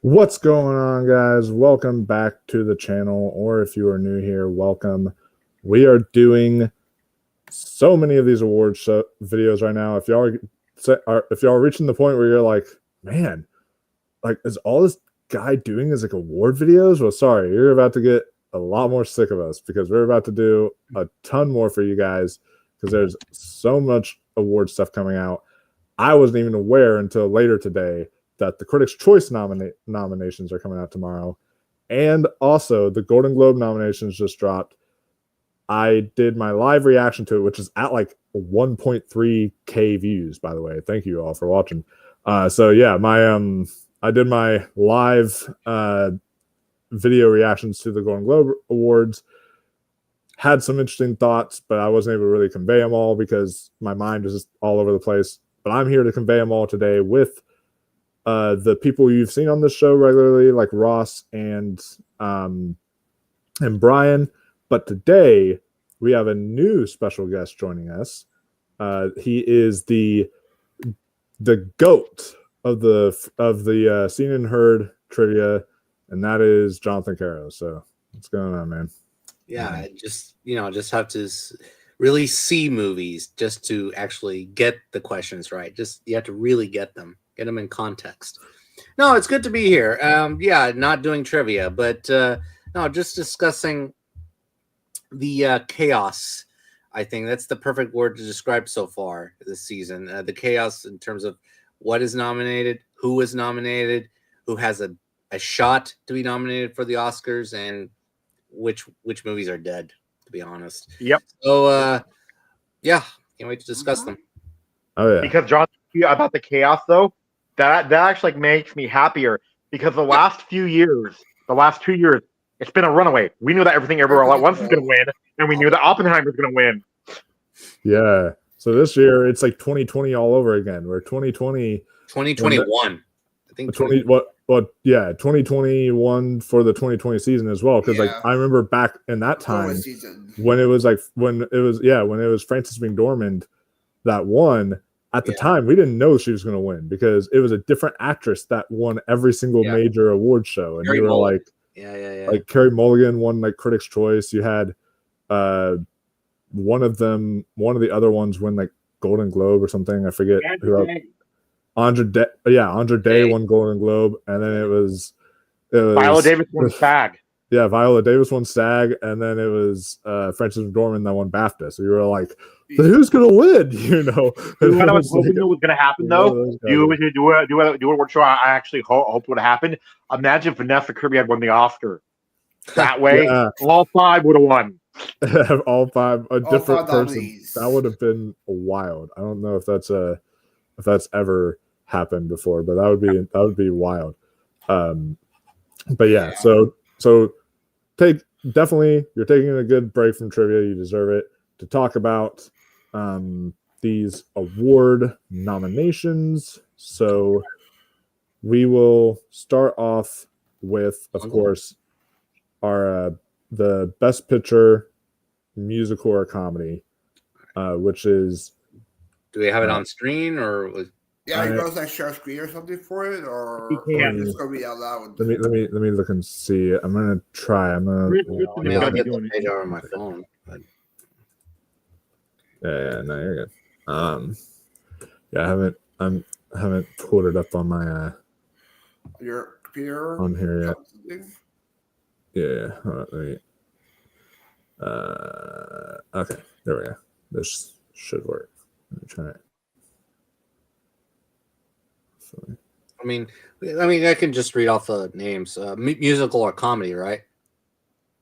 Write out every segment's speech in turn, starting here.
What's going on, guys? Welcome back to the channel, or if you are new here, welcome. We are doing so many of these award show videos right now. If y'all are reaching the point where you're like, man, like, is all this guy doing is like award videos? Well, sorry, you're about to get a lot more sick of us because we're about to do a ton more for you guys because there's so much award stuff coming out. I wasn't even aware until later today that the Critics' Choice nominations are coming out tomorrow. And also, the Golden Globe nominations just dropped. I did my live reaction to it, which is at like 1.3K views, by the way. Thank you all for watching. So yeah, I did my live video reactions to the Golden Globe Awards. Had some interesting thoughts, but I wasn't able to really convey them all because my mind was just all over the place. But I'm here to convey them all today with the people you've seen on this show regularly, like Ross and Brian. But today we have a new special guest joining us. He is the GOAT of the Seen and Heard trivia, and that is Jonathan Caro. So what's going on, man? Yeah, just have to really see movies just to actually get the questions right. You have to really get them in context. No, it's good to be here. Yeah, not doing trivia, but no, just discussing the chaos. I think that's the perfect word to describe so far this season. The chaos in terms of what is nominated, who is nominated, who has a shot to be nominated for the Oscars, and which movies are dead, to be honest. Yep. So yeah, can't wait to discuss them. Oh yeah. Because John, about the chaos though, that actually makes me happier because the last 2 years, it's been a runaway. We knew that Everything Everywhere All at Once was going to win, and we knew that Oppenheimer was going to win. Yeah. So this year it's like 2020 all over again. Where 2021. I think 2021 for the 2020 season as well. Because like I remember back in that time when it was Frances McDormand that won. At the time, we didn't know she was going to win because it was a different actress that won every single major award show, and you were like, like Carey Mulligan won like Critics' Choice. You had one of the other ones win like Golden Globe or something. I forget who. Andra Day won Golden Globe, and then it was Viola Davis won SAG. Yeah, Viola Davis won SAG, and then it was Frances McDormand that won BAFTA. So you were like, who's gonna win? You know, what I was hoping was going to happen though. Do an award show. I actually hoped would have happened. Imagine Vanessa Kirby had won the Oscar. That way, all five would have won. All five, a different person. That would have been wild. I don't know if that's ever happened before, but that would be wild. But yeah, so you're taking a good break from trivia. You deserve it to talk about these award nominations. So we will start off with, of course, our the Best Picture musical or comedy, which is. Do we have it on screen or was? Yeah, you guys like share screen or something for it, or it's gonna be out loud. Let me look and see. I'm gonna try. I'll get the page on my phone. But... Yeah, no, you're good. Yeah, I haven't pulled it up on my your computer on here yet. Yeah, hold on, let me. Okay, there we go. This should work. Let me try it. I mean, I can just read off the names. Musical or comedy, right?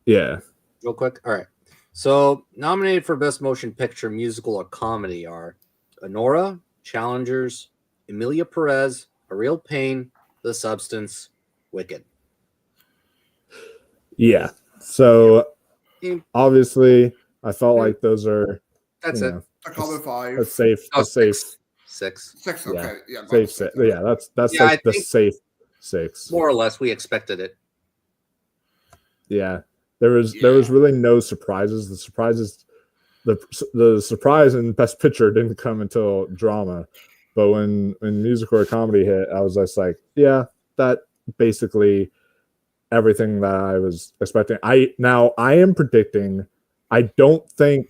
Yeah. Real quick. All right. So nominated for Best Motion Picture, Musical or Comedy are Honora, Challengers, Emilia Perez, A Real Pain, The Substance, Wicked. Yeah. So obviously, I felt like those are. That's it. A common five. A safe. Six. Okay. Yeah. Safe six. Yeah. That's like the safe six. More or less, we expected it. Yeah. There was really no surprises. The surprise in Best Picture didn't come until drama, but when musical or comedy hit, I was just like, yeah, that basically everything that I was expecting. I am predicting. I don't think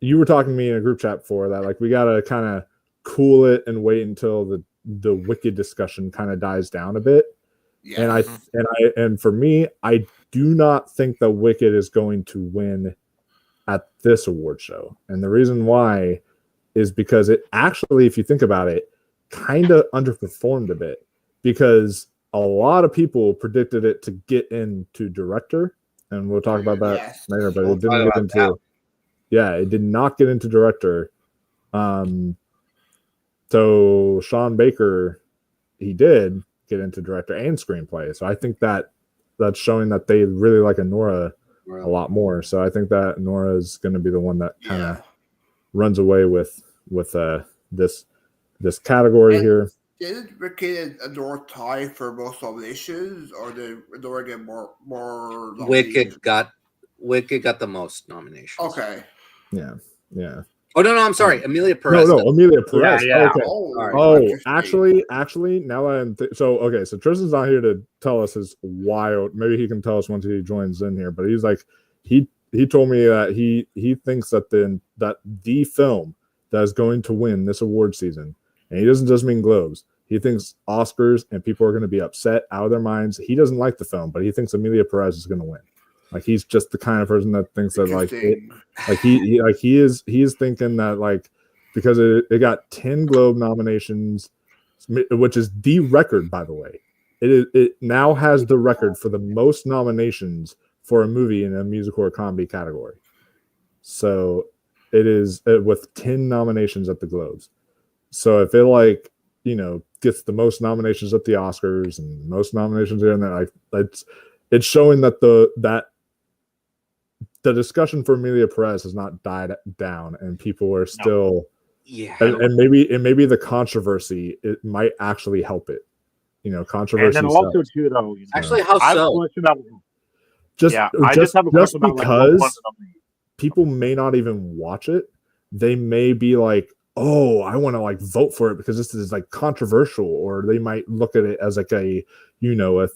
you were talking to me in a group chat before that. Like we gotta kind of cool it and wait until the Wicked discussion kind of dies down a bit. Yeah. And for me, I do not think that Wicked is going to win at this award show. And the reason why is because it actually, if you think about it, kind of underperformed a bit because a lot of people predicted it to get into director, and we'll talk about that later, but it didn't get into it did not get into director. So Sean Baker, he did get into director and screenplay. So I think that's showing that they really like Nora a lot more. So I think that Nora is going to be the one that kind of runs away with this category here. Did Wicked and Nora tie for most nominations, or did Nora get more nominations? Wicked got the most nominations. Okay. Yeah. Oh no, I'm sorry, Amelia Perez. No, Amelia Perez. Yeah. Okay. Actually, now I'm so Tristan's not here to tell us his wild. Maybe he can tell us once he joins in here. But he's like, he told me that he thinks that the film that is going to win this award season, and he doesn't just mean Globes. He thinks Oscars and people are going to be upset out of their minds. He doesn't like the film, but he thinks Amelia Perez is going to win. Like he's just the kind of person that thinks that he is thinking that like because it got 10 Globe nominations, which is the record, by the way. It now has the record for the most nominations for a movie in a musical or comedy category. So it is with 10 nominations at the Globes. So if it gets the most nominations at the Oscars and most nominations there, and then it's showing that the discussion for Amelia Perez has not died down, and people are still and maybe the controversy it might actually help it. Controversy. And then also too, though. Actually, how so? Just because like, people may not even watch it, they may be like, "Oh, I want to like vote for it because this is like controversial," or they might look at it as like a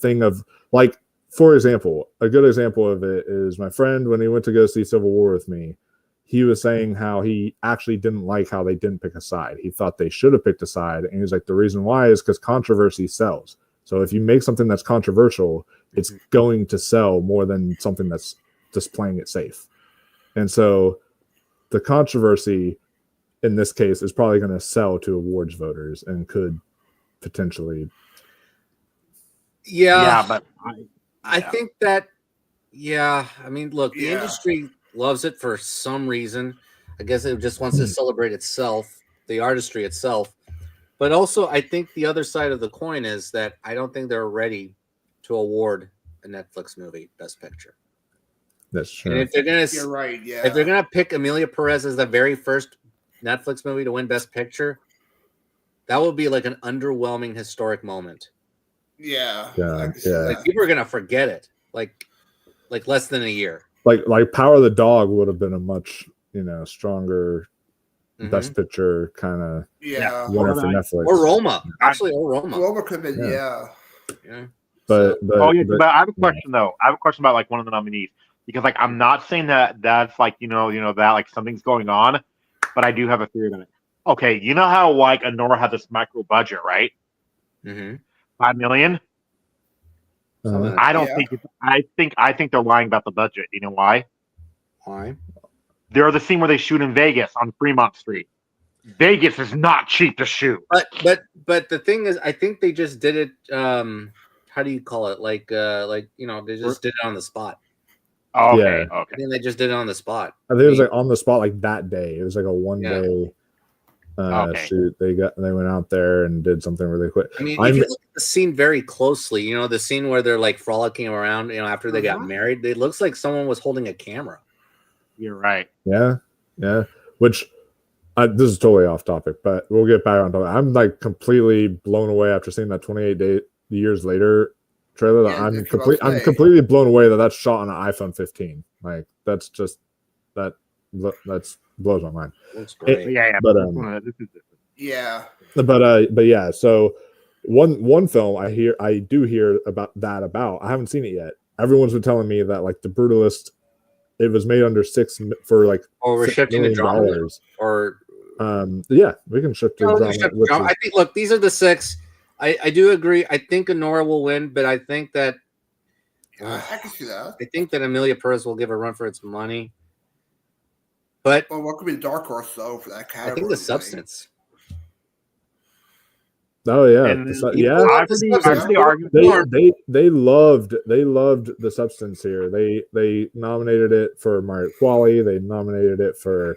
thing of like. For example, a good example of it is my friend when he went to go see Civil War with me. He was saying how he actually didn't like how they didn't pick a side. He thought they should have picked a side, and he was like, the reason why is because controversy sells. So if you make something that's controversial, it's going to sell more than something that's just playing it safe. And so the controversy in this case is probably going to sell to awards voters and could potentially. Yeah, but I think that, I mean, look, the industry loves it for some reason. I guess it just wants to celebrate itself, the artistry itself. But also, I think the other side of the coin is that I don't think they're ready to award a Netflix movie Best Picture. That's true. And if they're gonna, You're right. Yeah. If they're gonna pick Amelia Perez as the very first Netflix movie to win Best Picture, that would be like an underwhelming historic moment. Yeah. Like people are gonna forget it. Like less than a year. Like Power of the Dog would have been a much stronger Best Picture kind of winner for Netflix. Or Roma, actually, or Roma. Roma could have been But I have a question though. I have a question about like one of the nominees because like I'm not saying that that's like that like something's going on, but I do have a theory on it. Okay, you know how like Nora had this micro budget, right? Mm-hmm. 5 million. I don't think. I think they're lying about the budget. You know why? Why? There's the scene where they shoot in Vegas on Fremont Street. Vegas is not cheap to shoot. But the thing is, I think they just did it. How do you call it? Like they just did it on the spot. Okay. I think they just did it on the spot. I think it was like on the spot, like that day. It was like a 1 day shoot. They went out there and did something really quick. I mean, if you look at the scene very closely, the scene where they're like frolicking around, after they got married, it looks like someone was holding a camera. You're right. Yeah. Which this is totally off topic, but we'll get back on topic. I'm like completely blown away after seeing that 28 years later trailer. I'm completely blown away that that's shot on an iPhone 15. Like that's just that's blows my mind. Looks great. But yeah. So one film I do hear about. I haven't seen it yet. Everyone's been telling me that like The Brutalist, it was made under for like Or we're $6 shifting to million. drama, or yeah, we can shift to drama. I think. Look, these are the 6. I do agree. I think Honora will win, but I think that I can see that. I think that Amelia Perez will give a run for its money. But Well, what could be the dark horse though for that category? I think The Substance. Oh yeah, And yeah. I've heard the argument. They loved The Substance here. They nominated it for Margaret Qualley. They nominated it for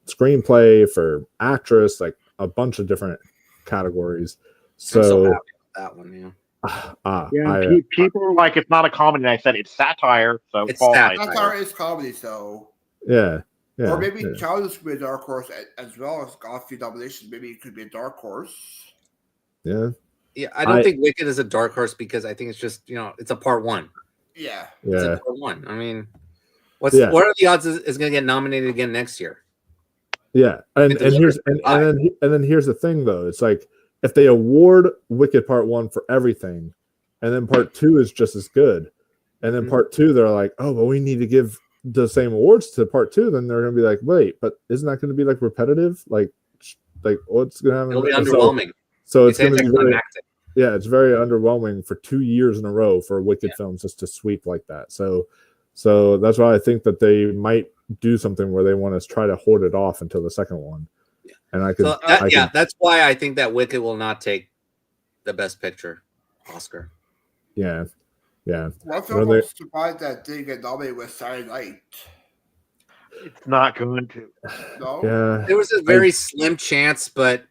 screenplay, for actress, like a bunch of different categories. So, I'm so happy with that one. Yeah. People were like, it's not a comedy. And I said it's satire. So It's satire. Satire is comedy, so yeah. or maybe Childish could be a dark horse as well as got a few nominations. Maybe it could be a dark horse. Yeah. Yeah, I don't think Wicked is a dark horse because I think it's just it's a part 1. Yeah. It's a part 1. I mean, what are the odds is going to get nominated again next year? Yeah, and here's and then here's the thing though. It's like if they award Wicked Part 1 for everything, and then Part 2 is just as good, and then Part 2 they're like, oh, well, we need to give the same awards to Part 2. Then they're gonna be like, wait, but isn't that going to be like repetitive? Like what's going to happen? It'll be underwhelming. So it's going to be it's very underwhelming for 2 years in a row for Wicked films just to sweep like that. So that's why I think that they might do something where they want to try to hold it off until the second one. Yeah. And that's why I think that Wicked will not take the Best Picture Oscar. Yeah. Yeah. One film I'm surprised that didn't get nominated was Saturday Night. It's not going to. No? Yeah. There was a very slim chance, but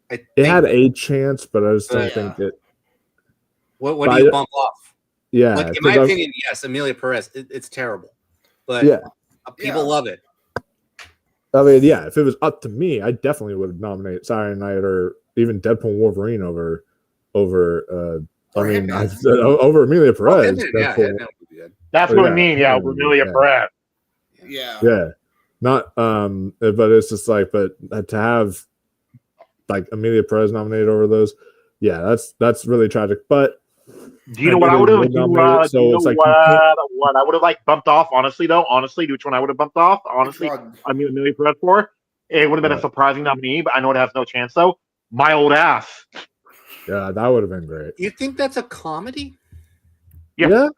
it had a chance, but I just don't think it. What do you bump off? Yeah. Like, in my opinion, yes, Amelia Perez. It's terrible. But people love it. I mean, yeah, if it was up to me, I definitely would nominate Saturday Night or even Deadpool and Wolverine over Amelia Perez. That's what I mean. Yeah, over Amelia Perez. Yeah. Yeah. Not but it's just like, but to have like Amelia Perez nominated over those, yeah, that's really tragic. But do you know what I would have? What I would have like bumped off? Honestly, which one I would have bumped off? Honestly, I mean Amelia Perez for. It would have been a surprising nominee, but I know it has no chance. Though, My Old Ass. Yeah, that would have been great. You think that's a comedy? Yeah.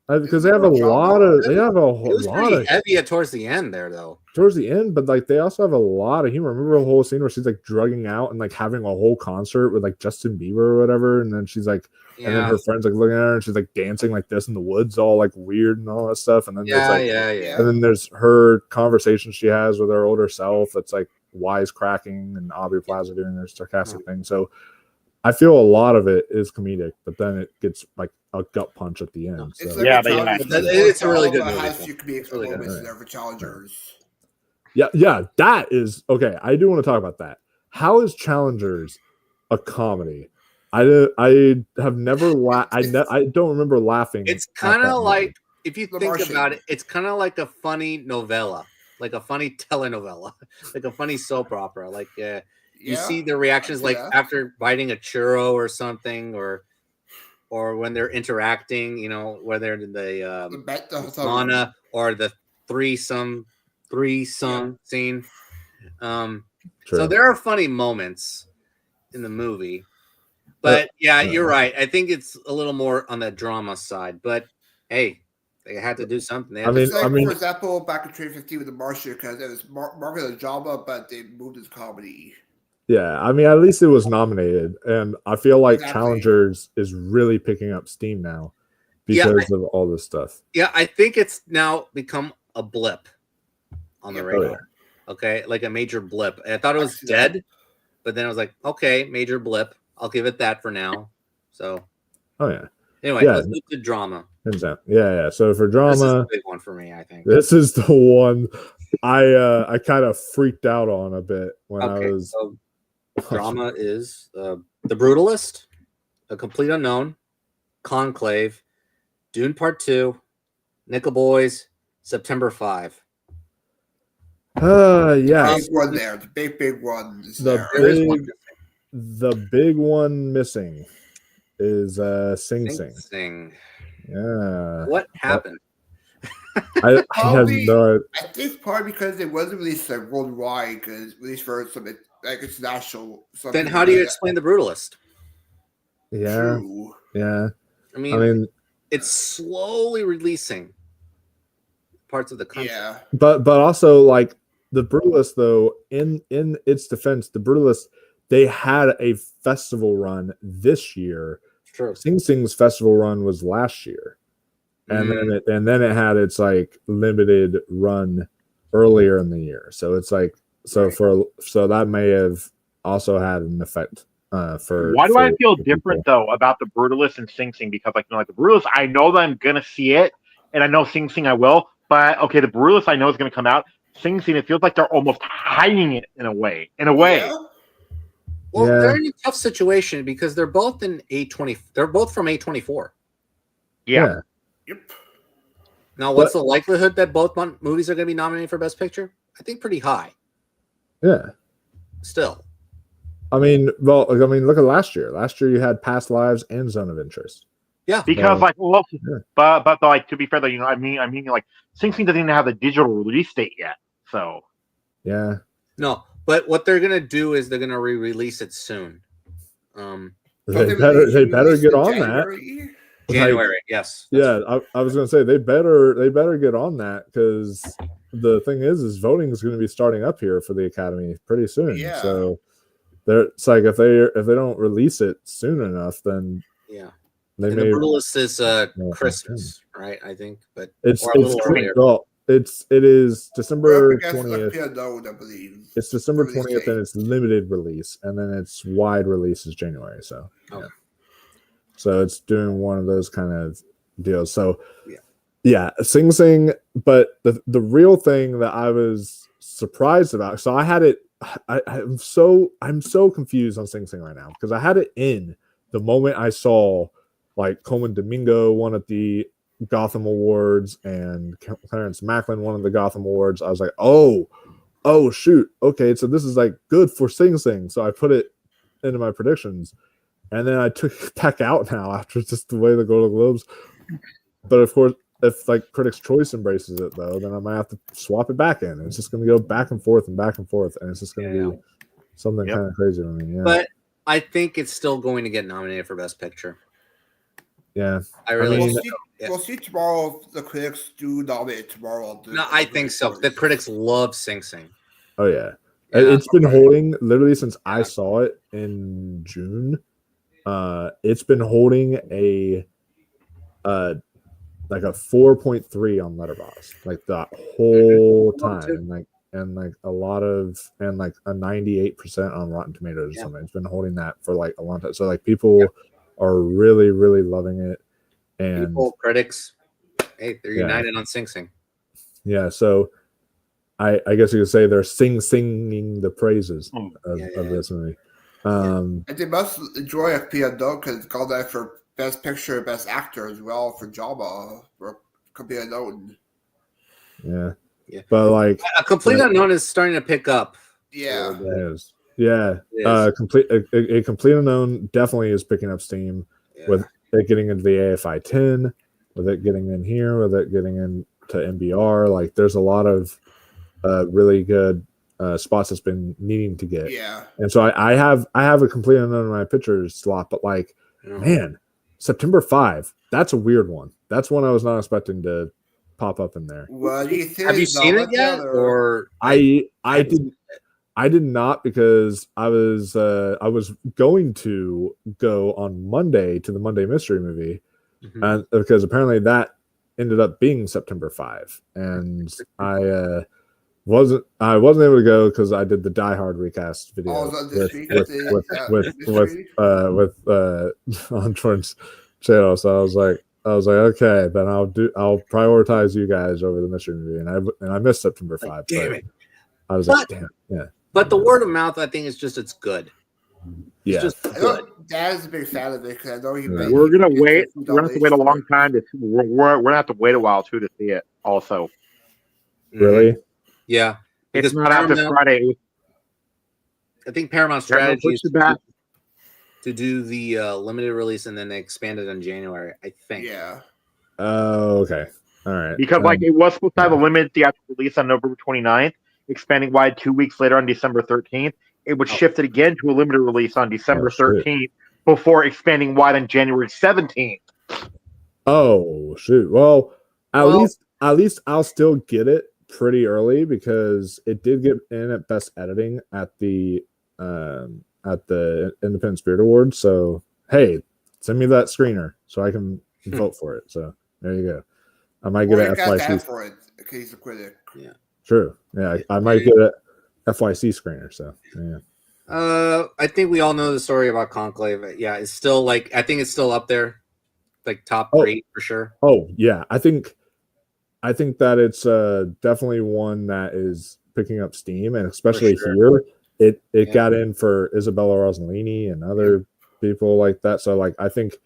Because they have a lot of heavy towards the end there though. Towards the end, but like they also have a lot of humor. Remember the whole scene where she's like drugging out and like having a whole concert with like Justin Bieber or whatever, and then she's like, and then her friends like looking at her and she's like dancing like this in the woods, all like weird and all that stuff. And then and then there's her conversation she has with her older self that's like wisecracking, and Aubrey Plaza doing their sarcastic thing. So I feel a lot of it is comedic, but then it gets like a gut punch at the end. So. It's a really good movie. You could be really good there for challengers. Yeah, that is okay. I do want to talk about that. How is Challengers a comedy? I have never I don't remember laughing. It's kind of like, if you think about it, it's kind of like a funny novella, like a funny telenovela, like a funny soap opera. Like you see the reactions like after biting a churro or something, or when they're interacting, whether in the sauna or the threesome scene. So there are funny moments in the movie, but you're right. I think it's a little more on the drama side, but hey, they had to do something. For example, back in 2015 with The Martian, because it was marketed as drama, but they moved it to comedy. Yeah, I mean, at least it was nominated, and I feel like Challengers is really picking up steam now because of all this stuff. Yeah, I think it's now become a blip on the radar. Okay, like a major blip. I thought it was dead, but then I was like, okay, major blip. I'll give it that for now. So, anyway, let's move to drama. Yeah. So for drama, this is a big one for me. I think this is the one I kind of freaked out on a bit when I was. So drama is The Brutalist, A Complete Unknown, Conclave, Dune Part 2, Nickel Boys, September 5. Yeah. Big one there. The big one is the big one missing is Sing Sing. Sing. Yeah. What happened? I have Probably- no. I think it's probably because it wasn't released like worldwide, because released for some like international. Then how do you explain the Brutalist? Yeah. True. Yeah. I mean, I mean, it's slowly releasing parts of the country. Yeah. but also like the Brutalist though, in its defense, the Brutalist, they had a festival run this year. True. Sing Sing's festival run was last year. And then it had its like limited run earlier in the year. So it's like so that may have also had an effect for. Why do I feel for different people. though about the Brutalist and Sing Sing? Because like the Brutalist, I know that I'm gonna see it, and I know Sing Sing I will. But okay, the Brutalist I know is gonna come out. Sing Sing, it feels like they're almost hiding it in a way. Yeah. Well, Yeah. they're in a tough situation because they're both in A20. They're both from A24. Yeah. Yep. Now, what's the likelihood that both movies are going to be nominated for Best Picture? I think pretty high. Yeah. Still. I mean, look at last year. Last year you had Past Lives and Zone of Interest. Yeah. Because like, well, Yeah. but like to be fair though, you know, I mean like Sing Sing doesn't even have the digital release date yet. So Yeah. No, but what they're going to do is they're going to re-release it soon. They better get on that. January, yes. Yeah, I was gonna say they better get on that, because the thing is voting is going to be starting up here for the Academy pretty soon. Yeah. So it's like if they don't release it soon enough, then Yeah. they And may. the Brutalist is Yeah, Christmas, right? I think, but It's or a little earlier. well, it is December I 20th. believe. It's December Release 20th, date. and it's limited release, and then its wide release is January. So Oh. yeah. So it's doing one of those kind of deals. So Yeah. Sing Sing. But the real thing that I was surprised about, so I had it. I'm so confused on Sing Sing right now, because I had it in the moment I saw like Coleman Domingo won at the Gotham Awards and Clarence Macklin won at the Gotham Awards. I was like, oh shoot, okay, so this is like good for Sing Sing. So I put it into my predictions, and then I took it back out now after just the way the Golden Globes. But of course, if like Critics' Choice embraces it though, then I might have to swap it back in. It's just going to go back and forth, and it's just going to be something kind of crazy to me. Yeah. But I think it's still going to get nominated for Best Picture. Yeah. I really mean, We'll see tomorrow if the critics do nominate tomorrow. No, I think so. The critics love Sing Sing. Oh yeah. Yeah. It's been holding literally since I saw it in June. It's been holding a like a 4.3 on Letterboxd like the whole time, and like a lot of a 98% on Rotten Tomatoes or something. It's been holding that for like a long time. So like people are really, really loving it. And people, critics, hey, they're united on Sing Sing. Yeah, so I guess you could say they're singing the praises of this movie. And they must enjoy it being done, because it's called that for Best Picture, Best Actor as well for Jabba, or could be unknown. Yeah. But like A Complete Unknown is starting to pick up. Yeah. It is. Yeah. A Complete Unknown definitely is picking up steam with it getting into the AFI 10, with it getting in here, with it getting into MBR. Like there's a lot of really good spots that's been needing to get. Yeah. And so I have A Complete Unknown in my pictures slot, but like man, September 5, that's a weird one. That's one I was not expecting to pop up in there. Well, do you think Have you seen it yet? Or I did not, because I was going to go on Monday to the Monday Mystery Movie, and because apparently that ended up being September 5, and I wasn't able to go because I did the Die Hard recast video with on Jordan's channel. So I was like, okay, then I'll prioritize you guys over the Mystery Movie, and I missed September 5. Damn it. I was like, damn, yeah. But the word of mouth, I think, is just it's good. Yeah, it's just good. Dad's a big fan of it, because I know he. We're gonna wait. We're gonna have to wait a long time. We're gonna have to wait a while too to see it. Also, really? Yeah, it's not out this Friday. I think Paramount Strategy is to do the limited release, and then they expanded in January, I think. Yeah. Oh, okay. All right. Because it was supposed to have a limited theatrical release on November 29th, expanding wide 2 weeks later on December 13th. It would shift it again to a limited release on December 13th before expanding wide on January 17th. Oh shoot. Well, at least I'll still get it pretty early because it did get in at best editing at the Independent Spirit Awards. So hey, send me that screener so I can vote for it. So there you go. I might get an FYC for it in case the critic. Yeah. True. Yeah, I might get a FYC screener. So yeah. I think we all know the story about Conclave. Yeah, it's still I think it's still up there, like top 3 for sure. Oh yeah, I think that it's definitely one that is picking up steam, and especially here, it got in for Isabella Rossellini and other people like that. So I think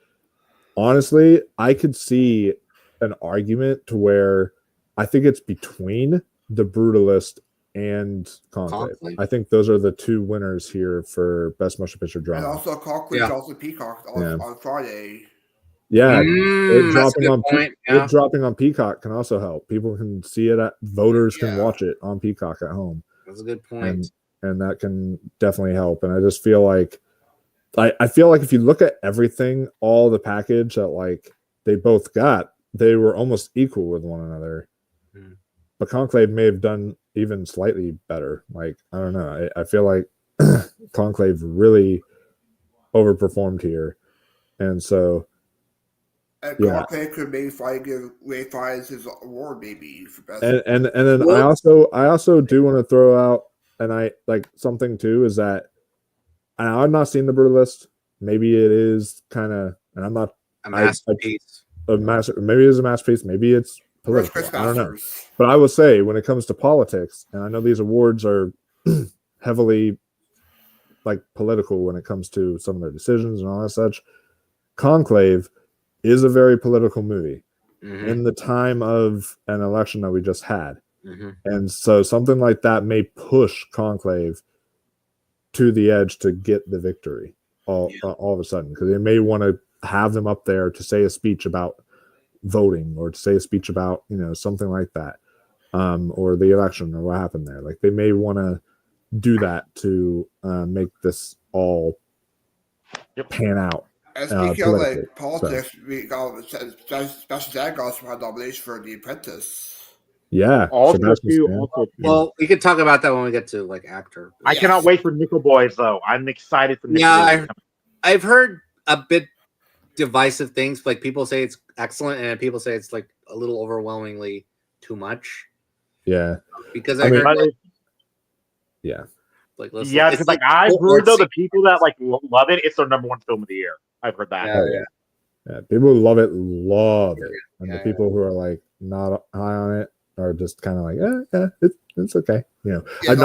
honestly, I could see an argument to where I think it's between The Brutalist and Conclave. I think those are the 2 winners here for Best Motion Picture Drama. And also Conclave, also Peacock on Friday. Yeah, it dropping on Peacock can also help. People can see it. Voters can watch it on Peacock at home. That's a good point, and that can definitely help. And I just feel like, I feel like if you look at everything, all the package that they both got, they were almost equal with one another. But Conclave may have done even slightly better. I don't know. I feel like Conclave really overperformed here, and so. And Conclave could maybe give Ray Fiennes his award maybe for best. And then I also do want to throw out, and I something too is that, and I've not seen The Brutalist. Maybe it is kind of, and I'm not a masterpiece. Maybe it's a masterpiece. Maybe it's political. I don't know. But I will say, when it comes to politics, and I know these awards are heavily political when it comes to some of their decisions and all that such, Conclave is a very political movie in the time of an election that we just had. And so something like that may push Conclave to the edge to get the victory all of a sudden, because they may want to have them up there to say a speech about voting or to say a speech about something like that, or the election or what happened there. They may want to do that to make this all pan out. And speaking of politics, we got Sebastian Stan got some nomination for The Apprentice. Yeah. Well, we could talk about that when we get to actor. I cannot wait for Nickel Boys though. I'm excited for Nickel Boys. I've heard a bit divisive things. People say it's excellent, and people say it's a little overwhelmingly too much. Yeah. Because I heard because I've heard though the people that love it, it's their number 1 film of the year. I've heard that. Yeah. People who love it, and the people who are not high on it are just kind of it's okay. I've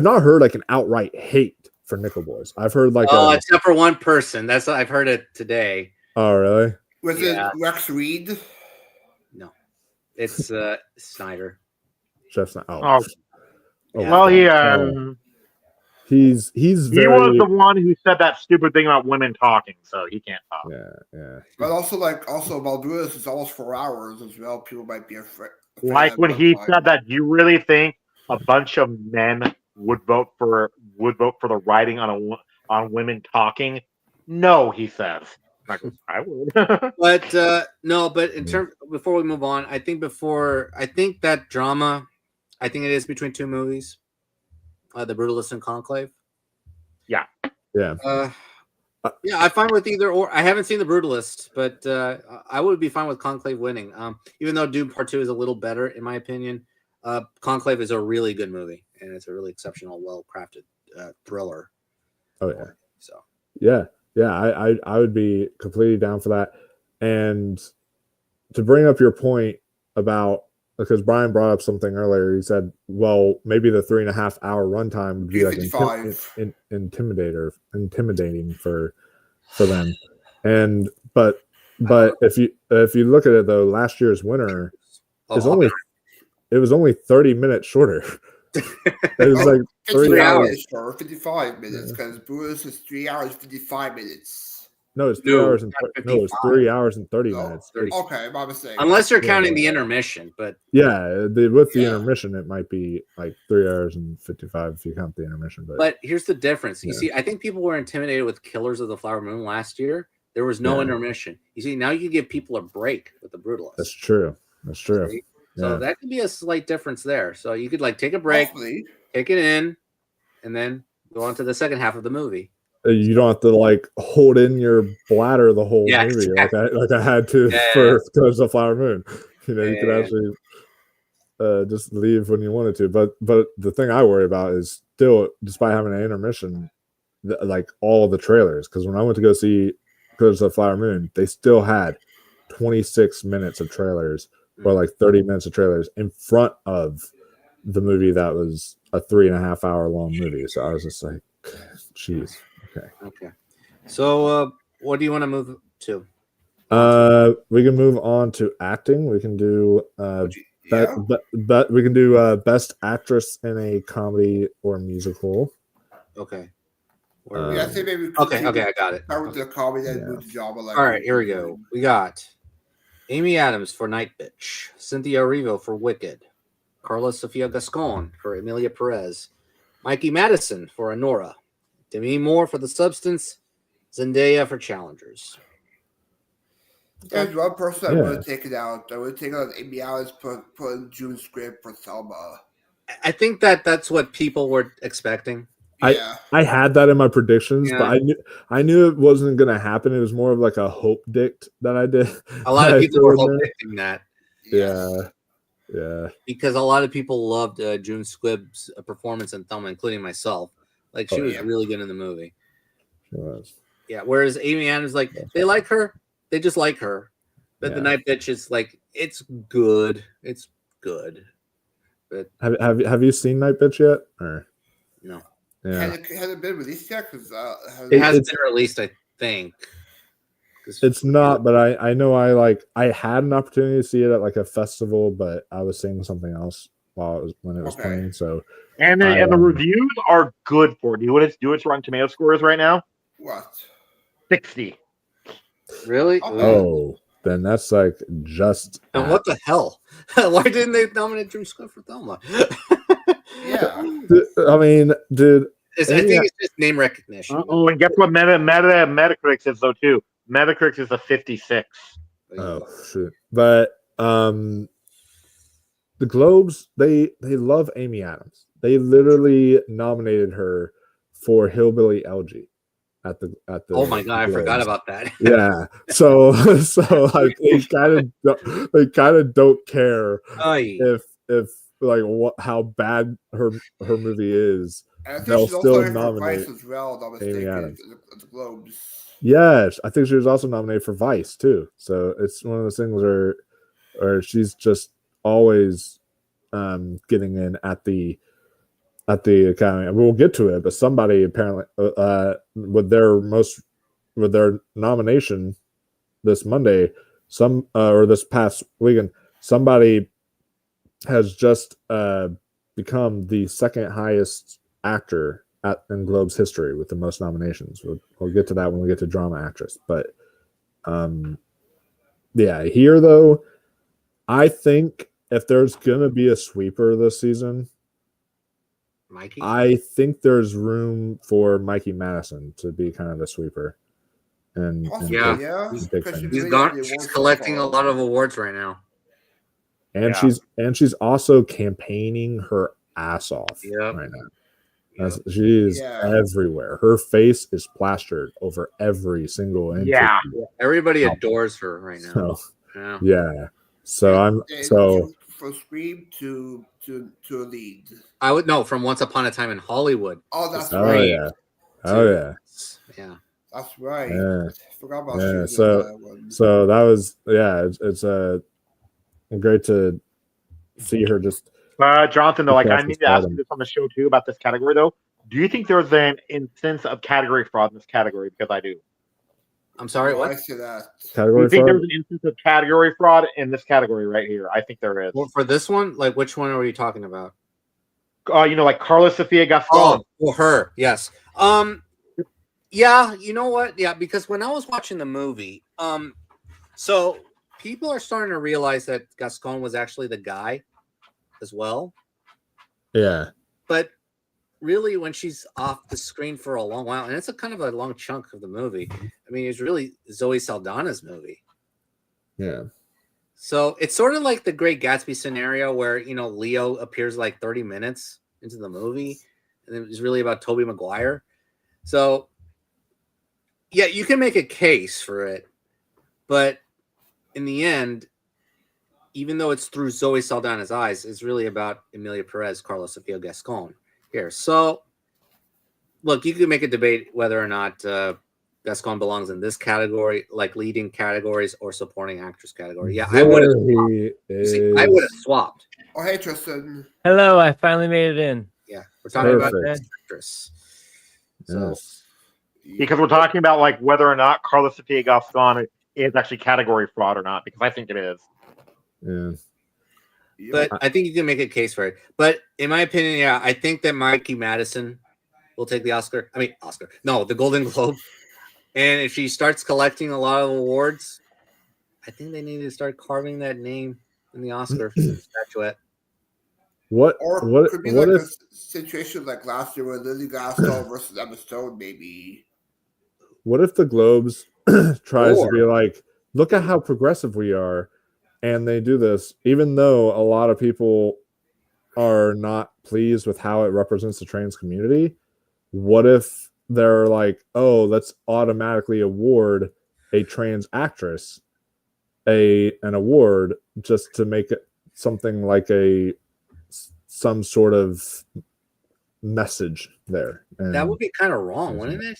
not heard an outright hate for Nickel Boys. I've heard except for one person. That's I've heard it today. Oh really? Was it Rex Reed? No, it's Snyder. Jeff Snyder. Well, he was the one who said that stupid thing about women talking, so he can't talk. Yeah. But also Balduras is almost 4 hours as well. People might be afraid. When he said that, do you really think a bunch of men would vote for the writing on women talking? No, he says. I would. But no, but in terms before we move on, I think that drama, I think it is between 2 movies. The Brutalist and Conclave. Yeah. I'm fine with either or. I haven't seen The Brutalist, but I would be fine with Conclave winning. Even though Doom Part 2 is a little better, in my opinion, Conclave is a really good movie, and it's a really exceptional, well-crafted thriller. Oh, yeah. So. Yeah, I would be completely down for that. And to bring up your point about, because Brian brought up something earlier, he said, well, maybe the 3.5 hour runtime would be intimidating for them. And but if you look at it though, last year's winner it was only 30 minutes shorter. It was 3 hours. minutes or 55 minutes because Bruce is 3 hours 55 minutes. No, it's 3 hours and no, it's 3 hours and 30 No? minutes. Okay, my mistake. Unless you're counting the intermission, but Yeah, with the intermission, it might be like 3 hours and 55 if you count the intermission. But here's the difference. You see, I think people were intimidated with Killers of the Flower Moon last year. There was no intermission. You see, now you give people a break with the Brutalist. That's true. That's true. See? So that could be a slight difference there. So you could like take a break, take it in, and then go on to the second half of the movie. You don't have to like hold in your bladder the whole movie like I had to for Killers of the Flower Moon. You know, you could actually just leave when you wanted to. But the thing I worry about is still, despite having an intermission, like all the trailers. Because when I went to go see Killers of the Flower Moon, they still had 26 minutes of trailers or like 30 minutes of trailers in front of the movie that was a 3.5 hour long movie. So I was just like, jeez. Okay. So what do you want to move to? We can move on to acting. We can do we can do best actress in a comedy or musical. Okay. I think maybe okay, I got it. Start with the comedy and move to drama. All right, here we go. We got Amy Adams for Night Bitch, Cynthia Erivo for Wicked, Carla Sofia Gascon for Emilia Perez, Mikey Madison for Honora, Demi Moore for The Substance, Zendaya for Challengers. There's one person I would have taken out. I would have taken out Amy Adams, put in June script for Selma. I think that's what people were expecting. I had that in my predictions, but I knew it wasn't going to happen. It was more of like a hope dict that I did. A lot of people were hoping that. Yeah. Because a lot of people loved June Squibb's performance in Thelma, including myself. Like she was really good in the movie. She was. Yeah. Whereas Amy Adams, like they like her, they just like her. But the Night Bitch is like it's good. It's good. But have you seen Night Bitch yet? Or no? Yeah. Has it been released yet? It hasn't been released, I think. It's not, but I know I had an opportunity to see it at like a festival, but I was seeing something else when it was playing. So and the reviews are good for it. Do its Rotten Tomato scores right now? What? 60. Really? Oh, then that's like just. And what the hell? Why didn't they nominate Drew Squibb for Thelma? I mean, dude. I think it's just name recognition. Oh, and guess what Metacritic says though too. Metacritic is a 56. Oh shit! But the Globes, they love Amy Adams. They literally nominated her for Hillbilly Elegy at the. Oh my god, Globes. I forgot about that. Yeah, so like they kind of don't care if like how bad her movie is. They'll still nominate as well. Amy Adams. At the Globes. Yes, I think she was also nominated for Vice too. So it's one of those things where she's just always getting in at the Academy. And we'll get to it, but somebody apparently with their nomination this Monday, or this past weekend, somebody has just become the second highest actor in Globe's history with the most nominations. We'll get to that when we get to drama actress. But here though, I think if there's gonna be a sweeper this season, Mikey, I think there's room for Mikey Madison to be kind of a sweeper. And she's collecting a lot of awards right now. And she's also campaigning her ass off right now. She is everywhere. Her face is plastered over every single inch. Yeah, everybody adores her right now. So from Scream to lead. I would know from Once Upon a Time in Hollywood. Oh, that's right. Yeah. That's right. Yeah. I forgot about so that was it's great to see her just. Jonathan, though, I need to ask you this on the show too about this category, though. Do you think there's an instance of category fraud in this category? Because I do. I'm sorry, what? I see that. Category do you think fraud? there's an instance of category fraud in this category right here? I think there is. Well, for this one, like which one are you talking about? like Carla Sofia Gaston. Oh, her, yes. Yeah, you know what? Yeah, because when I was watching the movie, so people are starting to realize that Gaston was actually the guy as well. Yeah. But really, when she's off the screen for a long while, and it's a kind of a long chunk of the movie. I mean, it's really Zoe Saldana's movie. Yeah. So it's sort of like the Great Gatsby scenario where, Leo appears like 30 minutes into the movie, and it was really about Tobey Maguire. So, yeah, you can make a case for it, but in the end, even though it's through Zoe Saldana's eyes, it's really about Emilia Perez, Carlos Sofia Gascon here. So, look, you can make a debate whether or not Gascon belongs in this category, like leading categories or supporting actress category. Yeah, I would have swapped. Oh, hey, Tristan. Hello, I finally made it in. Yeah, we're talking about Perfect. this actress. So, Yes. Because we're talking about like whether or not Carla Sofia Gaston is actually category fraud or not, because I think it is. Yeah. but I think you can make a case for it. But in my opinion, yeah, I think that Mikey Madison will take the Oscar. I mean, the Golden Globe. And if she starts collecting a lot of awards, I think they need to start carving that name in the Oscar statuette. What could be like if a situation like last year with Lily Gladstone versus Emma Stone, maybe. What if the Globes tries to be like, look at how progressive we are, and they do this, even though a lot of people are not pleased with how it represents the trans community? What if they're like, oh, let's automatically award a trans actress an award just to make it something like some sort of message there? And that would be kind of wrong, wouldn't it?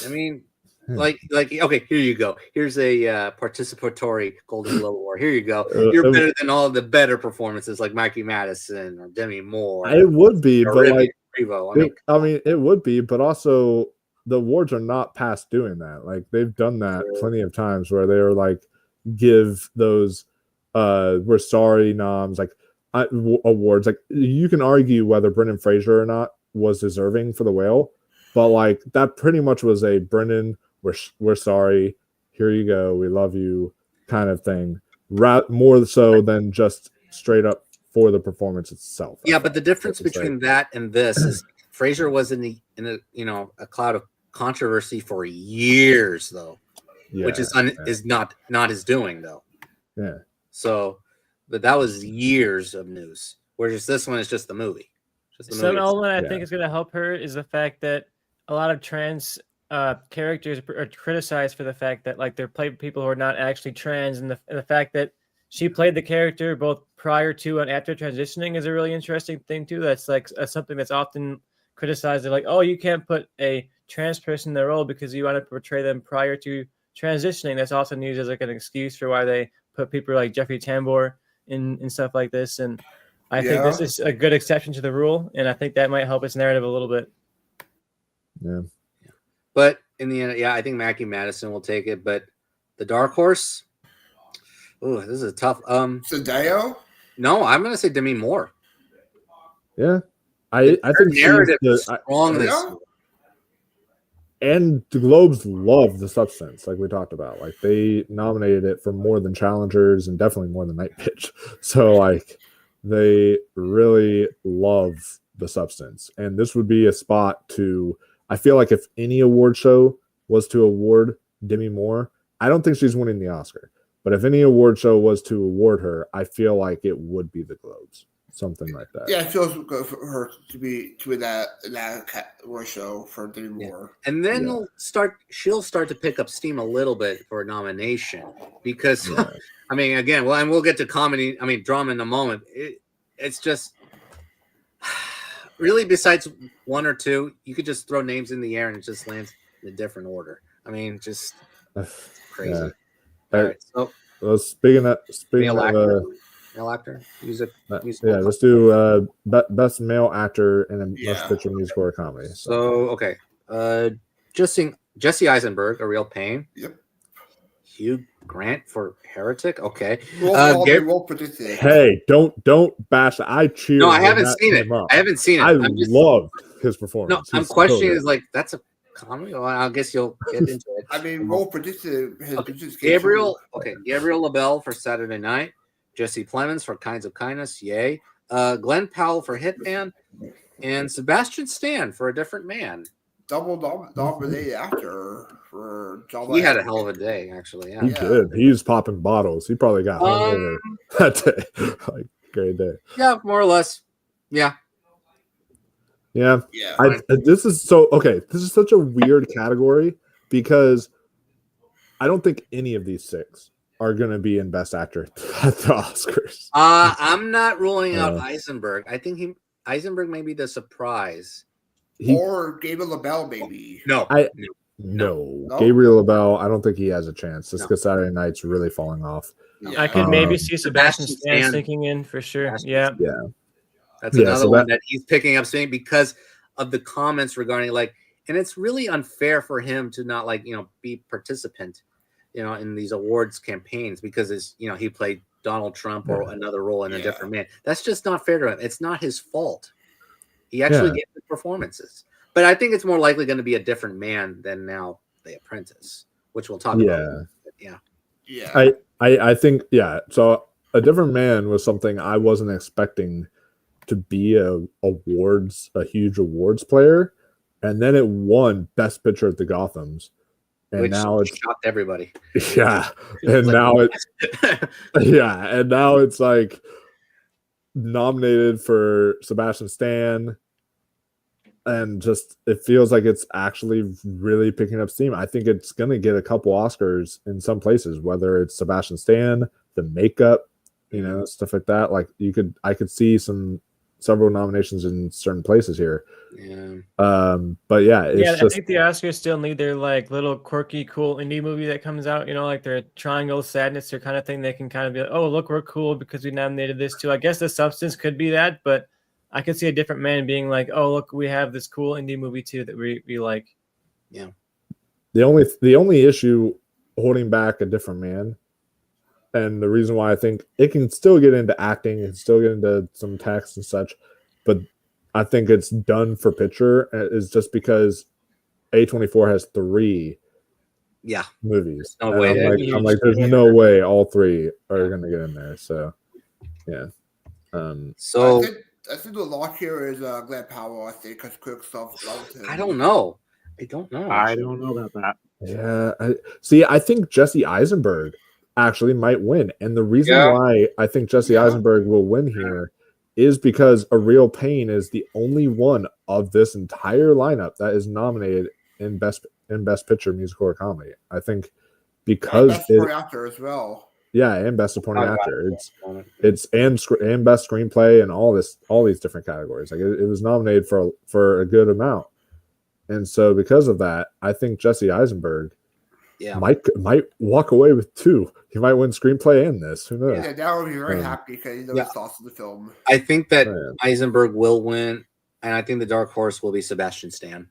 I mean, like, okay, here you go. Here's a participatory Golden Globe Award. Here you go. You're better than all the better performances like Mikey Madison or Demi Moore. It would be, but like, I mean, it would be, but also the awards are not past doing that. Like, they've done that plenty of times where they were like, give those we're sorry noms like awards. Like, you can argue whether Brendan Fraser or not was deserving for The Whale, but like that pretty much was a Brendan, we're sorry, here you go, we love you kind of thing, more so than just straight up for the performance itself. Yeah, but the difference between that and this is Fraser was in a cloud of controversy for years though. Yeah, which is not his doing though. Yeah. So, but that was years of news. Whereas this one is just the movie. Some element I think is going to help her is the fact that a lot of trans characters are criticized for the fact that like they're played people who are not actually trans, and the fact that she played the character both prior to and after transitioning is a really interesting thing too. That's like something that's often criticized. They're like, oh, you can't put a trans person in their role because you want to portray them prior to transitioning. That's often used as like an excuse for why they put people like Jeffrey Tambor in stuff like this. And I think this is a good exception to the rule, and I think that might help its narrative a little bit. Yeah. But in the end, I think Mackie Madison will take it. But the dark horse, this is a tough. Zendaya? No, I'm gonna say Demi Moore. Yeah, I think narrative is strong this. And the Globes love The Substance, like we talked about. Like, they nominated it for more than Challengers and definitely more than Night Pitch. So, like, they really love The Substance. And this would be a spot to, I feel like if any award show was to award Demi Moore, I don't think she's winning the Oscar. But if any award show was to award her, I feel like it would be the Globes. Something like that. Yeah, it feels good for her to be that award show for Demi Moore. And then she'll start to pick up steam a little bit for a nomination because, I mean, again, and we'll get to comedy, drama in a moment. It's just really, besides one or two, you could just throw names in the air and it just lands in a different order. I mean, just crazy. Yeah. All right, so speaking of male actor, music. Let's do best male actor in a motion picture, musical, or comedy. So okay, Jesse Eisenberg, A Real Pain. Yep. Hugh Grant for Heretic. Okay. We'll predict it. Hey, don't bash. I cheered. No, I when haven't that seen it. came up. I haven't seen it. I I'm just, loved his no, performance. I'm He's so questioning. good. Is like that's a comedy. Well, I guess you'll get into it. I mean, we'll predict it. Okay. Gabriel Labelle for Saturday Night. Jesse Plemons for Kinds of Kindness. Yay. Glenn Powell for Hitman, and Sebastian Stan for A Different Man. Double nominated actor for Java. He had a hell of a day, actually. Yeah. He did. He's popping bottles. He probably got hungover that day. Like, great day. Yeah, more or less. Yeah. Yeah. Yeah. This is so okay. This is such a weird category because I don't think any of these 6 are going to be in Best Actor at the Oscars. I'm not ruling out Eisenberg. I think Eisenberg may be the surprise. Or Gabriel LaBelle, maybe. No. No. Gabriel LaBelle, I don't think he has a chance. Just No. because Saturday Night's really falling off. I could maybe see Sebastian Stan Stan sinking in for sure. Sebastian Yeah. That's another one that he's picking up saying because of the comments regarding like, and it's really unfair for him to not like, be participant, in these awards campaigns because it's, he played Donald Trump or another role in A Different Man. That's just not fair to him. It's not his fault. He actually gave the performances, but I think it's more likely going to be A Different Man than now The Apprentice, which we'll talk about. Yeah. I think, so A Different Man was something I wasn't expecting to be a huge awards player, and then it won Best Picture at the Gothams, and which now it's shocked everybody. Yeah, and now it's like nominated for Sebastian Stan, and just it feels like it's actually really picking up steam. I think it's gonna get a couple Oscars in some places, whether it's Sebastian Stan, the makeup, stuff like that. Like I could see several nominations in certain places here. But I think the Oscars still need their like little quirky, cool indie movie that comes out, like their Triangle of Sadness or kind of thing. They can kind of be like, oh, look, we're cool because we nominated this too. I guess The Substance could be that, but I could see A Different Man being like, oh, look, we have this cool indie movie too that we like. Yeah. The only issue holding back A Different Man, and the reason why I think it can still get into acting and still get into some text and such, but I think it's done for picture is just because A24 has 3 movies. No way. I'm like, there's no way all 3 are going to get in there. So, yeah. So I think the lock here is Glenn Powell. I think because quick stuff. I don't know. I don't know about that. Yeah. I think Jesse Eisenberg actually might win. And the reason why I think Jesse Eisenberg will win here is because A Real Pain is the only one of this entire lineup that is nominated in Best Picture, Musical, or Comedy. I think because Best Supporting Actor as well. Yeah, and Best Supporting Actor. It's and Best Screenplay and all these different categories. Like it was nominated for a good amount. And so because of that, I think Jesse Eisenberg might walk away with 2. He might win screenplay and this. Who knows? Yeah, that would be very happy because he knows thoughts of the film. I think that Eisenberg will win, and I think the dark horse will be Sebastian Stan.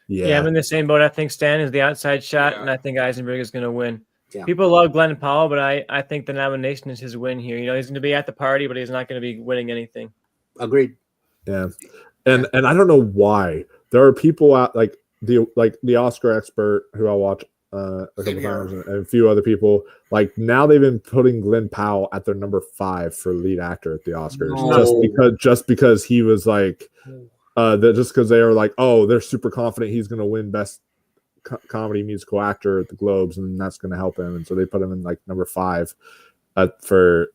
Yeah, I'm in the same boat. I think Stan is the outside shot, and I think Eisenberg is going to win. Yeah. People love Glenn Powell, but I think the nomination is his win here. He's going to be at the party, but he's not going to be winning anything. Agreed. Yeah, and I don't know why there are people out like the Oscar expert who I watch a couple times and a few other people. Like now they've been putting Glenn Powell at their number 5 for lead actor at the Oscars just because he was like just because they are like, oh, they're super confident he's going to win Best Comedy Musical Actor at the Globes, and that's going to help him, and so they put him in like number 5 for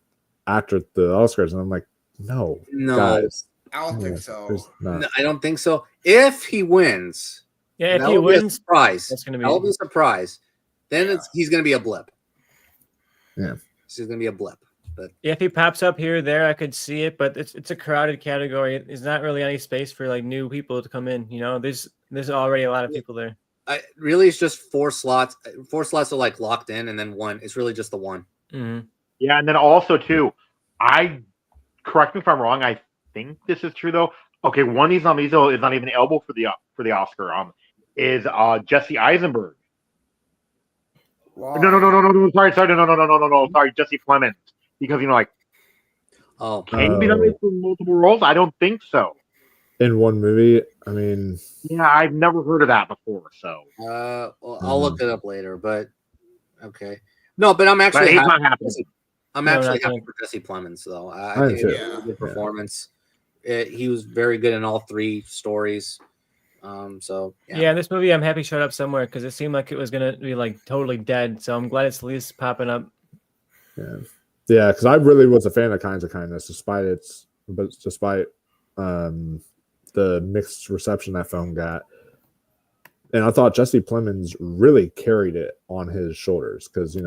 actor at the Oscars, and I'm like, no, guys, I don't think so. No, I don't think so. If he wins, if he wins, surprise. That's going to be that'll be a surprise. Then he's going to be a blip. Yeah, he's going to be a blip. But if he pops up here or there, I could see it, but it's a crowded category. There's not really any space for like new people to come in. There's already a lot of people there. Really, it's just 4 slots. 4 slots are like locked in, and then 1. It's really just the 1. Mm-hmm. Yeah, and then also too, correct me if I'm wrong. I think this is true though. Okay, one of these nominees is not even eligible for the Oscar. Is Jesse Eisenberg. Why? No. Sorry. No. Sorry, Jesse Plemons. Because like, Oh, can he be nominated for multiple roles? I don't think so. In one movie, I mean, Yeah, I've never heard of that before. So, well, I'll look it up later. But okay, no, but I'm but actually it's happy. not happening. I'm No, actually not happy yet. for Jesse Plemons, though. I I am think too. it's a really good performance. He was very good in all three stories. So Yeah, this movie I'm happy showed up somewhere because it seemed like it was gonna be like totally dead. So I'm glad it's at least popping up. Yeah, because I really was a fan of Kinds of Kindness, despite the mixed reception that film got. And I thought Jesse Plemons really carried it on his shoulders because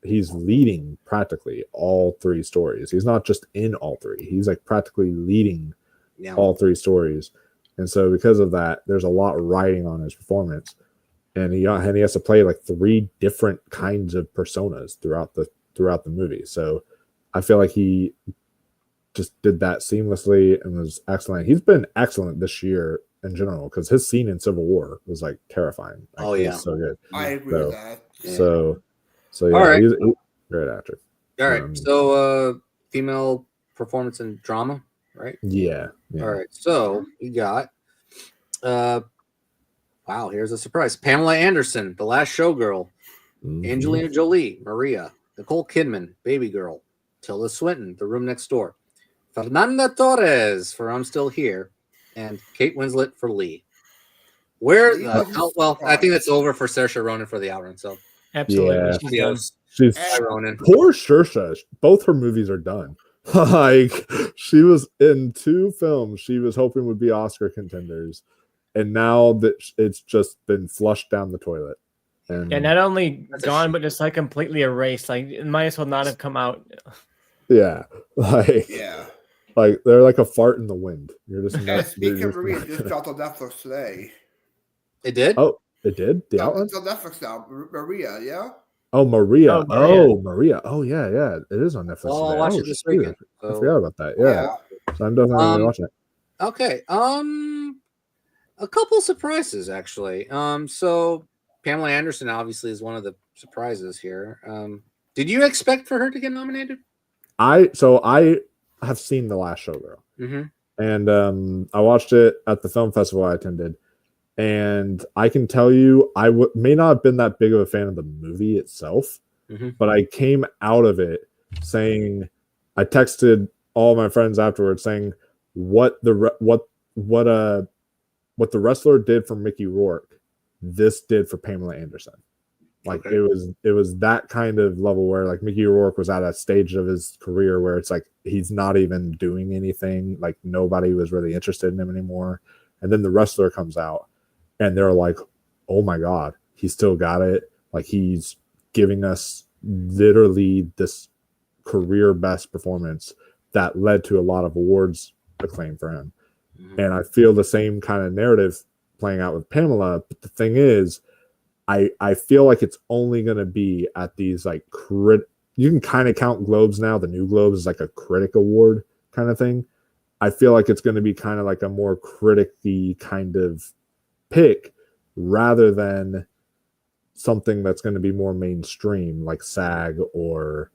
he's leading practically all three stories. He's not just in all three; he's like practically leading all three stories. And so because of that, there's a lot riding on his performance, and he has to play like three different kinds of personas throughout the movie. So I feel like he just did that seamlessly and was excellent. He's been excellent this year in general because his scene in Civil War was like terrifying. Like, it was so good. I agree with that. So yeah, All right. he's a great actor. All right. So female performance in drama, right? Yeah. All right. So we got wow, here's a surprise. Pamela Anderson, The Last Showgirl, Angelina Jolie, Maria, Nicole Kidman, Baby Girl, Tilda Swinton, The Room Next Door, Fernanda Torres for I'm Still Here, and Kate Winslet for Lee. Where well, I think it's over for Saoirse Ronan for The Outrun. So absolutely, yeah, she's done. she's Ronan. poor Saoirse. Both her movies are done. Like, she was in 2 films she was hoping would be Oscar contenders, and now that it's just been flushed down the toilet. And yeah, not only gone, but just like completely erased. Like, it might as well not have come out. yeah, like they're like a fart in the wind. You're just And not. speaking of Maria, it just dropped on Netflix today. It did? Oh, it did? The Outrun? It's on Netflix now. Maria, yeah? Oh, Maria. Oh, Maria. Oh, yeah. It is on Netflix Well, I'll today. watch it this weekend. I forgot about that. Yeah. So I'm definitely going to watch it. Okay. A couple surprises actually. So Pamela Anderson obviously is one of the surprises here. Did you expect for her to get nominated? I have seen The Last Showgirl. And I watched it at the film festival I attended. And I can tell you, I may not have been that big of a fan of the movie itself, but I came out of it saying, I texted all my friends afterwards saying what the wrestler did for Mickey Rourke, this did for Pamela Anderson. Like, it was that kind of level where like Mickey Rourke was at a stage of his career where it's like he's not even doing anything. Like, nobody was really interested in him anymore. And then the wrestler comes out. And they're like, oh my God, he still got it. Like, he's giving us literally this career best performance that led to a lot of awards acclaim for him. And I feel the same kind of narrative playing out with Pamela. But the thing is, I feel like it's only going to be at these like you can kind of count Globes now. The new Globes is like a critic award kind of thing. I feel like it's going to be kind of like a more critic-y kind of pick rather than something that's going to be more mainstream like SAG or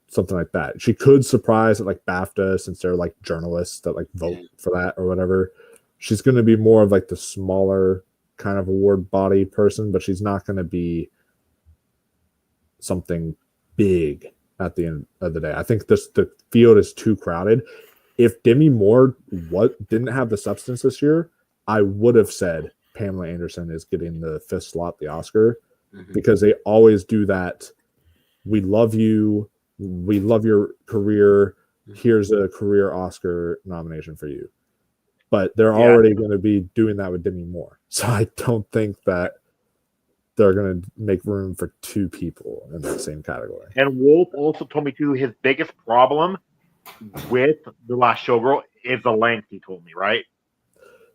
something like that. She could surprise at like BAFTA since they're like journalists that like vote for that or whatever. She's going to be more of like the smaller kind of award body person, but she's not going to be something big at the end of the day. I think the field is too crowded. If Demi Moore didn't have the substance this year, I would have said Pamela Anderson is getting the 5th slot, the Oscar, because they always do that. We love you. We love your career. Here's a career Oscar nomination for you. But they're already going to be doing that with Demi Moore. So I don't think that they're going to make room for 2 people in that same category. And Wolf also told me too, his biggest problem with The Last Showgirl is the length. He told me, right?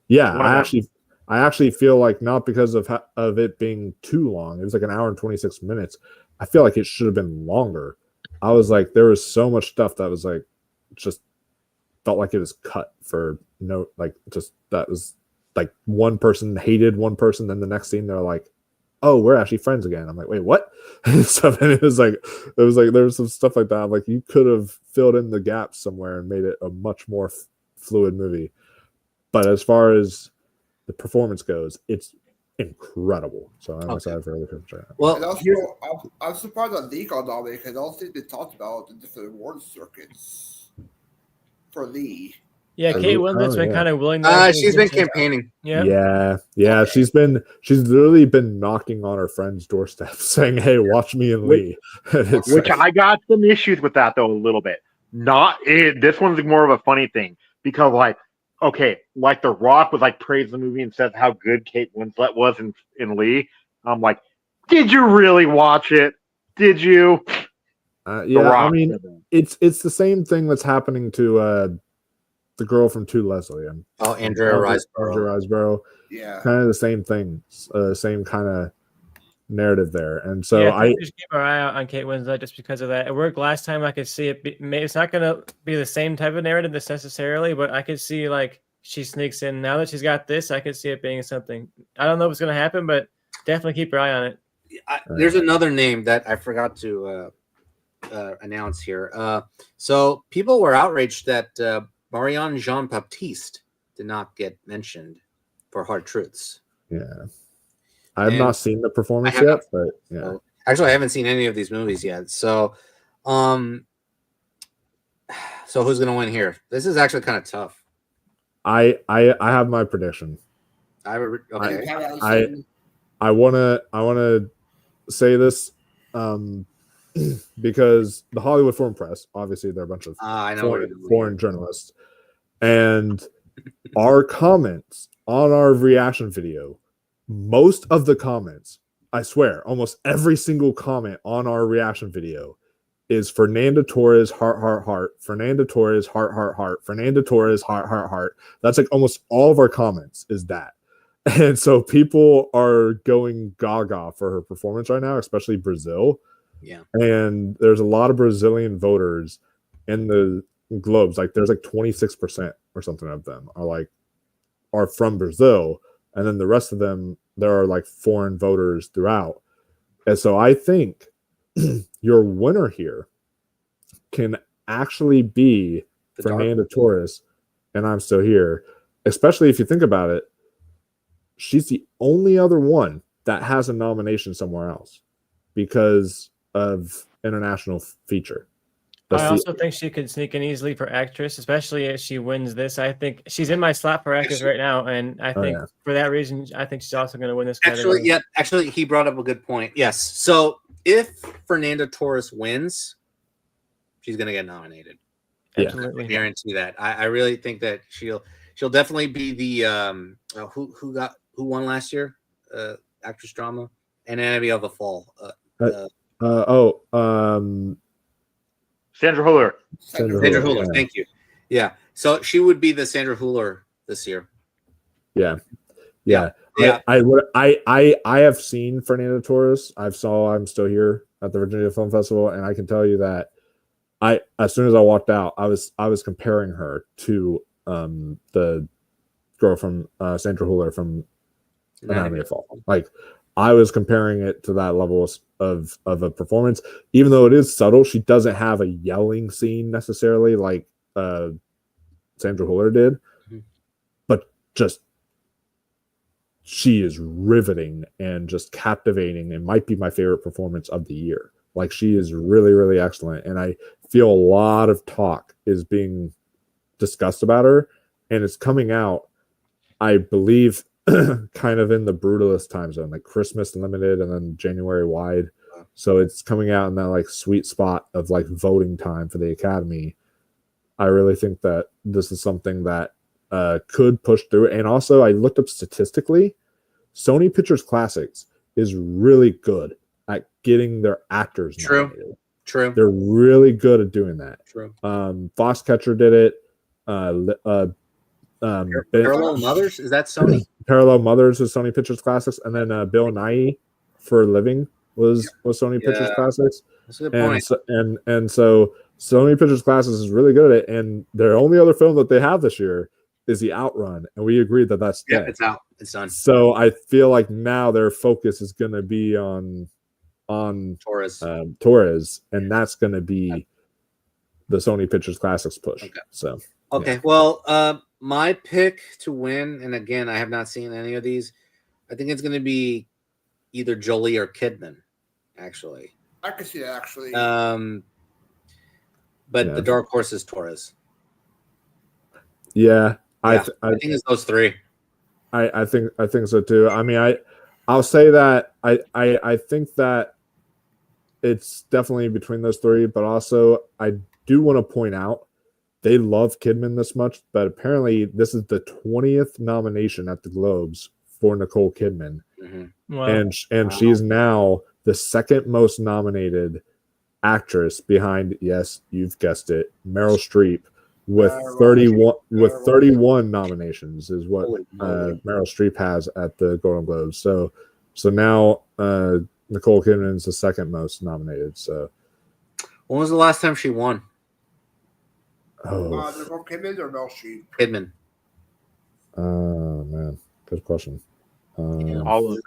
Yeah, I actually feel like not because of it being too long. It was like an hour and 26 minutes. I feel like it should have been longer. I was like, there was so much stuff that was like, just felt like it was cut for that was like one person hated one person, then the next scene they're like, oh, we're actually friends again. I'm like, wait, what? And stuff. And it was like there was some stuff like that. I'm like, you could have filled in the gaps somewhere and made it a much more fluid movie. But as far as the performance goes, it's incredible. So I'm excited for the picture. Well, And also, I'm surprised that Lee got nominated because I don't think they talked about the different award circuits for Lee. Yeah, Kate Winslet's been kind of willing. She's been campaigning. Yeah. She's literally been knocking on her friend's doorstep, saying, "Hey, watch me and Lee." Which I got some issues with that though a little bit. This one's more of a funny thing because like The Rock was like praised the movie and said how good Kate Winslet was in Lee. I'm like, did you really watch it? Did you? Yeah, I mean, it's the same thing that's happening to the girl from To Leslie. Andrea Riseborough. Yeah, kind of the same thing, same kind of narrative there. And so I just keep our eye out on Kate Winslet just because of that. At work last time, I could see it. It's not going to be the same type of narrative necessarily, but I could see like she sneaks in. Now that she's got this, I could see it being something. I don't know if it's going to happen, but definitely keep your eye on it. There's another name that I forgot to announce here. So people were outraged that Marianne Jean-Baptiste did not get mentioned for Hard Truths. Yeah. I have not seen the performance yet, but yeah. So, actually, I haven't seen any of these movies yet. So, so who's going to win here? This is actually kind of tough. I have my prediction. I wanna say this because the Hollywood Foreign Press, obviously they're a bunch of foreign journalists, and our comments on our reaction video, most of the comments, I swear, almost every single comment on our reaction video is Fernando Torres, heart, heart, heart. Fernando Torres, heart, heart, heart. Fernando Torres, heart, heart, heart. That's like almost all of our comments is that. And so people are going gaga for her performance right now, especially Brazil. Yeah. And there's a lot of Brazilian voters in the Globes. Like there's like 26% or something of them are from Brazil. And then the rest of them, there are like foreign voters throughout. And so I think your winner here can actually be Fernando Torres, and I'm Still Here, especially if you think about it. She's the only other one that has a nomination somewhere else because of international feature. I also think she could sneak in easily for actress, especially if she wins this. I think she's in my slot for actress right now, and I think for that reason, I think she's also going to win this category. Actually, he brought up a good point. Yes, so if Fernando Torres wins, she's going to get nominated. Absolutely, I guarantee that. I really think that she'll definitely be the who won last year, actress drama, and Anatomy of a Fall. Sandra Hüller. Sandra Hüller, thank you. Yeah, so she would be the Sandra Hüller this year. Yeah. I have seen Fernando Torres. I'm Still Here at the Virginia Film Festival, and I can tell you that as soon as I walked out, I was comparing her to the girl from Sandra Hüller from Anatomy of a Fall. Like I was comparing it to that level of a performance, even though it is subtle. She doesn't have a yelling scene necessarily like Sandra Hüller did, but just she is riveting and just captivating and might be my favorite performance of the year. Like she is really, really excellent. And I feel a lot of talk is being discussed about her, and it's coming out, I believe, kind of in the brutalist time zone, like Christmas limited and then January wide. So it's coming out in that like sweet spot of like voting time for the Academy. I really think that this is something that could push through. And also I looked up statistically, Sony Pictures Classics is really good at getting their actors nominated. True. They're really good at doing that. True. Foxcatcher did it. Parallel Mothers, is that Sony? Parallel Mothers was Sony Pictures Classics, and then Bill Nighy for a Living was Sony Pictures Classics. That's a good point. And so Sony Pictures Classics is really good at it, and their only other film that they have this year is The Outrun, and we agreed that that's dead. It's out. It's done. So I feel like now their focus is going to be on Torres. Torres, and that's going to be the Sony Pictures Classics push. Okay. So okay, well, my pick to win, and again, I have not seen any of these. I think it's going to be either Jolie or Kidman, actually. I can see that actually. But the dark horse is Torres. Yeah, I think it's those three. I think so too. I mean, I'll say that I think that it's definitely between those three, but also I do want to point out they love Kidman this much, but apparently this is the 20th nomination at the Globes for Nicole Kidman. Mm-hmm. Wow. And she's now the second most nominated actress behind, yes, you've guessed it, Meryl Streep with 31 nominations is what Meryl Streep has at the Golden Globes. So now Nicole Kidman is the second most nominated. So when was the last time she won? Nicole Kidman or Meryl Streep? Kidman. Oh man, good question. All of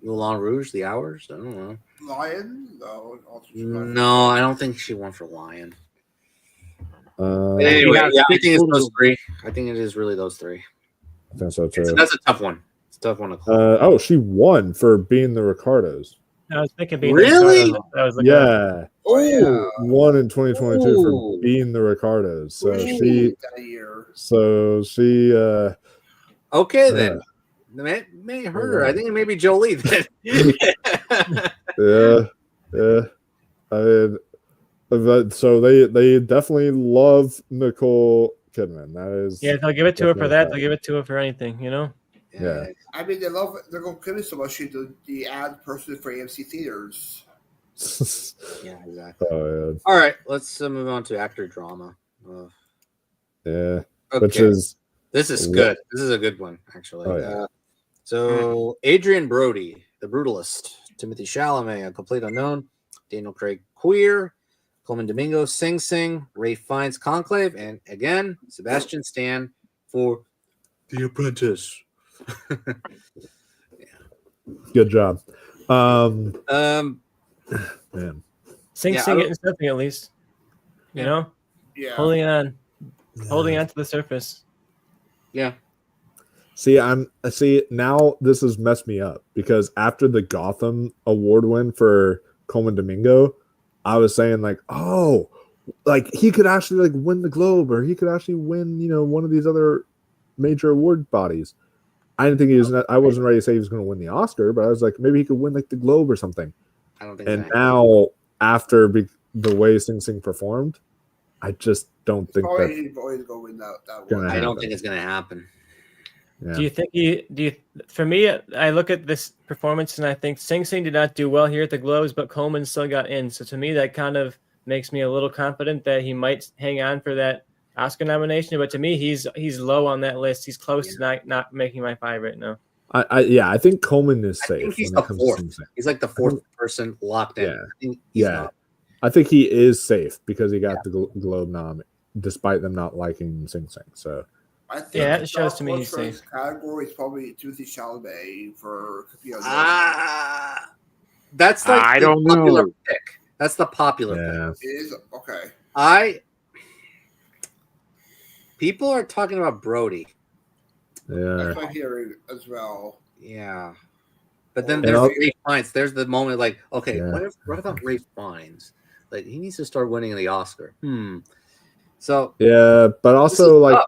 Moulin Rouge, The Hours? I don't know. Lion? No, I don't think she won for Lion. Anyway, Anyway, yeah, I think it's those three. I think it is really those three. I think so too. That's a tough one. It's a tough one to call. She won for being the Ricardos. I was thinking being Really? Yeah. Oh, Won in 2022 for being the Ricardos. So she okay then. May her. I think it may be Jolie then. yeah. I mean, so they definitely love Nicole Kidman. That is, yeah. They'll give it to her for that. They'll give it to her for anything. You know. Yeah. I mean, they love Nicole Kidman so much. She's the ad person for AMC theaters. Yeah, exactly. Oh, yeah. All right, let's move on to actor drama. Yeah. Okay. Which is this is good. This is a good one actually. Oh, yeah. So Adrian Brody, The Brutalist, Timothy Chalamet, A Complete Unknown, Daniel Craig, Queer, Coleman Domingo, Sing Sing, Ray Fiennes, Conclave, and again Sebastian Stan for The Apprentice. good job. Man. Sing getting something at least. You know, holding on to the surface. Yeah. See, now this has messed me up because after the Gotham Award win for Coleman Domingo, I was saying like, oh, like he could actually like win the Globe or he could actually win, one of these other major award bodies. I didn't think he was. I wasn't ready to say he was going to win the Oscar, but I was like, maybe he could win like the Globe or something. I don't think. And now, after the way Sing Sing performed, I just don't think that. He's always going to win that one. I don't think it's going to happen. Yeah. Do you think for me, I look at this performance and I think Sing Sing did not do well here at the Globes, but Coleman still got in. So to me, that kind of makes me a little confident that he might hang on for that Oscar nomination. But to me, he's low on that list. He's close to not making my five right now. I think Coleman is safe. I think he's the fourth. He's like the fourth person locked in. I think he is safe because he got the Globe nom, despite them not liking Sing Sing. So. I think that shows to me he's safe. Category is probably Timothy Chalamet for. That's like I don't popular know. Pick. That's the popular pick. It is okay. People are talking about Brody. Yeah, that's what I'm hearing as well. Yeah, but then there's Ray Fiennes. There's the moment like, okay, what about Ray Fiennes? Like he needs to start winning the Oscar. So yeah, but also like.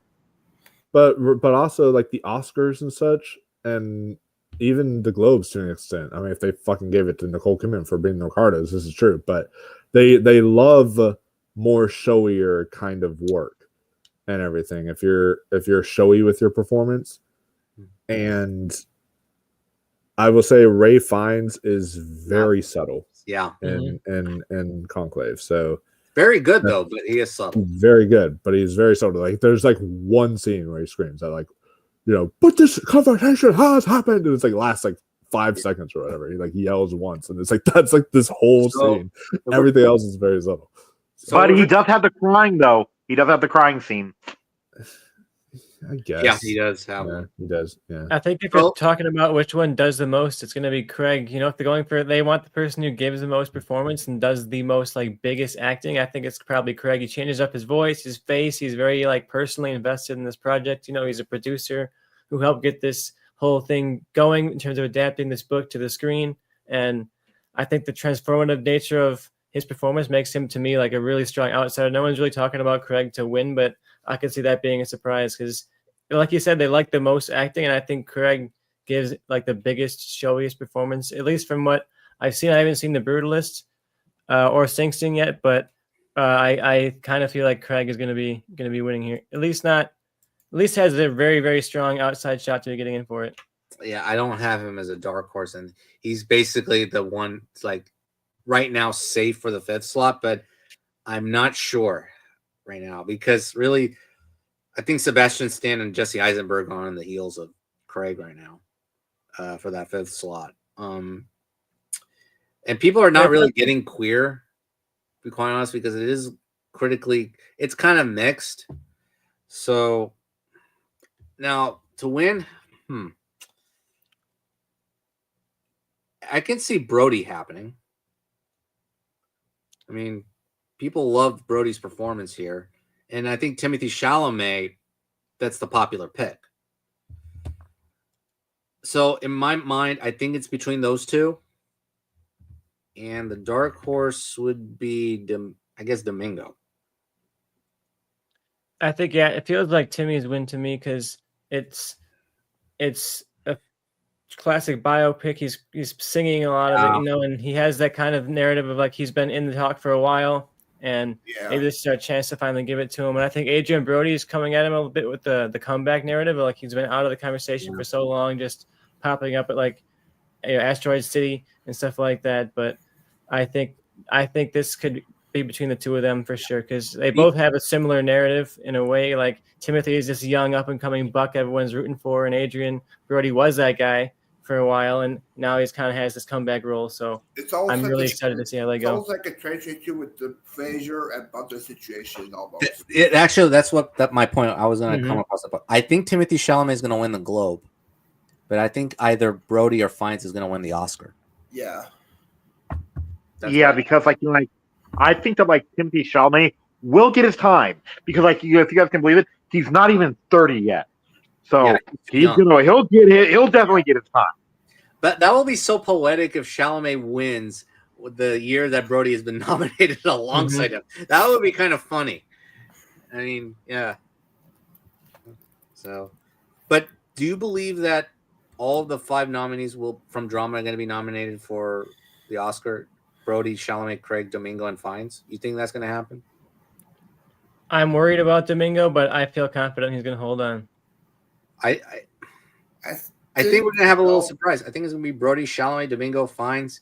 But also like the Oscars and such, and even the Globes to an extent. I mean, if they fucking gave it to Nicole Kidman for being the Ricardos, this is true. But they love more showier kind of work and everything. If you're showy with your performance, and I will say Ray Fiennes is very subtle. Yeah, in Conclave. So. Very good though, but he is subtle. Very good, but he's very subtle. Like there's like one scene where he screams at like, but this confrontation has happened, and it's like lasts like 5 seconds or whatever. He like yells once, and it's like that's like this whole scene. Everything else is very subtle. But he does have the crying though. He does have the crying scene. I guess. Yeah, he does have Yeah, one. he does. Yeah. I think if Well- you're talking about which one does the most, it's going to be Craig. If they're going for, they want the person who gives the most performance and does the most like biggest acting. I think it's probably Craig. He changes up his voice, his face. He's very like personally invested in this project. He's a producer who helped get this whole thing going in terms of adapting this book to the screen. And I think the transformative nature of his performance makes him, to me, like a really strong outsider. No one's really talking about Craig to win, but I could see that being a surprise because, like you said, they like the most acting, and I think Craig gives like the biggest, showiest performance, at least from what I've seen. I haven't seen The Brutalist or Sing Sing yet, but I kind of feel like Craig is gonna be winning here. At least has a very, very strong outside shot to be getting in for it. Yeah, I don't have him as a dark horse, and he's basically the one like right now safe for the 5th slot, but I'm not sure right now because really I think Sebastian Stan and Jesse Eisenberg are on the heels of Craig right now for that 5th slot. And people are not really getting queer, to be quite honest, because it is critically, it's kind of mixed. So now to win, I can see Brody happening. I mean, people love Brody's performance here. And I think Timothy Chalamet, that's the popular pick. So in my mind, I think it's between those two. And the dark horse would be, I guess, Domingo. I think, yeah, it feels like Timmy's win to me because it's a classic biopic. He's singing a lot of it, and he has that kind of narrative of like he's been in the talk for a while. And maybe this is our chance to finally give it to him. And I think Adrian Brody is coming at him a little bit with the comeback narrative. Like he's been out of the conversation for so long, just popping up at like Asteroid City and stuff like that. But I think this could be between the two of them for sure because they both have a similar narrative in a way. Like Timothy is this young up and coming buck everyone's rooting for, and Adrian Brody was that guy for a while, and now he's kind of has this comeback role. So I'm really excited to see how they go. It's almost like a trade with the Fraser and Butler situation almost. Actually, that's my point. I was going to come across it. I think Timothy Chalamet is going to win the Globe, but I think either Brody or Fiennes is going to win the Oscar. Yeah. Because I think that like Timothy Chalamet will get his time because if you guys can believe it, he's not even 30 yet. So he'll definitely get his time. But that will be so poetic if Chalamet wins the year that Brody has been nominated alongside him. That would be kind of funny. I mean, yeah. So, but do you believe that all of the 5 nominees from drama are going to be nominated for the Oscar? Brody, Chalamet, Craig, Domingo, and Fiennes. You think that's going to happen? I'm worried about Domingo, but I feel confident he's going to hold on. I think we're going to have a little surprise. I think it's going to be Brody, Chalamet, Domingo, Fiennes,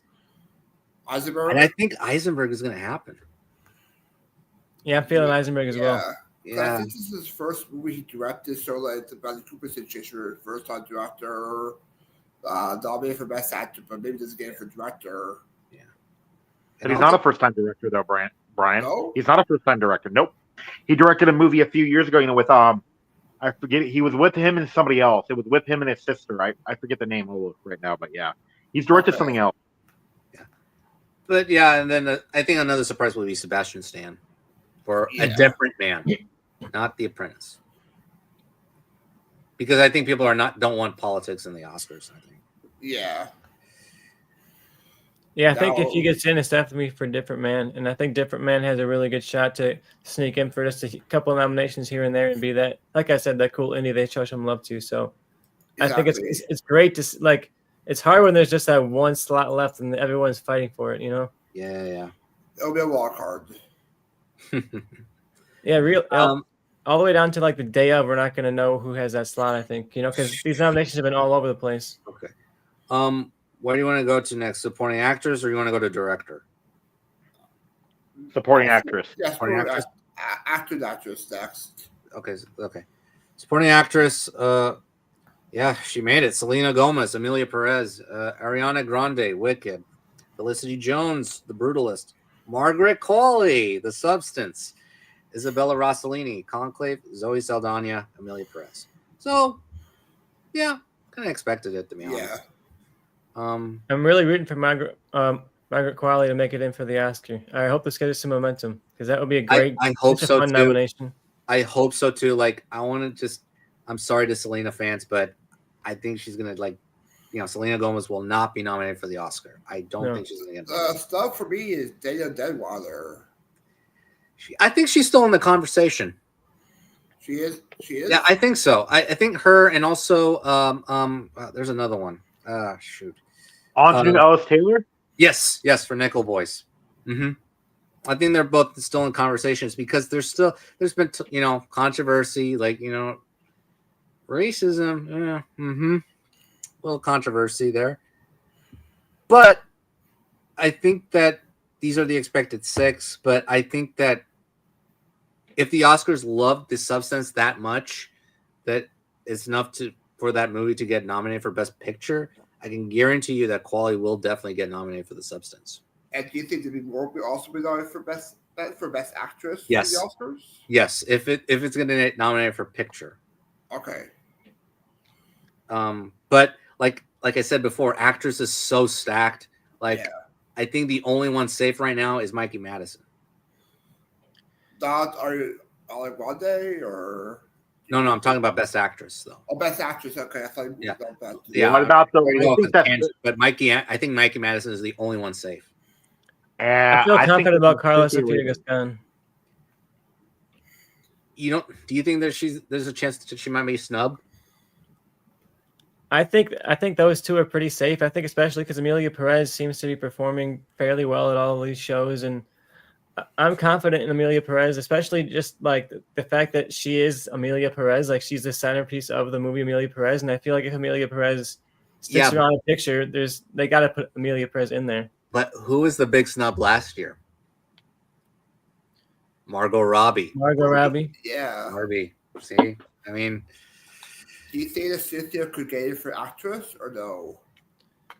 Eisenberg. and I think Eisenberg is going to happen. Yeah, I'm feeling Eisenberg as well. Yeah. I think this is his first movie he directed, so like it's about the Cooper situation. First time director, nominated for Best Actor, but maybe this game for director. Yeah. But he's not a first time director though, Brian. No? He's not a first time director. Nope. He directed a movie a few years ago, with I forget, he was with him and somebody else. It was with him and his sister. I forget the name right now, but yeah. He's directed something else. Yeah. But yeah, and then I think another surprise will be Sebastian Stan for A Different Man, not The Apprentice. Because I think people don't want politics in the Oscars, I think. Yeah. Yeah, I think if he gets in, it's definitely for Different Man. And I think Different Man has a really good shot to sneak in for just a couple of nominations here and there and be that, like I said, that cool indie they show some love to. So I think it's great to, like, it's hard when there's just that one slot left and everyone's fighting for it, Yeah. It'll be a walk hard. Yeah, all the way down to like the day of, we're not going to know who has that slot, I think, because these nominations have been all over the place. Okay. Where do you want to go to next? Supporting actress, or you want to go to director? Supporting actress. Yes, supporting actress. Actress next. Okay. Supporting actress. Yeah, she made it. Selena Gomez, Emilia Perez, Ariana Grande, Wicked, Felicity Jones, The Brutalist, Margaret Qualley, The Substance, Isabella Rossellini, Conclave, Zoe Saldana, Amelia Perez. So, yeah, kind of expected it, to be honest. I'm really rooting for Margaret Qualley to make it in for the Oscar. I hope this gives us some momentum because that would be a great, I hope so fun too. nomination. I hope so too. Like, I want to just. I'm sorry to Selena fans, but I think she's gonna Selena Gomez will not be nominated for the Oscar. I don't think she's gonna get nominated. Stuff for me is Dana Deadwater. I think she's still in the conversation. She is. Yeah, I think so. I think her and also there's another one. Shoot. Angelina Ellis Taylor? Yes, for Nickel Boys. Mm-hmm. I think they're both still in conversations because there's been controversy, like racism. Yeah, a little controversy there. But I think that these are the expected 6. But I think that if the Oscars love the substance that much, that it's enough for that movie to get nominated for Best Picture, I can guarantee you that Qualley will definitely get nominated for the substance. And do you think there'd be also be nominated for Best Actress? Yes. For the Oscars? Yes, if it's going to nominate for Picture. Okay. But like I said before, actress is so stacked. Like, I think the only one safe right now is Mikey Madison. Are you Grande or? No, I'm talking about Best Actress though. Oh, Best Actress. Okay, I thought yeah. Yeah. What about the? But I think Mikey Madison is the only one safe. I feel confident about Carla Sofia Gascon. Do you think that there's a chance that she might be snubbed? I think those two are pretty safe. I think especially because Amelia Perez seems to be performing fairly well at all of these shows, and I'm confident in Amelia Perez, especially just like the fact that she is Amelia Perez, like she's the centerpiece of the movie Amelia Perez, and I feel like if Amelia Perez sticks around a picture, they got to put Amelia Perez in there. But who was the big snub last year? Margot Robbie. Yeah. Barbie. See, I mean, do you think that Cynthia could get it for actress or no?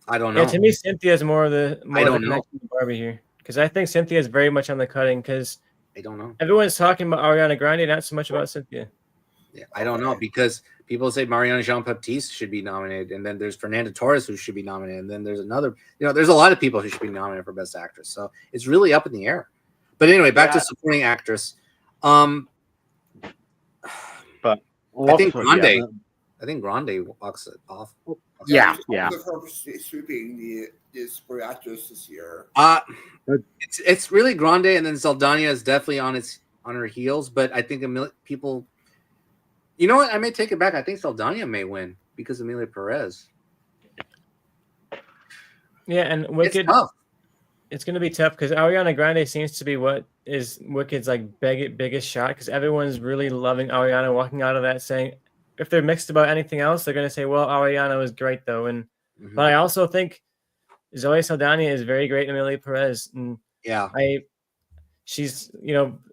I don't know. Yeah, to me, Cynthia is more the connection to Barbie here. Because I think Cynthia is very much on the cutting. Because I don't know. Everyone's talking about Ariana Grande, not so much about Cynthia. Yeah, I don't know because people say Mariana Jean-Baptiste should be nominated, and then there's Fernanda Torres who should be nominated, and then there's another. There's a lot of people who should be nominated for Best Actress. So it's really up in the air. But anyway, back to supporting actress. But I think Grande. I think Grande walks it off. Yeah. Sweeping the supporting actress this year. It's really Grande, and then Saldana is definitely on her heels. But I think people. You know what? I may take it back. I think Saldana may win because Amelia Perez. Yeah, and Wicked. It's tough. It's going to be tough because Ariana Grande seems to be what is Wicked's like biggest shot because everyone's really loving Ariana walking out of that saying if they're mixed about anything else, they're going to say, well, Ariana was great though. And but I also think Zoe Saldana is very great in Amelia Perez. And she's,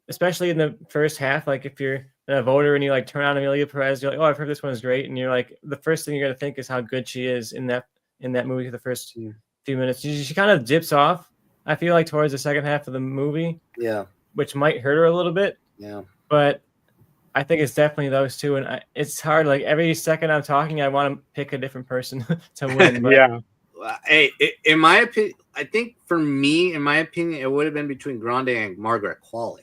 especially in the first half, like if you're a voter and you like turn on Amelia Perez, you're like, oh, I've heard this one's great. And you're like, the first thing you're going to think is how good she is in that movie for the first few minutes. She kind of dips off, I feel like, towards the second half of the movie. Yeah. Which might hurt her a little bit. Yeah. But I think it's definitely those two. And it's hard. Like every second I'm talking, I want to pick a different person to win. But yeah. Hey, in my opinion, I think for me, in my opinion, it would have been between Grande and Margaret Qualley.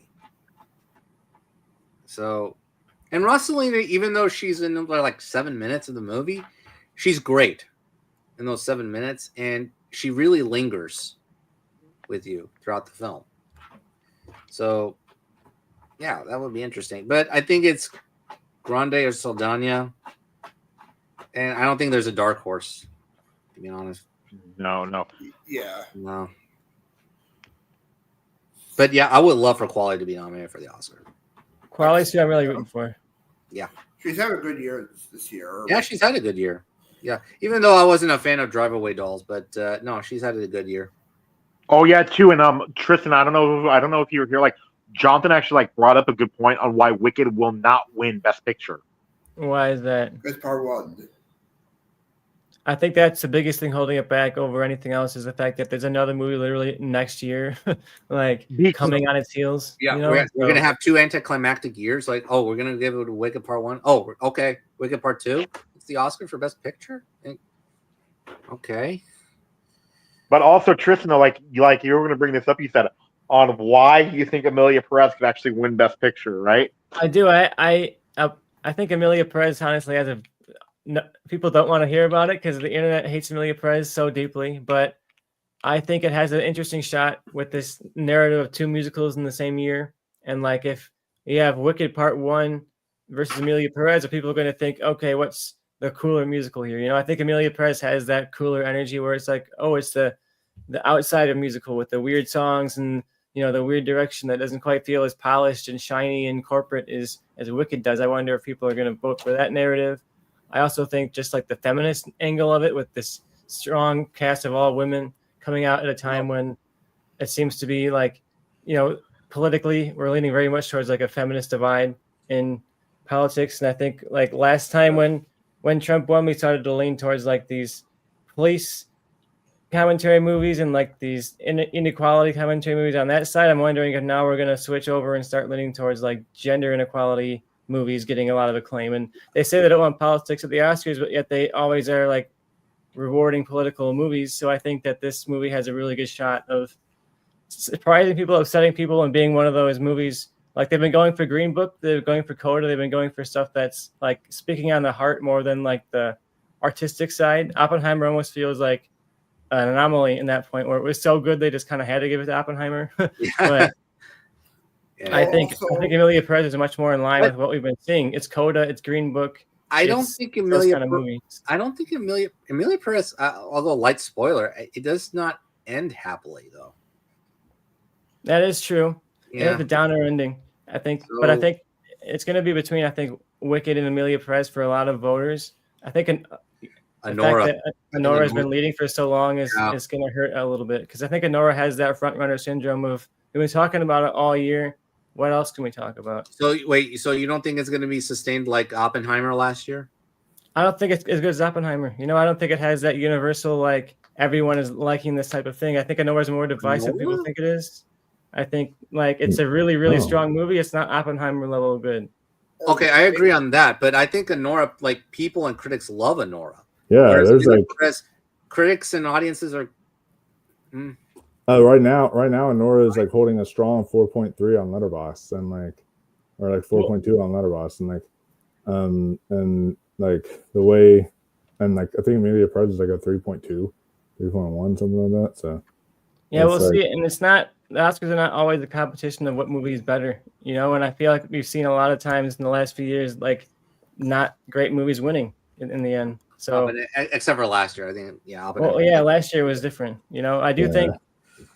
So, and Rossellini, even though she's in like 7 minutes of the movie, she's great in those 7 minutes, and she really lingers with you throughout the film. So, yeah, that would be interesting. But I think it's Grande or Saldana, and I don't think there's a dark horse, to be honest. No. Yeah. No. But yeah, I would love for Qualley to be nominated for the Oscar. Qualley's who I'm really rooting for. Yeah. She's had a good year this year. Yeah, she's had a good year. Yeah. Even though I wasn't a fan of Drive Away Dolls, but no, she's had a good year. Oh yeah, too. And Tristan, I don't know if you were here. Like Jonathan actually brought up a good point on why Wicked will not win Best Picture. Why is that? It's part one. I think that's the biggest thing holding it back over anything else is the fact that there's another movie literally next year, like coming on its heels. Yeah, you know? we're gonna have 2 anticlimactic years. Like, oh, we're gonna give it a Wicked Part 1. Oh, okay, Wicked Part 2. It's the Oscar for Best Picture. Okay. But also, Tristan, though, like you were going to bring this up. You said on why you think Amelia Perez could actually win Best Picture, right? I do. I think Amelia Perez honestly has a. No, people don't want to hear about it because the internet hates Amelia Perez so deeply. But I think it has an interesting shot with this narrative of 2 musicals in the same year. And like, if you have Wicked Part 1 versus Amelia Perez, are people going to think, okay, what's the cooler musical here? You know, I think Amelia Perez has that cooler energy where it's like, oh, it's the outsider musical with the weird songs and, you know, the weird direction that doesn't quite feel as polished and shiny and corporate as Wicked does. I wonder if people are going to vote for that narrative. I also think just like the feminist angle of it with this strong cast of all women coming out at a time when it seems to be like, you know, politically we're leaning very much towards like a feminist divide in politics. And I think like last time when Trump won, we started to lean towards like these police commentary movies and like these inequality commentary movies on that side. I'm wondering if now we're going to switch over and start leaning towards like gender inequality movies getting a lot of acclaim. And they say they don't want politics at the Oscars, but yet they always are like rewarding political movies. So I think that this movie has a really good shot of surprising people, upsetting people, and being one of those movies. Like they've been going for Green Book, they've been going for Coda, they've been going for stuff that's like speaking on the heart more than like the artistic side. Oppenheimer almost feels like an anomaly in that point where it was so good they just kind of had to give it to Oppenheimer. But I think Amelia Perez is much more in line with what we've been seeing. It's Coda, it's Green Book. I don't think Amelia Perez, although light spoiler, it does not end happily though. That is true. Yeah. It has a downer ending, I think. But I think it's going to be between, I think, Wicked and Amelia Perez for a lot of voters. I think Honora has been leading for so long is going to hurt a little bit because I think Honora has that front runner syndrome of we've been talking about it all year. What else can we talk about? So wait, so you don't think it's going to be sustained like Oppenheimer last year? I don't think it's as good as Oppenheimer. You know, I don't think it has that universal like everyone is liking this type of thing. I think Honora's more divisive than people think it is. I think like it's a really, really strong movie. It's not Oppenheimer level good. Okay, I agree on that, but I think Honora, like people and critics love Honora. Yeah, there's like critics and audiences are. Right now, Honora is like holding a strong 4.3 on Letterboxd and like, or like 4.2 on Letterboxd and like, and like the way, and like I think Amelia Perez is like a 3.2, 3.1, something like that. So yeah, we'll see. And it's not. The Oscars are not always a competition of what movie is better, you know. And I feel like we've seen a lot of times in the last few years, like not great movies winning in the end. So, except for last year, I think, last year was different. You know, I do think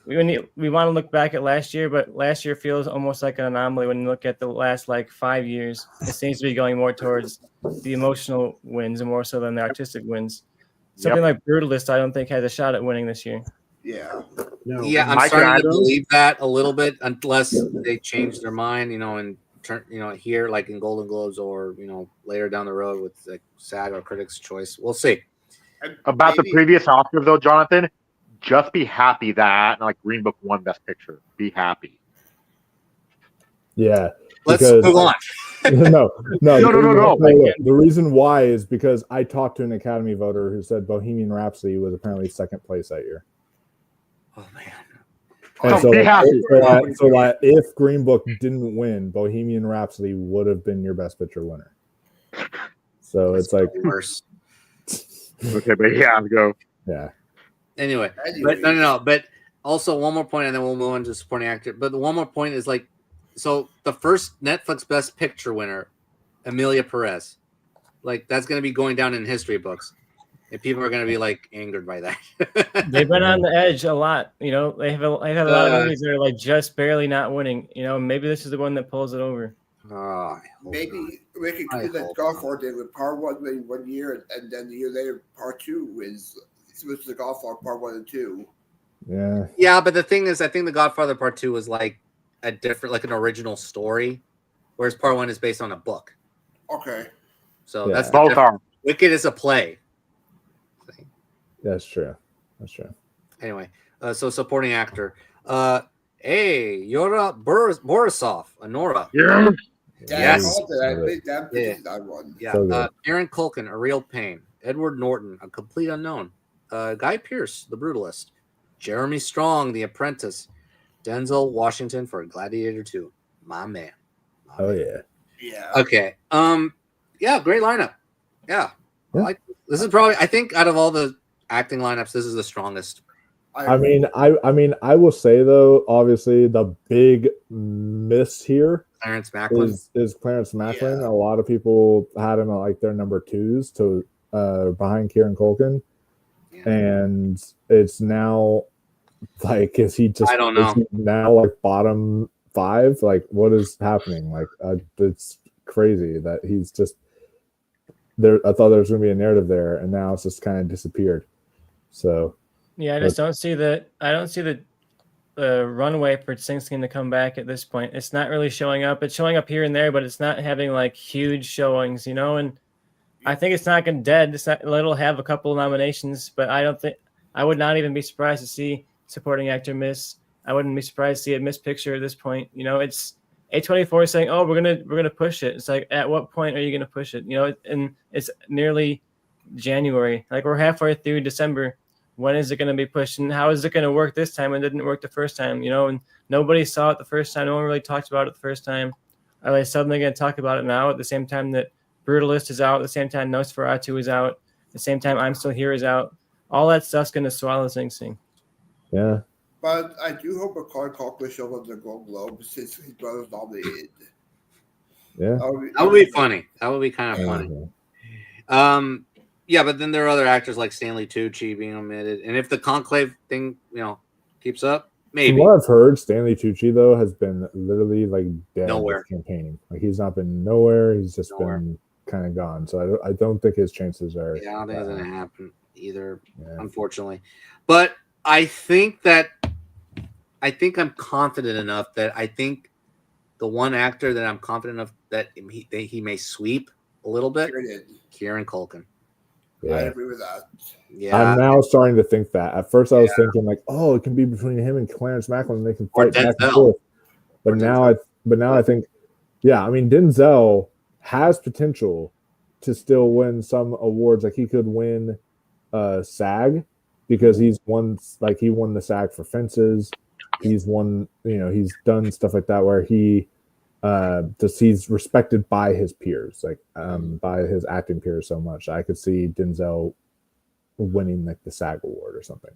we want to look back at last year, but last year feels almost like an anomaly when you look at the last like 5 years. It seems to be going more towards the emotional wins and more so than the artistic wins. Something like Brutalist, I don't think has a shot at winning this year. Yeah. No. Yeah, I'm starting to believe that a little bit, unless they change their mind, you know, and turn, you know, here like in Golden Globes or you know later down the road with like SAG or Critics' Choice. We'll see. About the previous Oscars, though, Jonathan, just be happy that like Green Book won Best Picture. Be happy. Yeah. Let's move on. No. The The reason why is because I talked to an Academy voter who said Bohemian Rhapsody was apparently second place that year. Oh man. And so if Green Book didn't win, Bohemian Rhapsody would have been your Best Picture winner. So it's like worse. Okay, but go. Yeah. Anyway, but no. But also one more point, and then we'll move on to supporting actor. But the one more point is like, so the first Netflix Best Picture winner, Amelia Perez, like that's going to be going down in history books. And people are going to be like angered by that. They've been on the edge a lot. You know, they have a lot of movies that are like just barely not winning. You know, maybe this is the one that pulls it over. Maybe we could do that Godfather did with Part 1 win 1 year, and then the year later Part 2 wins. Switch to the Godfather Part 1 and 2. Yeah. Yeah, but the thing is, I think the Godfather Part 2 was like a different, like an original story, whereas Part 1 is based on a book. Okay. So that's both are. Wicked is a play. That's true. That's true. Anyway, so supporting actor. Yura Borisov, Honora. Yeah. Yes. I called it. I Yeah. think that is that one. Yeah. So good. Aaron Culkin, A Real Pain. Edward Norton, A Complete Unknown. Guy Pearce, The Brutalist. Jeremy Strong, The Apprentice. Denzel Washington for Gladiator 2. My man. Oh yeah. Yeah. Okay. Yeah, great lineup. Yeah. Yeah. This is probably, I think, out of all the acting lineups, this is the strongest. I mean, I will say though, obviously the big miss here Clarence Macklin. is Clarence Macklin. Yeah. A lot of people had him at like their number 2s to behind Kieran Culkin, Yeah. and it's now like, is he just? I don't know. Is he now like bottom 5? Like, what is happening? Like, it's crazy that he's just there. I thought there was going to be a narrative there, and now it's just kind of disappeared. So. Yeah, I just don't see the runway for Sing Sing to come back at this point. It's not really showing up. It's showing up here and there, but it's not having like huge showings, And I think it's not going dead. It'll have a couple of nominations, but I would not even be surprised to see supporting actor miss. I wouldn't be surprised to see a missed picture at this point. It's A24 saying, "Oh, we're gonna push it." It's like, at what point are you gonna push it? And it's nearly January. Like, we're halfway through December. When is it going to be pushed, and how is it going to work this time? It didn't work the first time, and nobody saw it the first time. No one really talked about it the first time. Are they suddenly going to talk about it now at the same time that Brutalist is out, at the same time Nosferatu is out, at the same time I'm Still Here is out? All that stuff's going to swallow Sing Sing. Yeah. But I do hope Macaulay Culkin shows up at the Gold Globe since his brother's nominated. Yeah. That would be funny. That would be kind of funny. Yeah, but then there are other actors like Stanley Tucci being omitted, and if the Conclave thing, keeps up, maybe. From what I've heard, Stanley Tucci though has been literally like dead Nowhere. campaigning. Like, he's not been nowhere. He's just Nowhere. been kind of gone. So I don't think his chances are. Yeah, I don't think it's gonna happen either, Yeah. unfortunately. But I think I'm confident enough that I think the one actor that I'm confident enough that he may sweep a little bit, Kieran Culkin. Yeah. I agree with that. Yeah, I'm now starting to think that. At first, I was thinking like, oh, it can be between him and Clarence Macklin. They can fight back and forth. But now I think, yeah, I mean, Denzel has potential to still win some awards. Like, he could win SAG because he won the SAG for Fences. He's won, he's done stuff like that where he's respected by his peers, like by his acting peers so much. I could see Denzel winning like the SAG award or something.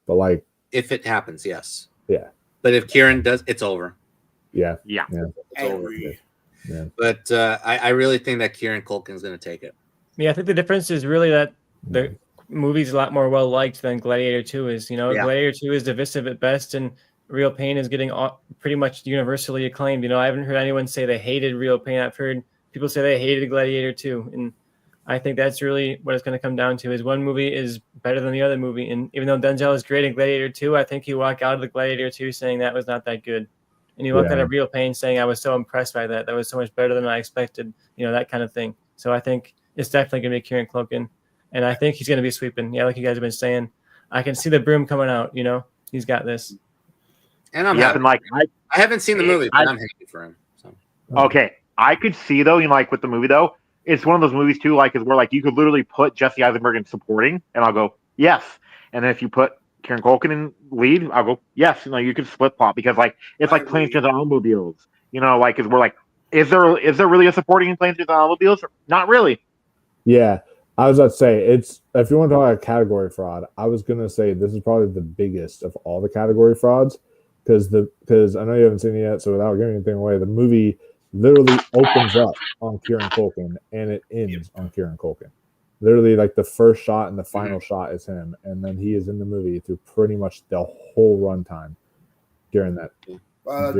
But like, if it happens, yes. Yeah. But if Kieran does, it's over. Yeah. Yeah. It's over. Yeah. But I really think that Kieran Culkin's going to take it. Yeah, I think the difference is really that the movie's a lot more well liked than Gladiator 2 is. Gladiator 2 is divisive at best, and Real Pain is getting pretty much universally acclaimed. I haven't heard anyone say they hated Real Pain. I've heard people say they hated Gladiator 2, and I think that's really what it's going to come down to. Is one movie is better than the other movie, and even though Denzel is great in Gladiator 2, I think you walk out of the Gladiator 2 saying that was not that good, and you walk out of Real Pain saying I was so impressed by that. That was so much better than I expected. That kind of thing. So I think it's definitely going to be Kieran Culkin, and I think he's going to be sweeping. Yeah, like you guys have been saying, I can see the broom coming out. He's got this. And I'm happy. Like, I haven't seen the movie, but I'm happy for him. So. Okay, I could see though, like with the movie though, it's one of those movies too, like is where like you could literally put Jesse Eisenberg in supporting, and I'll go yes, and then if you put Kieran Culkin in lead, I'll go yes. You could flip flop because like it's like Planes, Trains, and Automobiles. Like is we're like, is there really a supporting in Planes, Trains, and Automobiles? Not really. Yeah. I was about to say, it's, if you want to talk about category fraud, I was gonna say this is probably the biggest of all the category frauds. Because I know you haven't seen it yet, so without giving anything away, the movie literally opens up on Kieran Culkin and it ends on Kieran Culkin. Literally, like the first shot and the final shot is him, and then he is in the movie through pretty much the whole runtime during that.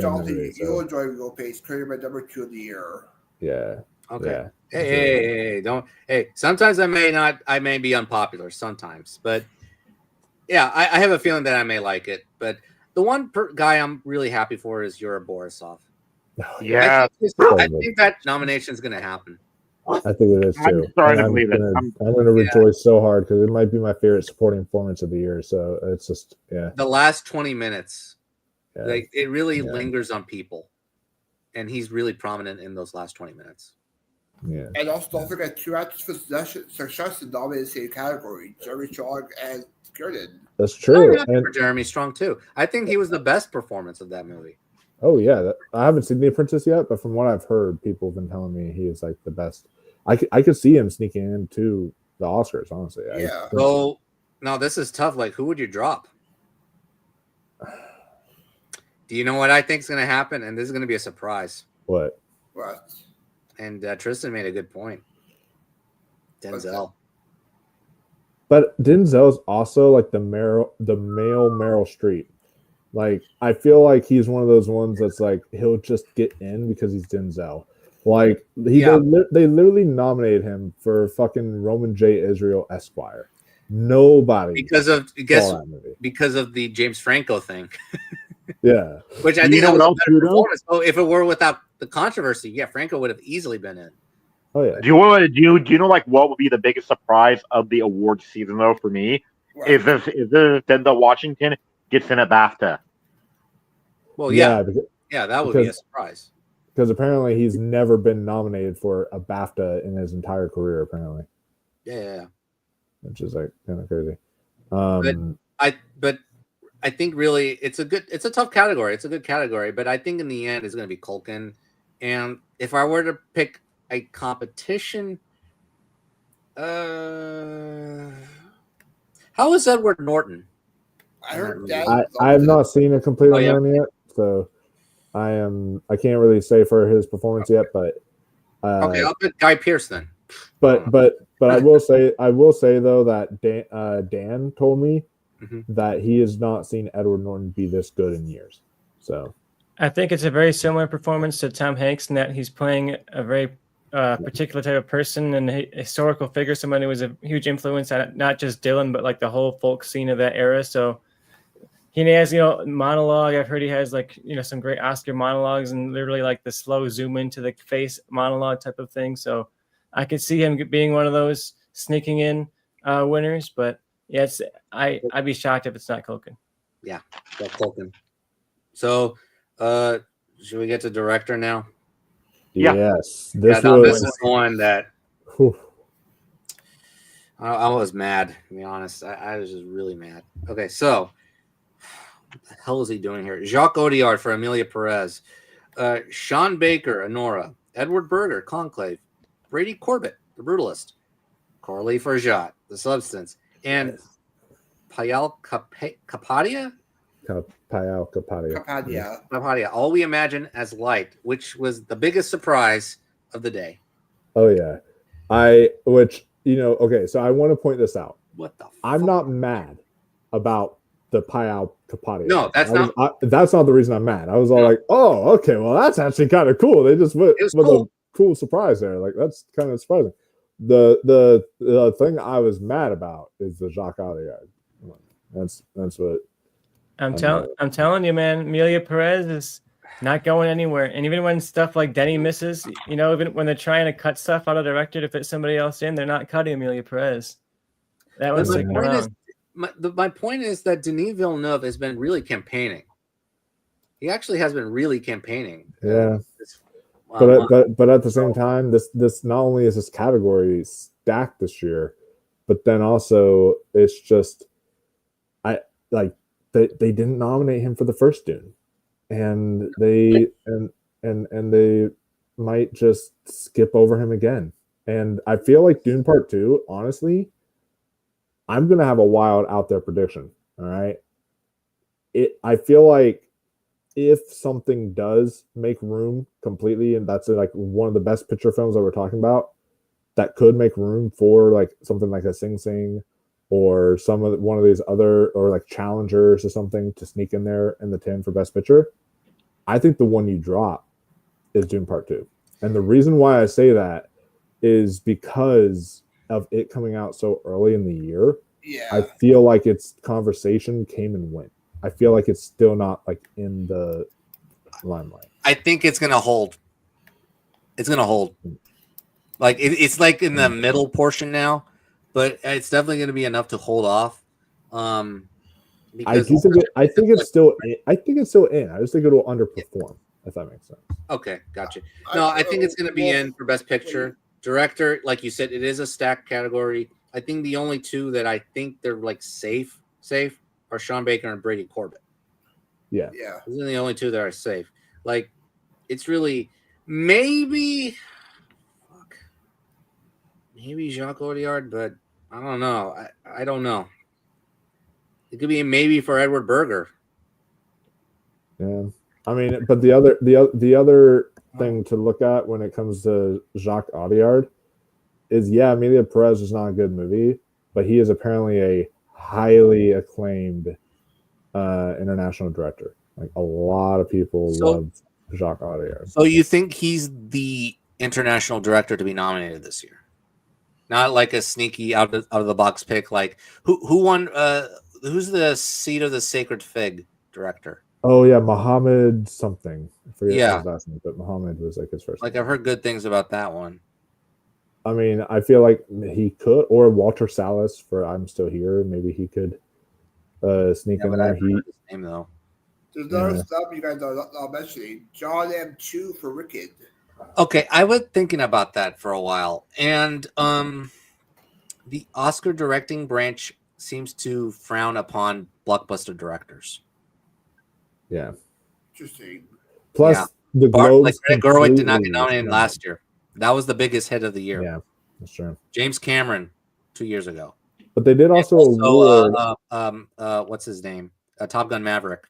Jonathan, you'll enjoy Real Pace, created my number 2 of the year. Yeah. Okay. Yeah. Hey, don't. Hey, sometimes I may be unpopular sometimes, but yeah, I have a feeling that I may like it, but. The one guy I'm really happy for is Yura Borisov. Yeah. I think that nomination is going to happen. I think it is I'm too. starting And to believe it. I'm gonna rejoice so hard because it might be my favorite supporting performance of the year. So it's just The last 20 minutes, yeah. like it really Yeah. lingers on people, and he's really prominent in those last 20 minutes. Yeah. And also, don't forget two actors for success in nominated same category: Jeremy Strong and Gordon. That's true. I'm happy And for Jeremy Strong too. I think he was the best performance of that movie. oh yeah, I haven't seen The Apprentice yet, but from what I've heard, people have been telling me he is like the best. I could see him sneaking into the Oscars. Honestly, Yeah. So now this is tough. Like, who would you drop? Do you know what I think is going to happen? And this is going to be a surprise. What? What? And Tristan made a good point. Denzel. But Denzel's also like the male Meryl Streep. Like I feel like he's one of those ones that's like he'll just get in because he's Denzel. Like they literally nominated him for fucking Roman J. Israel Esquire. Nobody because of the James Franco thing. Yeah, which I think that was a better performance. So if it were without the controversy, yeah, Franco would have easily been in. Oh yeah. Do you know like what would be the biggest surprise of the awards season though for me? Right. Is this Denzel Washington gets in at BAFTA? Well, yeah, that would be a surprise. Because apparently he's never been nominated for a BAFTA in his entire career. Apparently, yeah. Which is like kind of crazy. But I think really it's a tough category. It's a good category, but I think in the end it's going to be Culkin. And if I were to pick a competition, how is Edward Norton? I heard that. I have not seen a complete one yet, so I can't really say for his performance yet. But okay, I'll pick Guy Pearce then. But I will say though that Dan told me that he has not seen Edward Norton be this good in years. So I think it's a very similar performance to Tom Hanks in that he's playing a very particular type of person and a historical figure, someone who was a huge influence on not just Dylan, but like the whole folk scene of that era. So he has, monologue. I've heard he has some great Oscar monologues and literally like the slow zoom into the face monologue type of thing. So I could see him being one of those sneaking in winners, but yes, I'd be shocked if it's not Culkin. Yeah, Culkin. So, should we get to director now? Yeah. Yes. This is one that I was mad, to be honest. I was just really mad. Okay, so what the hell is he doing here? Jacques Audiard for Amelia Perez, Sean Baker, Anora, Edward Berger, Conclave, Brady Corbett, The Brutalist, Corley Forjat, The Substance, and Payal Kapadia? Payal Kapadia. All We Imagine as Light, which was the biggest surprise of the day. Oh yeah. Okay, so I want to point this out. What the fuck? I'm not mad about the Payal Kapadia. No, that's that's not the reason I'm mad. I was all like, oh, okay, well that's actually kind of cool. They just went with a cool surprise there. Like that's kind of surprising. The thing I was mad about is the Jacques Audiard. That's what I'm telling you, man. Amelia Perez is not going anywhere. And even when stuff like Denny misses, even when they're trying to cut stuff out of the director to fit somebody else in, they're not cutting Amelia Perez. That was my point is that Denis Villeneuve has been really campaigning. He actually has been really campaigning. Yeah. But at the same time, this not only is this category stacked this year, but then also it's just they didn't nominate him for the first Dune, and they might just skip over him again. And I feel like Dune Part 2, honestly, I'm gonna have a wild out there prediction. All right, I feel like if something does make room completely, and that's like one of the best picture films that we're talking about, that could make room for like something like a Sing Sing or one of these other, or like Challengers or something to sneak in there in the 10 for best picture, I think the one you drop is Dune Part 2. And the reason why I say that is because of it coming out so early in the year. Yeah. I feel like its conversation came and went. I feel like it's still not like in the limelight. I think it's gonna hold. It's gonna hold. Like it's like in the middle portion now, but it's definitely going to be enough to hold off. I Because think it's still in. I think it's still in. I just think it'll underperform, if that makes sense. okay, gotcha. No, I think it's going to be in for Best Picture. Director, like you said, it is a stacked category. I think the only two that I think they're like safe are Sean Baker and Brady Corbett. Yeah. Those are the only two that are safe. Like, it's really maybe Jacques Audiard, but I don't know. I don't know. It could be a maybe for Edward Berger. Yeah. I mean, but the other thing to look at when it comes to Jacques Audiard is, yeah, Amelia Perez is not a good movie, but he is apparently a highly acclaimed international director. Like, a lot of people love Jacques Audiard. So you think he's the international director to be nominated this year? Not like a sneaky out of the box pick. Like who won? Who's the Seed of the Sacred Fig director? Oh yeah, Mohammed something. I forget his Yeah. last name, but Mohammed was like his first Like name. I've heard good things about that one. I mean, I feel like he could, or Walter Salas for I'm Still Here. Maybe he could sneak in there. I've heard his name though. There's another stuff you guys are not mentioning. John M2 for Wicked. Okay, I was thinking about that for a while, and the Oscar directing branch seems to frown upon blockbuster directors. Yeah. Interesting. Plus, Yeah. the Globes. Like Greta Gerwig did not get completely nominated last year. That was the biggest hit of the year. Yeah, that's true. James Cameron 2 years ago. But they did also award. What's his name? Top Gun Maverick.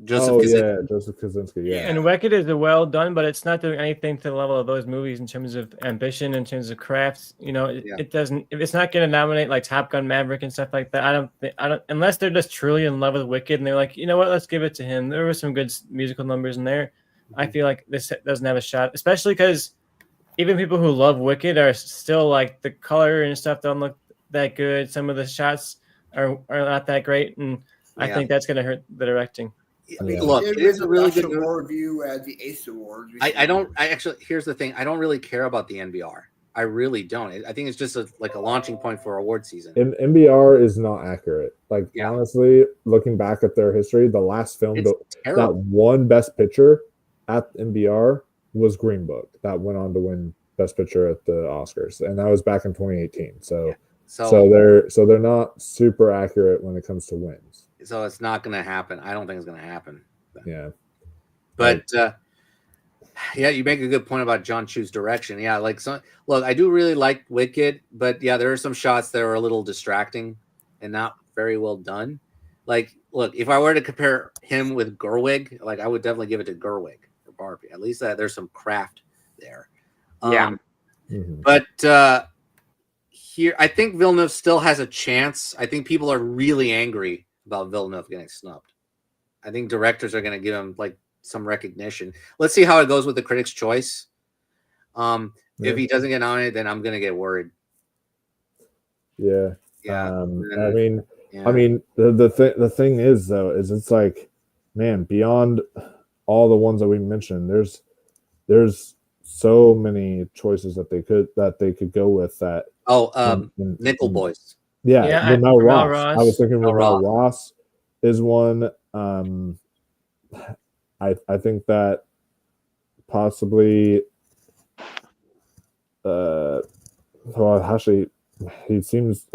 Joseph Kosinski. Yeah. And Wicked is well done, but it's not doing anything to the level of those movies in terms of ambition, in terms of crafts. You know, it doesn't. If it's not going to nominate like Top Gun Maverick and stuff like that, I don't. Unless they're just truly in love with Wicked and they're like, you know what, let's give it to him. There were some good musical numbers in there. I feel like this doesn't have a shot, especially because even people who love Wicked are still like the color and stuff don't look that good. Some of the shots are not that great, and I think that's going to hurt the directing. Look, it is a really good review at the ACE Awards. I actually, here's the thing. I don't really care about the NBR. I really don't. I think it's just like a launching point for award season. And NBR is not accurate. Like, honestly, looking back at their history, the last film that won Best Picture at NBR was Green Book. That went on to win Best Picture at the Oscars, and that was back in 2018. So they're not super accurate when it comes to wins. So it's not going to happen. I don't think it's going to happen. Yeah. But yeah, you make a good point about John Chu's direction. Yeah, like look, I do really like Wicked, but yeah, there are some shots that are a little distracting and not very well done. Like, look, if I were to compare him with Gerwig, like I would definitely give it to Gerwig or Barbie. At least there's some craft there. But here, I think Villeneuve still has a chance. I think people are really angry about Villeneuve getting snubbed. I think directors are going to give him like some recognition. Let's see how it goes with the Critics' Choice. If he doesn't get nominated, then I'm going to get worried. Yeah. I mean, the thing is though, is it's like, man, beyond all the ones that we mentioned, there's so many choices that they could go with that. Nickel Boys. Yeah, Mel Ross. I was thinking Mel Ross is one. I think that possibly. Well, actually, he seems.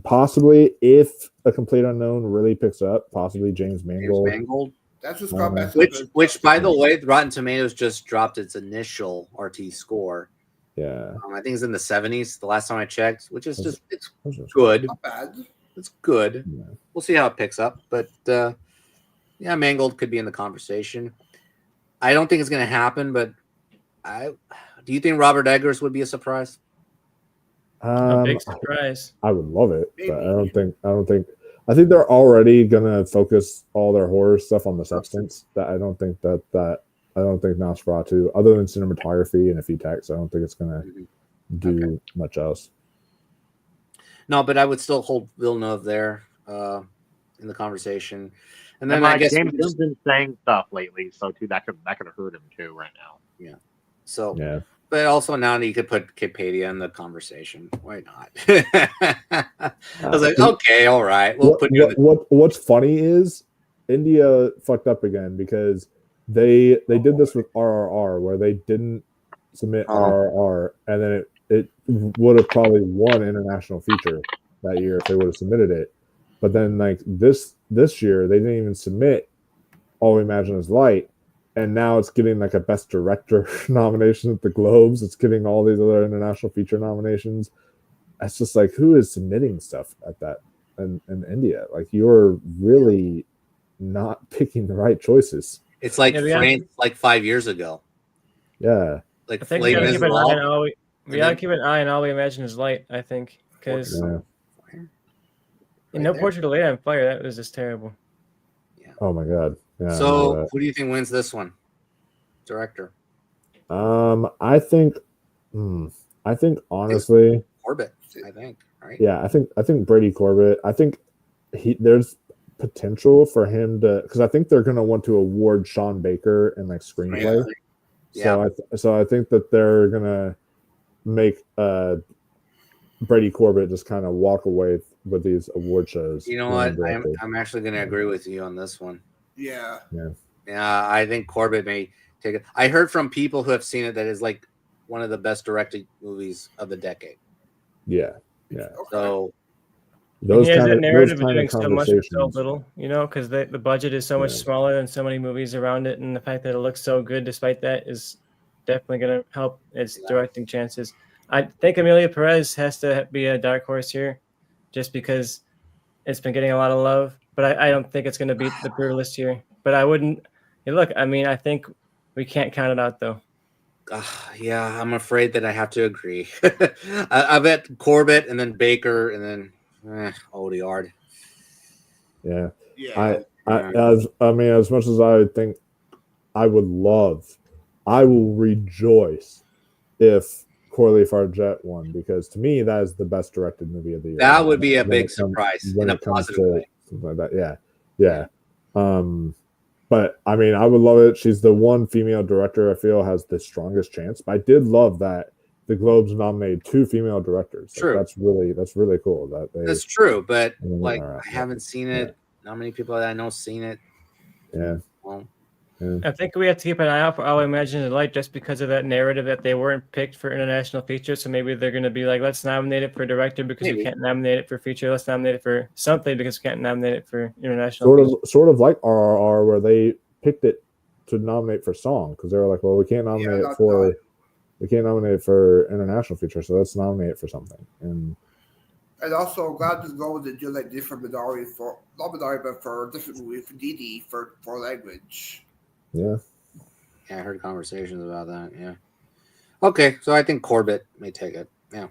Possibly if A Complete Unknown really picks up, possibly James Mangold. That's what's got back. Which, by the way, Rotten Tomatoes just dropped its initial RT score. Yeah, I think it's in the 70s. The last time I checked, which is it's good. Not bad. It's good. Yeah. We'll see how it picks up, but yeah, Mangold could be in the conversation. I don't think it's going to happen, but do you think Robert Eggers would be a surprise? A big surprise. I would love it, but I think they're already gonna focus all their horror stuff on the substance. That I don't think Nosferatu, other than cinematography and a few texts, I don't think it's gonna do much else. No, but I would still hold Villeneuve there in the conversation. And then I guess James has been saying stuff lately, so too that could hurt him too right now. Yeah. So But also now you could put Wikipedia in the conversation. Why not? I was like, okay, all right. We'll put you in the... What's funny is India fucked up again because they did this with RRR where they didn't submit RRR, and then it would have probably won international feature that year if they would have submitted it. But then like this year they didn't even submit All We Imagine Is Light, and now it's getting like a Best Director nomination at the Globes. It's getting all these other international feature nominations. It's just like, who is submitting stuff at that in India? Like, you're really not picking the right choices. It's like France, like 5 years ago. Yeah. Like I think we gotta keep an eye on All We Imagine Is Light, I think, because No Portrait of Lady on Fire, that was just terrible. Yeah. Oh my god. Yeah, so who do you think wins this one? Director. I think honestly Corbett, I think, right? Yeah, I think Brady Corbett. I think there's potential for him to, because I think they're going to want to award Sean Baker in like screenplay. Yeah. So I think that they're going to make Brady Corbett just kind of walk away with these award shows. You know what? I'm actually going to agree with you on this one. Yeah. I think Corbett may take it. I heard from people who have seen it that is like one of the best directed movies of the decade. Yeah. So those kind of narrative of doing so much with so little, because the budget is so much smaller than so many movies around it, and the fact that it looks so good despite that is definitely going to help its directing chances. I think Emilia Perez has to be a dark horse here, just because it's been getting a lot of love. But I don't think it's going to beat The Brutalist here. But I wouldn't. Look, I mean, I think we can't count it out though. Yeah, I'm afraid that I have to agree. I bet Corbett and then Baker and then Audiard. Yeah. As much as I think I will rejoice if Corley Fargette won, because to me that is the best directed movie of the year. That would be a big surprise in a positive way. Something like that. Yeah. But I mean, I would love it. She's the one female director I feel has the strongest chance. But I did love that the Globes nominated 2 female directors. True. That's really cool. That's true, but like I haven't seen it. Yeah. Not many people that I know seen it. Yeah. Well, I think we have to keep an eye out for All I Imagine Is Light, just because of that narrative that they weren't picked for international feature. So maybe they're going to be like, let's nominate it for director because we can't nominate it for feature. Let's nominate it for something because we can't nominate it for international. Sort of like RRR, where they picked it to nominate for song because they were like, well, we can't nominate it for international feature, so let's nominate it for something. And also, glad to go with the do like different minority for not minority, but for different movie for DD for language. Yeah, I heard conversations about that. Yeah. Okay, so I think Corbett may take it. Yeah.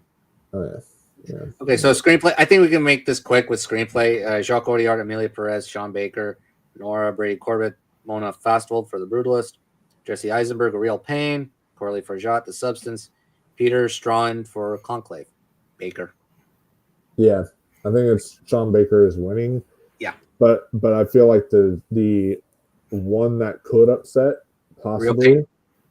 Oh yeah. Okay, so screenplay. I think we can make this quick with screenplay. Jacques Audiard, Emilia Perez, Sean Baker, Nora Brady Corbett, Mona Fastwold for The Brutalist, Jesse Eisenberg, A Real Pain, Corley Fargette, The Substance, Peter Strawn for Conclave. Baker. Yeah, I think it's Sean Baker is winning. Yeah, but I feel like the one that could upset possibly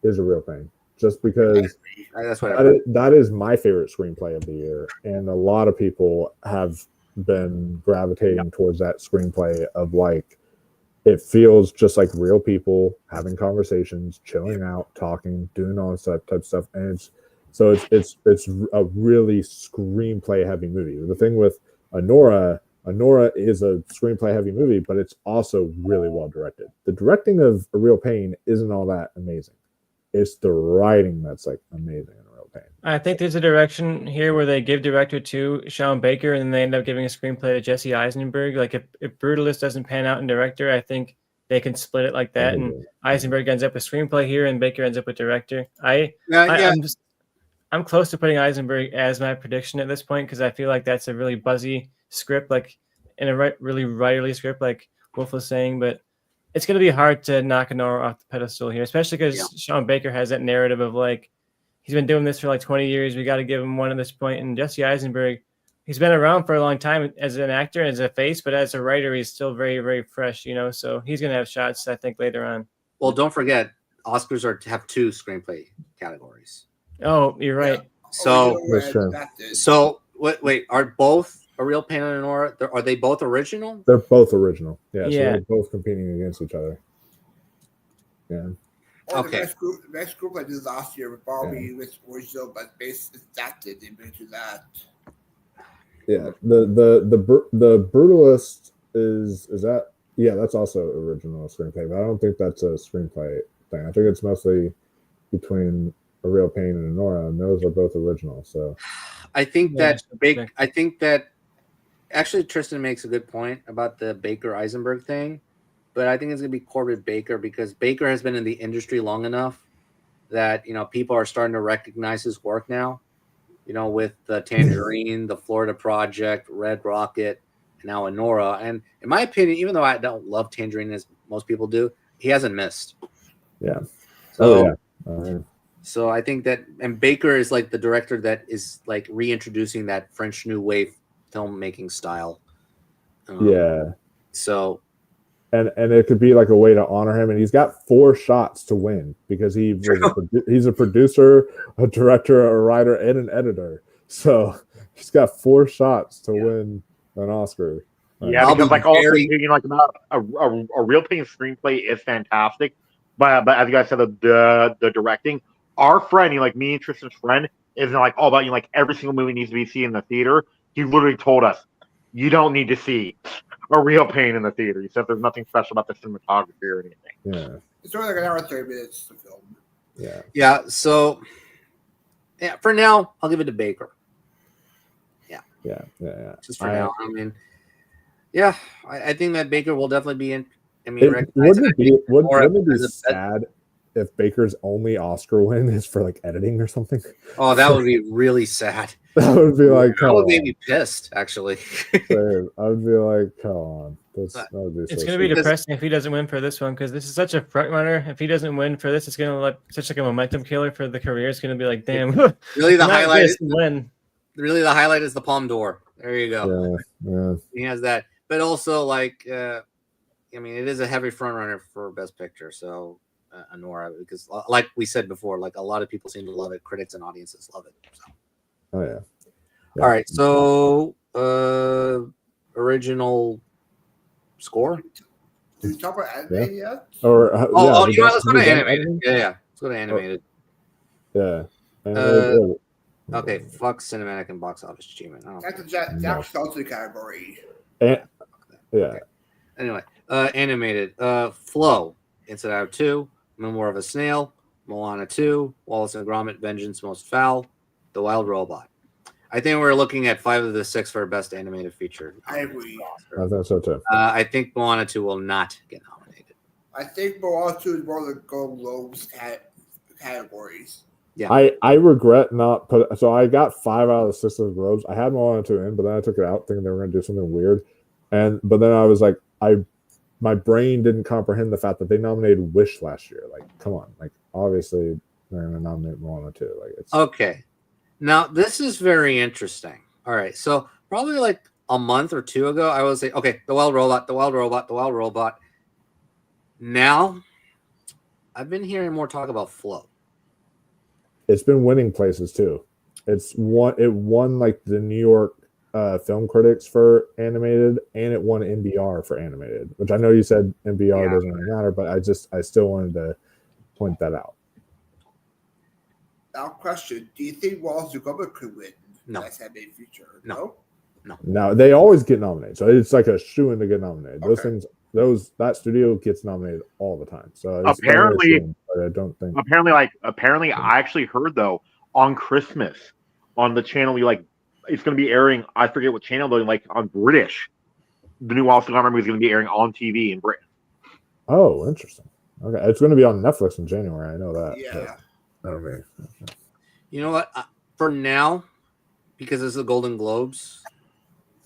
is A Real Pain, just because that's what that is my favorite screenplay of the year, and a lot of people have been gravitating towards that screenplay of like, it feels just like real people having conversations, chilling out, talking, doing all this type of stuff, and it's a really screenplay heavy movie. The thing with Anora is a screenplay heavy movie, but it's also really well directed. The directing of A Real Pain isn't all that amazing. It's the writing that's like amazing in A Real Pain. I think there's a direction here where they give director to Sean Baker and then they end up giving a screenplay to Jesse Eisenberg. Like if Brutalist doesn't pan out in director, I think they can split it like that, and Eisenberg ends up with screenplay here and Baker ends up with director. I'm close to putting Eisenberg as my prediction at this point because I feel like that's a really buzzy script, like in a really writerly script, like Wolf was saying. But it's going to be hard to knock Anora off the pedestal here, especially because Sean Baker has that narrative of like, he's been doing this for like 20 years. We got to give him one at this point. And Jesse Eisenberg, he's been around for a long time as an actor and as a face, but as a writer, he's still very, very fresh, so he's going to have shots, I think, later on. Well, don't forget, Oscars have 2 screenplay categories. Oh, you're right. So, That's true. Adapted. so wait, are both A Real Pain and Nora? Are they both original? They're both original. Yeah, so Yeah. they're both competing against each other. Yeah. Or Okay. the best group I did last year with Barbie was original, but based adapted. They made to that. Yeah. The Brutalist is that? Yeah, that's also original screenplay, but I don't think that's a screenplay thing. I think it's mostly between A Real Pain and Nora, and those are both original. So I think Yeah, that I think that actually Tristan makes a good point about the Baker Eisenberg thing, but I think it's gonna be Corbett Baker because Baker has been in the industry long enough that people are starting to recognize his work now. With the Tangerine, the Florida Project, Red Rocket, and now Nora. And in my opinion, even though I don't love Tangerine as most people do, he hasn't missed. yeah. So, Yeah. So I think that, and Baker is like the director that is like reintroducing that French New Wave filmmaking style. Yeah. So, and it could be like a way to honor him, and he's got 4 shots to win because he's a producer, a director, a writer, and an editor. So he's got 4 shots to win an Oscar. Yeah, I'll because be like also very- thinking like about a Real Pain screenplay is fantastic, but as you guys said, the directing, our friend, like me and Tristan's friend, isn't like all about like every single movie needs to be seen in the theater. He literally told us you don't need to see A Real Pain in the theater. He said there's nothing special about the cinematography or anything. Yeah. It's only like an hour and 30 minutes to film. Yeah. So yeah, for now, I'll give it to Baker. Yeah. Just for now. I mean, yeah, I think that Baker will definitely be in. I mean, Wouldn't it be as a- sad if Baker's only Oscar win is for like editing or something? Oh, that would be really sad. That would be like, That would make me pissed, actually. I would be like, come on. That would be It's so going to be stupid. depressing if he doesn't win for this one because this is such a front runner. If he doesn't win for this, it's going to look such like a momentum killer for the career. It's going to be like, damn. Really, the not highlight. this win. Really, the highlight is the Palme d'Or. There you go. Yeah. He has that, but also like, I mean, it is a heavy front runner for Best Picture. So, Nora, because like we said before, like a lot of people seem to love it. Critics and audiences love it. So. Oh yeah. All right. So, original score. Did you talk about anime yet? Or You know what? Let's go to animated. Yeah. Let's go to animated. Yeah. Okay. Fuck cinematic and box office achievement. I don't That's the Jack Shelton category. Yeah. Okay. Anyway, animated. Flow. Inside Out 2. Memoir of a Snail. Moana 2. Wallace and Gromit. Vengeance Most Foul. The Wild Robot. I think we're looking at 5 of the 6 for best animated feature. I agree. I think so too. I think Moana 2 will not get nominated. I think Moana 2 is one of the Golden Globes categories. Yeah. I regret not put. So I got 5 out of the 6 of the Globes. I had Moana 2 in, but then I took it out thinking they were going to do something weird. But then I was like, my brain didn't comprehend the fact that they nominated Wish last year. Like, come on, like obviously they're going to nominate Moana 2. Like, it's Okay. Now this is very interesting. All right, so probably like a month or 2 ago, I would say, okay, The Wild Robot, The Wild Robot, The Wild Robot. Now, I've been hearing more talk about Flow. It's been winning places too. It won like the New York film critics for animated, and it won NBR for animated, which I know you said NBR doesn't really matter, but I still wanted to point that out. Now, question: do you think Wallace and Gromit could win? No. Best animated feature. No. No, they always get nominated, so it's like a shoo-in to get nominated. Those Okay. things, that studio gets nominated all the time. So it's Apparently- never a shoo-in, but I don't think. Apparently, I actually heard though on Christmas on the channel it's going to be airing. I forget what channel though. Like on British, the new Wallace and Gromit movie is going to be airing on TV in Britain. Oh, interesting. Okay, it's going to be on Netflix in January. I know that. Yeah. Okay. You know what? For now, because it's the Golden Globes,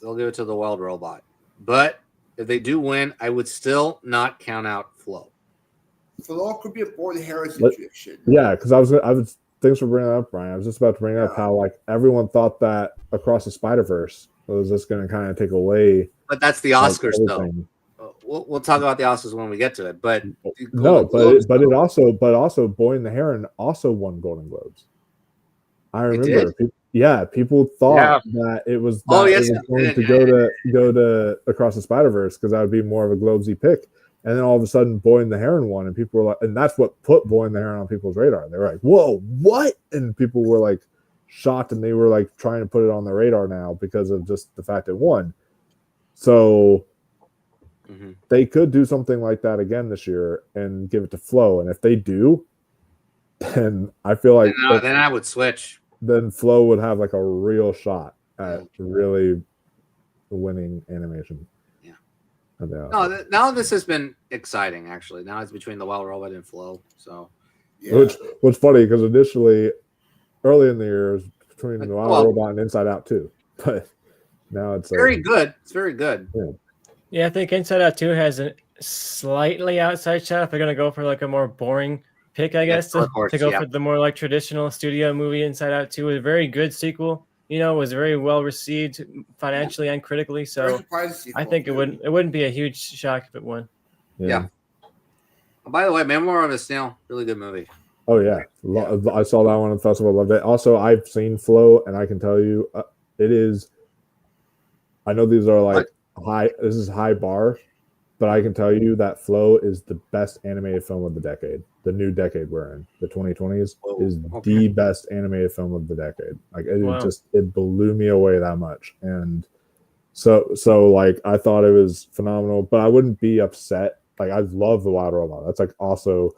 they'll give it to The Wild Robot. But if they do win, I would still not count out Flow. Flow could be a Board Harris But- situation. Yeah, because I was. Thanks for bringing that up, Brian. I was just about to bring up how like everyone thought that Across the Spider-Verse was just going to kind of take away. But that's the like, Oscars, though. everything. We'll talk about the Oscars when we get to it. But No, but it also Boy and the Heron also won Golden Globes. I remember. People thought that it was Oh, yes, it was going to go to Across the Spider-Verse because that would be more of a Globesy pick. And then all of a sudden, Boy and the Heron won, and people were like, and that's what put Boy and the Heron on people's radar. They were like, "Whoa, what?" And people were like shocked, and they were like trying to put it on their radar now because of just the fact it won. So they could do something like that again this year and give it to Flo. And if they do, then I feel like then I would switch. Then Flo would have like a real shot at really winning animation. Yeah. No, now this has been exciting. Actually, now it's between the Wild Robot and Flo. So, what's funny because initially, early in the year, it was between the Wild Robot and Inside Out too, but now it's very good. It's very good. Yeah, I think Inside Out 2 has a slightly outside shot if they're gonna go for like a more boring pick, I guess, to go for the more like traditional studio movie. Inside Out 2 was a very good sequel. Was very well received financially and critically. So I think it wouldn't be a huge shock if it won. Yeah. By the way, Memoir of a Snail, really good movie. Oh yeah, I saw that one at the festival. Loved it. Also, I've seen Flo, and I can tell you, it is. I know these are like high. This is high bar, but I can tell you that Flo is the best animated film of the decade. The new decade we're in, the 2020s, is the best animated film of the decade. Like it blew me away that much. And so like I thought it was phenomenal, but I wouldn't be upset. Like I love The Wild Robot. That's like also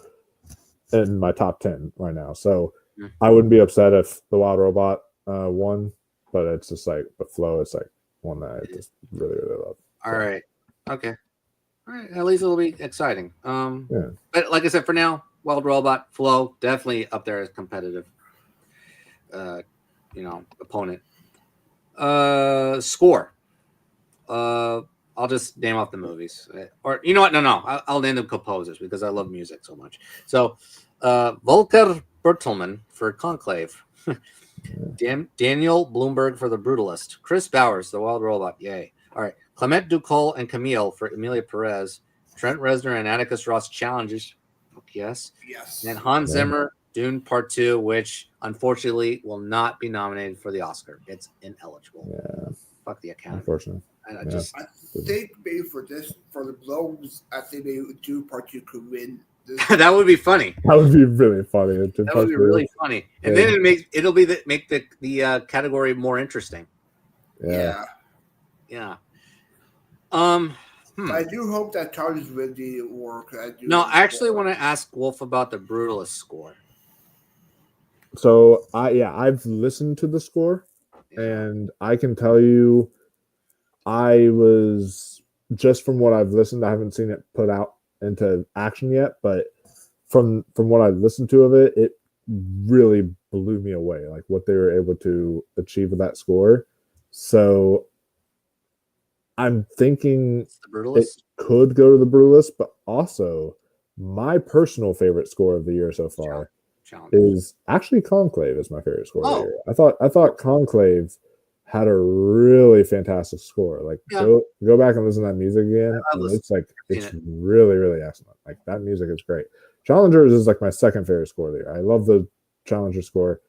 in my top 10 right now. So I wouldn't be upset if The Wild Robot won, but it's just like, but Flo is like one that I just really, really love. All right. Okay. All right. At least it'll be exciting. But like I said, for now, Wild Robot, Flo, definitely up there as competitive, opponent. Score. I'll just name off the movies, or you know what? No, I'll name the composers because I love music so much. So, Volker Bertelmann for Conclave, Daniel Bloomberg for The Brutalist, Chris Bowers, The Wild Robot. Yay! All right, Clement Ducol and Camille for Emilia Perez, Trent Reznor and Atticus Ross Challenges. Yes. And Hans Zimmer, Dune Part 2, which unfortunately will not be nominated for the Oscar. It's ineligible. Yeah. Fuck the Academy. Unfortunately. I think maybe for the Globes, I think maybe Dune Part 2 could win. That would be funny. That would be really funny. That would be really funny, and then make the category more interesting. Yeah. I do hope that Charlie's win the award. I actually want to ask Wolf about the Brutalist score. So I've listened to the score, and I can tell you, I was just from what I've listened. I haven't seen it put out into action yet, but from what I've listened to of it, it really blew me away. Like what they were able to achieve with that score. So I'm thinking it could go to the Brutalist, but also my personal favorite score of the year so far is actually Conclave is my favorite score of the year. I thought Conclave had a really fantastic score. Like go back and listen to that music again. It's really, really excellent. Like that music is great. Challengers is like my second favorite score of the year. I love the Challenger score,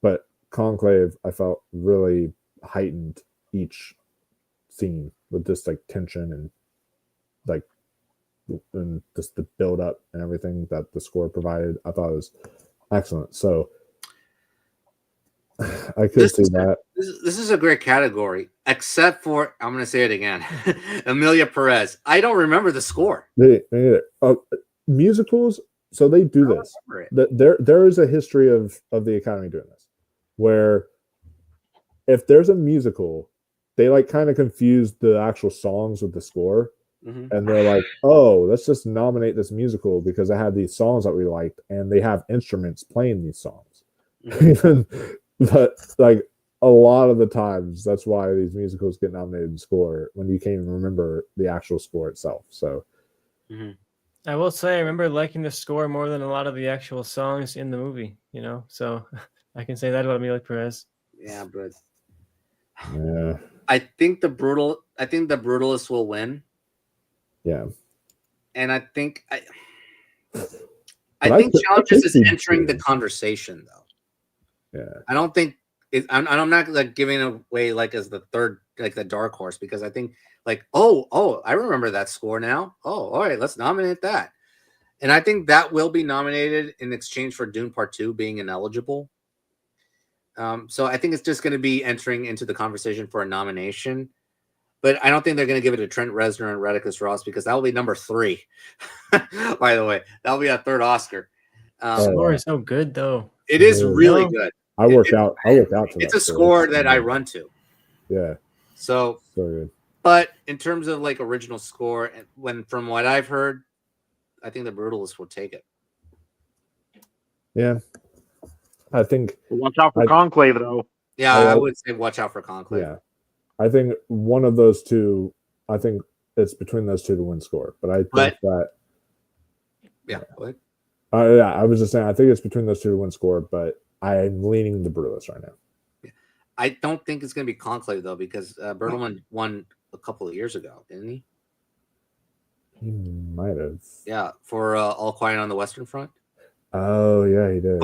but Conclave I felt really heightened each scene with just like tension and just the build up and everything that the score provided. I thought it was excellent. So I could see that. This is a great category, except for I'm going to say it again, Emilia Perez. I don't remember the score. Musicals, so they do this. There is a history of the Academy doing this, where if there's a musical, they like kind of confuse the actual songs with the score. And they're like, oh, let's just nominate this musical because it had these songs that we liked, and they have instruments playing these songs. But like a lot of the times, that's why these musicals get nominated in score when you can't even remember the actual score itself. So I will say I remember liking the score more than a lot of the actual songs in the movie, so I can say that about Emilia Perez. Yeah, but yeah, I think the Brutalist will win. Yeah. And I think Challenges is entering the conversation though. I don't think I'm not like giving away like as the third, like the dark horse, because I think like, oh, I remember that score now. Oh, all right, let's nominate that. And I think that will be nominated in exchange for Dune Part 2 being ineligible. So I think it's just going to be entering into the conversation for a nomination. But I don't think they're going to give it to Trent Reznor and Redicus Ross, because that will be number 3. By the way, that'll be our third Oscar. Score is so good, though. It is really good. I work out to it's that a score that I run to. Yeah. So good. But in terms of like original score, from what I've heard, I think the Brutalists will take it. Yeah. I think watch out for Conclave though. Yeah, I would say watch out for Conclave. Yeah. I think one of those two, I think it's between those two to win score. But I think that yeah. What? Yeah, I was just saying I think it's between those two to win score, but I'm leaning the Brutalists right now. I don't think it's going to be Conclave though, because Bertelmann won a couple of years ago, didn't he? He might have. Yeah, for All Quiet on the Western Front. Oh yeah, he did.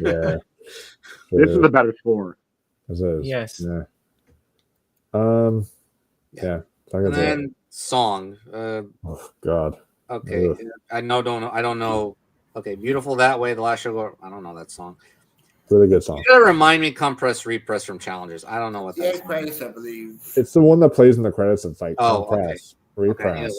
Yeah. This is a better score. This is. Yes. Yeah. Yeah. And then song. Oh God. Okay. Ugh. I don't know. Okay, Beautiful That Way, The Last Sugar. I don't know that song. Really good song. You gotta remind me, Compress Repress from Challengers. I don't know what that is. Credits, I believe. It's the one that plays in the credits. It's like Compress, okay. Repress.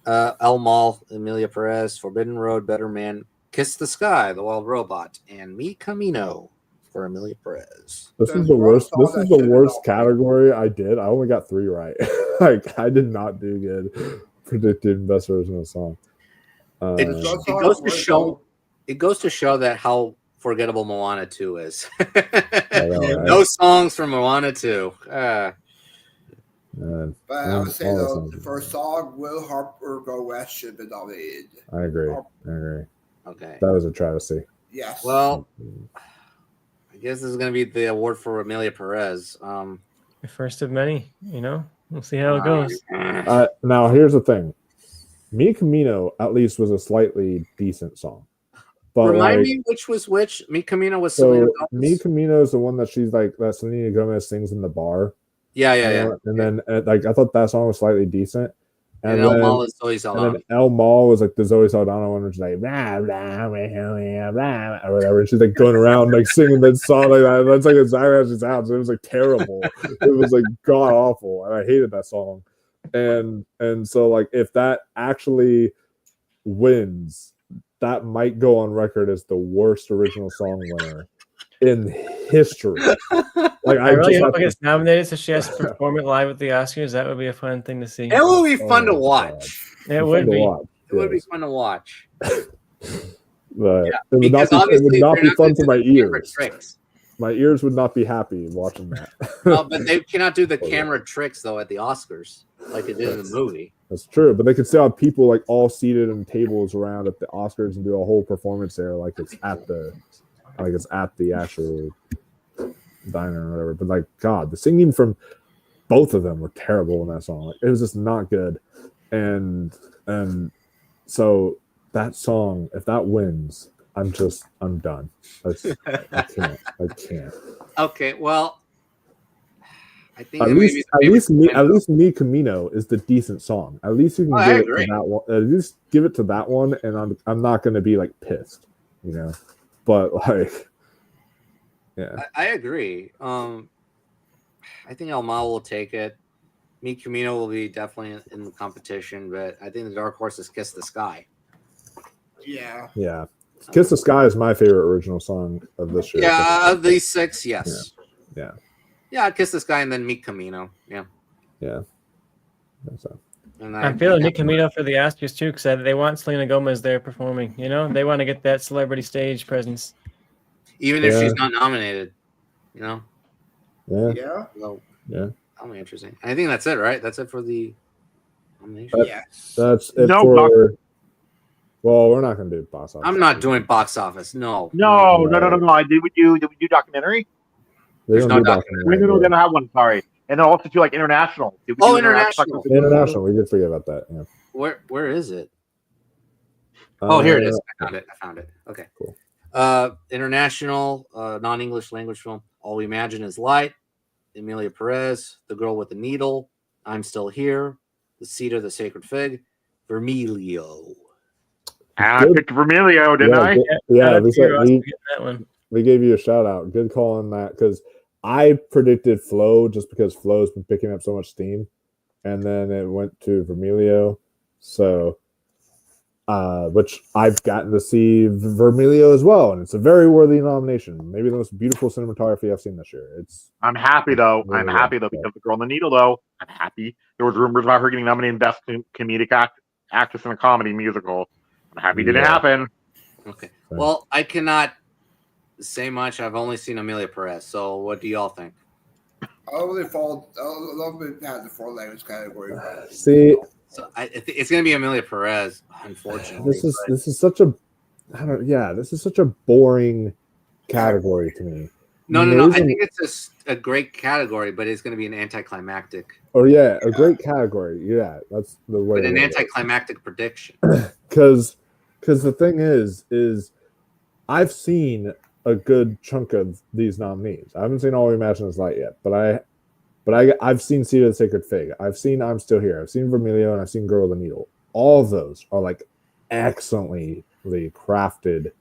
El Mal, Emilia Perez, Forbidden Road, Better Man, Kiss the Sky, The Wild Robot, and Mi Camino for Emilia Perez. This is the worst. This is the worst category I did. I only got 3 right. Like I did not do good predicting best original song. It goes to show that how forgettable Moana 2 is. No songs from Moana 2. But I would say though, for a song, Will Harper Go West should have been nominated. I agree. Okay. That was a travesty. Yes. Well, I guess this is going to be the award for Emilia Perez. The first of many, we'll see how it goes. Now, here's the thing. Mi Camino at least was a slightly decent song. But remind me which was which. Mi Camino was Mi Camino is the one that she's like that Selena Gomez sings in the bar. Yeah. And then like I thought that song was slightly decent. And El Mal is Zoe Saldana. And then El Mal was like the Zoe Saldana one, which is like blah, blah, blah, blah, or whatever. And she's like going around like singing that song like that. That's like exactly how she sounds. It was like terrible. It was like god awful, and I hated that song. And so like if that actually wins, that might go on record as the worst original song winner in history. Like I really hope it gets nominated so she has to perform it live at the Oscars. That would be a fun thing to see. It would be fun to watch. It would be. It would be fun to watch. But it would not be fun for my ears. My ears would not be happy watching that. No, but they cannot do the camera tricks though at the Oscars like it did in the movie. That's true, but they could still have people like all seated in tables around at the Oscars and do a whole performance there, like it's at the actual diner or whatever. But like, God, the singing from both of them were terrible in that song. Like, it was just not good, and so that song, if that wins, I'm done. I can't. Okay, well, I think at least Mi Camino is the decent song. At least you can give it to that one. At least give it to that one, and I'm not going to be like pissed, But like, yeah, I agree. I think El Mal will take it. Mi Camino will be definitely in the competition, but I think the dark horse is Kiss the Sky. Yeah. Kiss the Sky is my favorite original song of this year. Yeah, of these 6, yes. Yeah, Kiss the Sky and then Mi Camino. Yeah. And I'm feeling Mi Camino for the Oscars too, because they want Selena Gomez there performing. They want to get that celebrity stage presence, even if she's not nominated. Yeah. Well, that'll be interesting. I think that's it, right? That's it for the nomination. That's it for. Well, we're not going to do box office. I'm not doing box office. No. Did we do documentary? There's no documentary. No, they don't have one. Sorry, and also do like international. International. International. We did forget about that. Yeah. Where is it? Oh, here it is. I found it. Okay. Cool. International, non-English language film. All We Imagine Is Light. Emilia Perez, The Girl with the Needle, I'm Still Here, The Seed of the Sacred Fig, Vermilio. I picked Vermilio, didn't I? Yeah, that one. We gave you a shout out. Good call on that because I predicted Flow just because Flow's been picking up so much steam, and then it went to Vermilio. So, which I've gotten to see Vermilio as well, and it's a very worthy nomination. Maybe the most beautiful cinematography I've seen this year. I'm happy though. Really I'm happy though because The Girl on the Needle though. I'm happy. There was rumors about her getting nominated Best Comedic Actress in a Comedy Musical. I'm happy it didn't happen. Okay. Well, I cannot say much. I've only seen Emilia Perez. So, what do y'all think? I don't really fall. I love it has the 4 language category. See, so it's going to be Emilia Perez. Unfortunately, this is such a this is such a boring category to me. No. I think it's a great category, but it's going to be an anticlimactic. Oh yeah, a great category. Yeah, that's the way. But an anticlimactic prediction. Because the thing is I've seen a good chunk of these nominees. I haven't seen All We Imagine Is Light yet, but I've seen Seed of the Sacred Fig. I've seen I'm Still Here. I've seen Vermilio, and I've seen Girl with the Needle. All of those are like excellently crafted,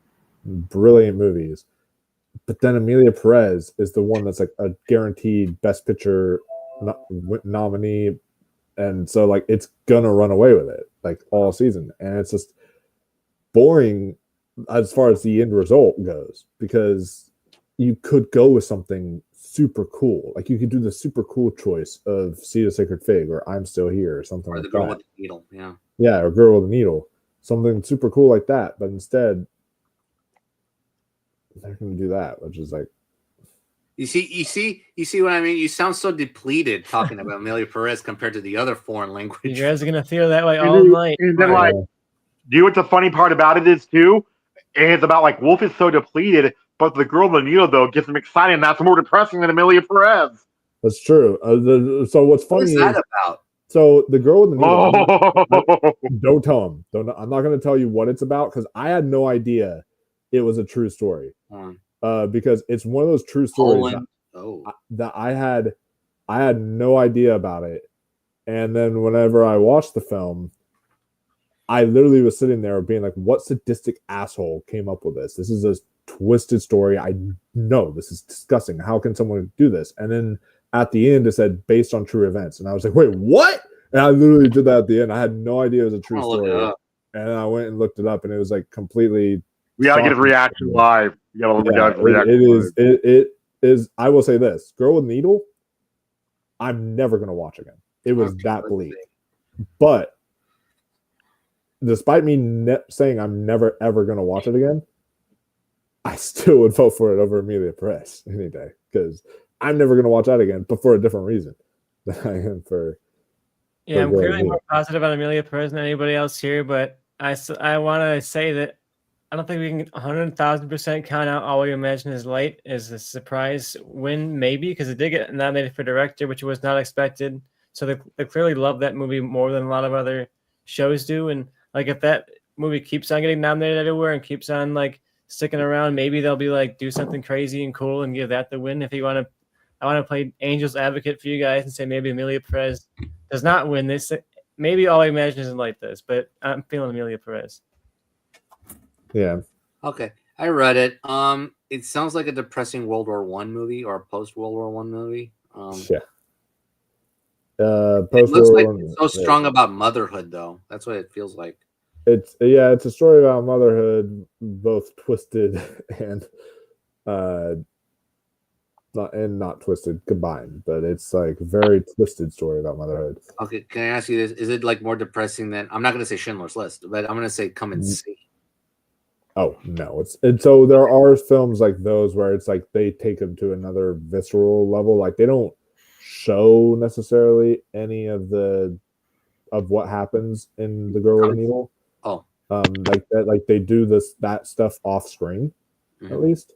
brilliant movies. But then Emilia Perez is the one that's like a guaranteed Best Picture nominee, and so like it's gonna run away with it like all season, and it's just boring as far as the end result goes because you could go with something super cool, like you could do the super cool choice of Seed of Sacred Fig or I'm Still Here or something or like The Girl that. with the Needle, or Girl with the Needle, something super cool like that, but instead they're gonna do that, which is like. You see what I mean? You sound so depleted talking about Emilia Perez compared to the other foreign language. You guys are gonna feel that way all night. And then, like, do you know what the funny part about it is too? It's about like Wolf is so depleted, but The Girl with the Needle though gets him excited, and that's more depressing than Emilia Perez. That's true. So what's funny is that about? So The Girl with the Needle. Oh. Don't tell him. I'm not going to tell you what it's about because I had no idea it was a true story. Because it's one of those true stories that I had no idea about it, and then whenever I watched the film, I literally was sitting there being like, "What sadistic asshole came up with this? This is a twisted story. I know this is disgusting. How can someone do this?" And then at the end, it said based on true events, and I was like, "Wait, what?" And I literally did that at the end. I had no idea it was a true story, and I went and looked it up, and it was like completely. We gotta get his reaction live. It is. I will say this: Girl with Needle. I'm never gonna watch again. It was that bleak. But despite me saying I'm never ever gonna watch it again, I still would vote for it over Emilia Perez any day because I'm never gonna watch that again, but for a different reason than I am for. Yeah, I'm clearly more positive on Emilia Perez than anybody else here, but I want to say that. I don't think we can 100,000% count out All We Imagine Is Light as a surprise win, maybe, because it did get nominated for director, which was not expected. So they clearly love that movie more than a lot of other shows do. And like if that movie keeps on getting nominated everywhere and keeps on like sticking around, maybe they'll be like do something crazy and cool and give that the win. If you want to, I want to play Angel's advocate for you guys and say maybe Emilia Perez does not win this. Maybe All I Imagine Is Light this, but I'm feeling Emilia Perez. Yeah. Okay. I read it. It sounds like a depressing World War I movie or a post World War I movie. Yeah. It looks like it's so strong about motherhood, though. That's what it feels like. It's a story about motherhood, both twisted and not twisted combined, but it's like very twisted story about motherhood. Okay, can I ask you this? Is it like more depressing than I'm not going to say Schindler's List, but I'm going to say Come and See. Oh no, so there are films like those where it's like they take them to another visceral level. Like they don't show necessarily any of what happens in The Girl with the Needle. Oh, like that, like they do that stuff off screen, at least.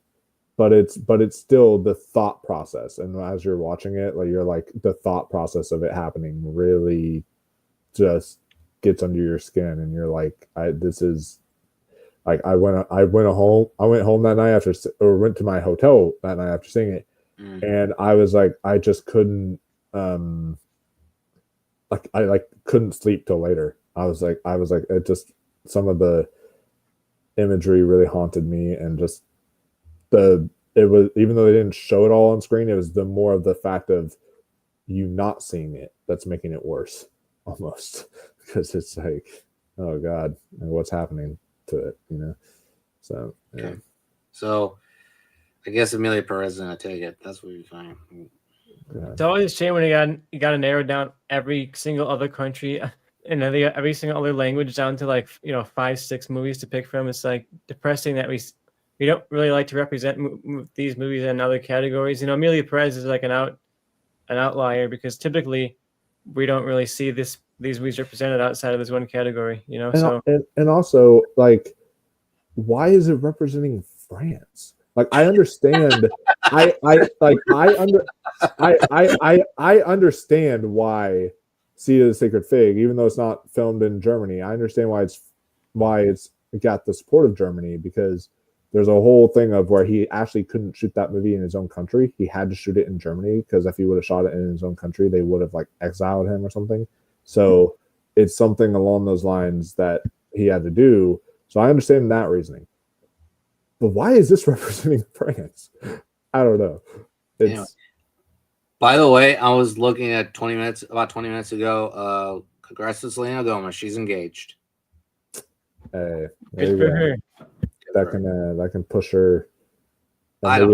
But it's still the thought process, and as you're watching it, like you're like the thought process of it happening really just gets under your skin, and you're like, this is Like I went home that night or went to my hotel that night after seeing it, and I was like, I just couldn't I couldn't sleep till later. I was like it just, some of the imagery really haunted me, and just it was, even though they didn't show it all on screen, it was the more of the fact of you not seeing it that's making it worse almost, because it's like, oh god, what's happening to it, So yeah. Okay. So I guess Amelia Perez is gonna take it. That's what we find. It's always a shame when you got to narrow down every single other country and every single other language down to 5-6 movies to pick from. It's like depressing that we don't really like to represent these movies in other categories. Amelia Perez is like an outlier, because typically we don't really see these movies represented outside of this one category. And also, like, why is it representing France? Like, I understand. I understand why Seed of the Sacred Fig, even though it's not filmed in Germany, I understand why it's got the support of Germany, because there's a whole thing of where he actually couldn't shoot that movie in his own country. He had to shoot it in Germany, because if he would have shot it in his own country, they would have exiled him or something. So it's something along those lines that he had to do. So I understand that reasoning. But why is this representing France? I don't know. Anyway. By the way, I was looking at about 20 minutes ago. Congrats to Selena Gomez. She's engaged. Hey, good for her. That can push her. And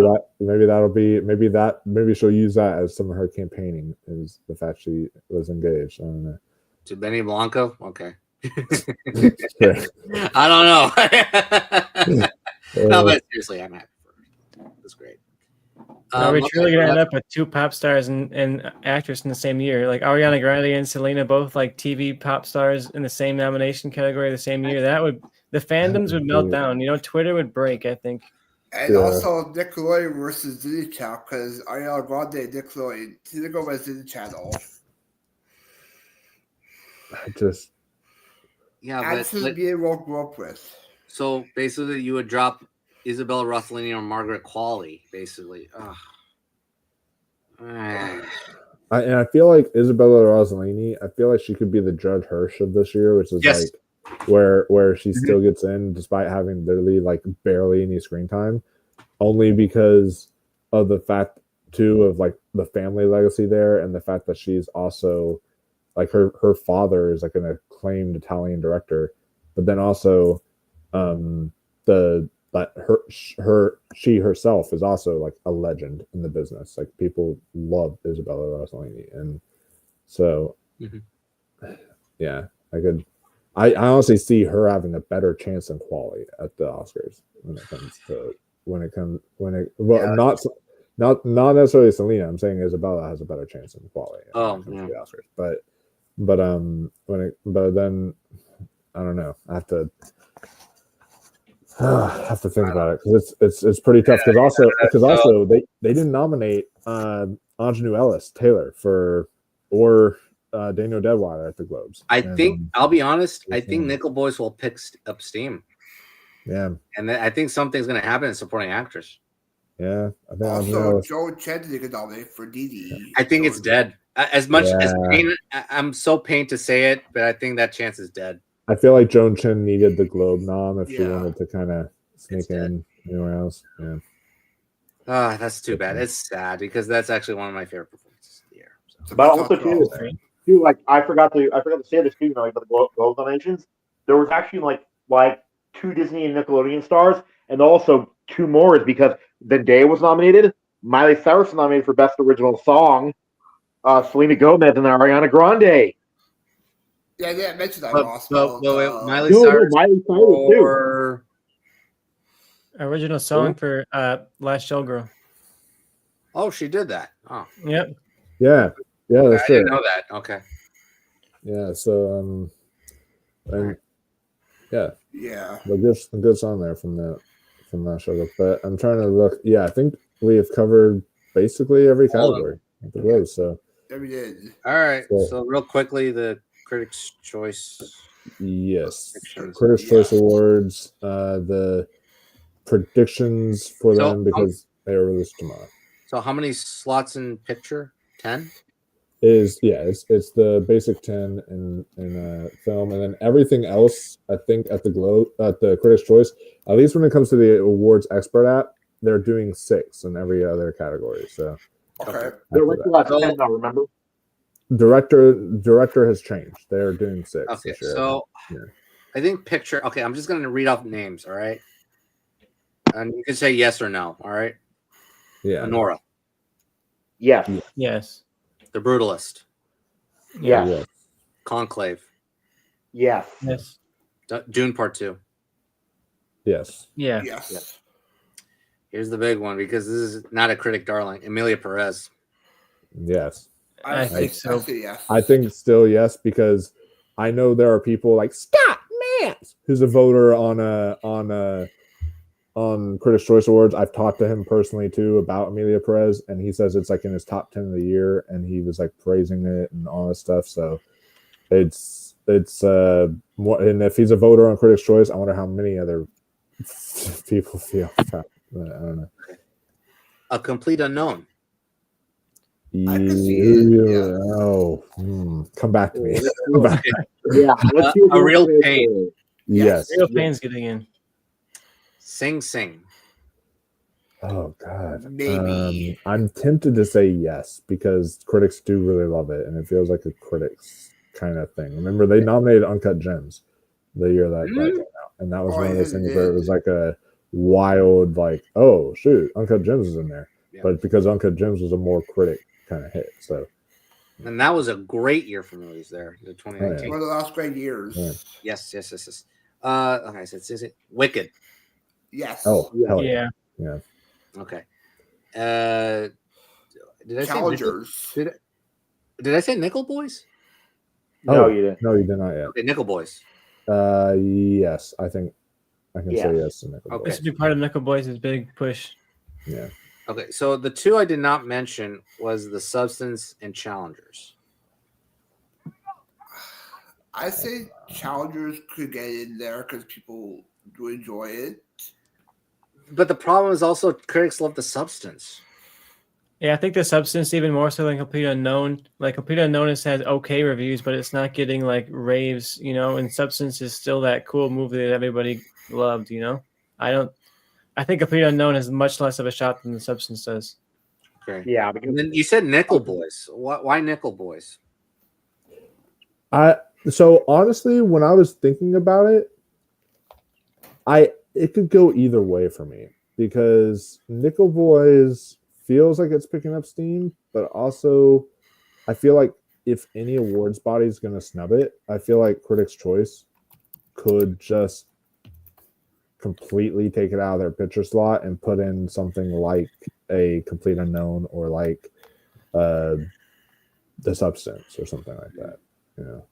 Maybe she'll use that as some of her campaigning, is the fact she was engaged. I don't know. To Benny Blanco? Okay. Sure. I don't know. No, but seriously, I'm happy for her. That's great. Are we truly going to end up with 2 pop stars and actress in the same year? Like Ariana Grande and Selena, both TV pop stars in the same nomination category the same year. The fandoms would melt down. Twitter would break, I think. And also Nickelodeon versus Disney Channel, because Ariana Grande and Nickelodeon, Selena Gomez Disney Channel. But being well grew up with. So basically, you would drop Isabella Rossellini or Margaret Qualley, basically. And I feel like Isabella Rossellini, I feel like she could be the Judd Hirsch of this year, which is where she still gets in despite having literally barely any screen time, only because of the fact too of the family legacy there, and the fact that she's also her father is an acclaimed Italian director, but then also she herself is also a legend in the business. People love Isabella Rossellini, and so yeah, I honestly see her having a better chance than Qualley at the Oscars not necessarily Selena. I'm saying Isabella has a better chance than Qualley to the Oscars, but then I don't know. I have to think about it, because it's pretty tough, because also they didn't nominate Aunjanue Ellis Taylor or Daniel Deadwyler at the Globes. I'll be honest. I think Nickel Boys will pick up steam. Yeah, and I think something's going to happen in supporting actress. Yeah, I think also Joe Chen didn't get nominated for Didi. I think it's dead. As much as I'm so pained to say it, but I think that chance is dead. I feel like Joan Chen needed the Globe nom if she wanted to kind of sneak in anywhere else. Yeah. That's too bad. It's sad, because that's actually one of my favorite performances of the year. So. But also too, I forgot to say this too. The Globe nominations. There was actually like 2 Disney and Nickelodeon stars, and also 2 more is because Zendaya was nominated. Miley Cyrus was nominated for Best Original Song. Selena Gomez and Ariana Grande. Yeah, they mentioned that. Miley Cyrus too. Original song for Last Showgirl. Oh, she did that. Oh, yep. Yeah, that's true. I didn't know that. Okay. Yeah. So yeah, a good song there from Last Showgirl. But I'm trying to look. Yeah, I think we have covered basically every category. So we did. All right. So real quickly, the Critics' Choice Yes. Predictions. Critics' Choice Yes. Awards. The predictions for So, them because they are released tomorrow. So how many slots in picture? 10? It's the basic 10 in film, and then everything else. I think at the Critics' Choice, at least when it comes to the awards expert app, they're doing 6 in every other category. So Okay. They're after like the that. last 10 now, remember? Director has changed. They're doing 6 Okay, this year. so Yeah. I think picture. Okay, I'm just going to read off names, all right? And you can say yes or no, all right? Yeah. Honora, Yes. Yeah. Yes. The Brutalist, Yes. Yeah. Conclave, Yes. Yes. Dune Part 2. Yes. Yeah. Yes. Here's the big one because this is not a critic darling. Emilia Perez. Yes. I think so. I say yes. I think still yes, because I know there are people like Scott Mance, who's a voter on Critics' Choice Awards. I've talked to him personally too about Emilia Perez, and he says it's like in his top 10 of the year, and he was like praising it and all this stuff. So it's and if he's a voter on Critics' Choice, I wonder how many other people feel about it. I don't know. A Complete Unknown. I can see it, yeah. Oh, come back to me. Come back. Yeah. Let's see A Real Pain. Yes. Real Pain's getting in. Sing Sing. Oh God. Maybe. I'm tempted to say yes because critics do really love it, and it feels like a critics kind of thing. Remember, they nominated Uncut Gems the year that came out, and that was one of those things where it was like a wild, like, oh shoot, Uncut Gems is in there, but because Uncut Gems was a more critic kind of hit, so. And that was a great year for movies there, the 2019. One of the last great years. Yeah. Yes. Okay, so is it Wicked? Yes. Oh, hell yeah. Yeah. Okay. Did I Challengers. say did I say Nickel Boys? No, Oh, you didn't. No, you did not yet. Okay, Nickel Boys. Yes, I think I can say yes to Nickel. Okay. This would be part of Nickel Boys' big push. Yeah. Okay, so the two I did not mention was The Substance and Challengers. I say Challengers could get in there because people do enjoy it. But the problem is also critics love The Substance. Yeah, I think The Substance even more so than Complete Unknown. Like Complete Unknown has okay reviews, but it's not getting like raves, you know. And Substance is still that cool movie that everybody loved, you know. I think Complete Unknown has much less of a shot than The Substance does. Okay. Yeah, because And then you said Nickel Boys. Why Nickel Boys? So honestly, when I was thinking about it, it could go either way for me because Nickel Boys feels like it's picking up steam, but also I feel like if any awards body is going to snub it, I feel like Critics' Choice could just completely take it out of their picture slot and put in something like a Complete Unknown or like The Substance or something like that. You know.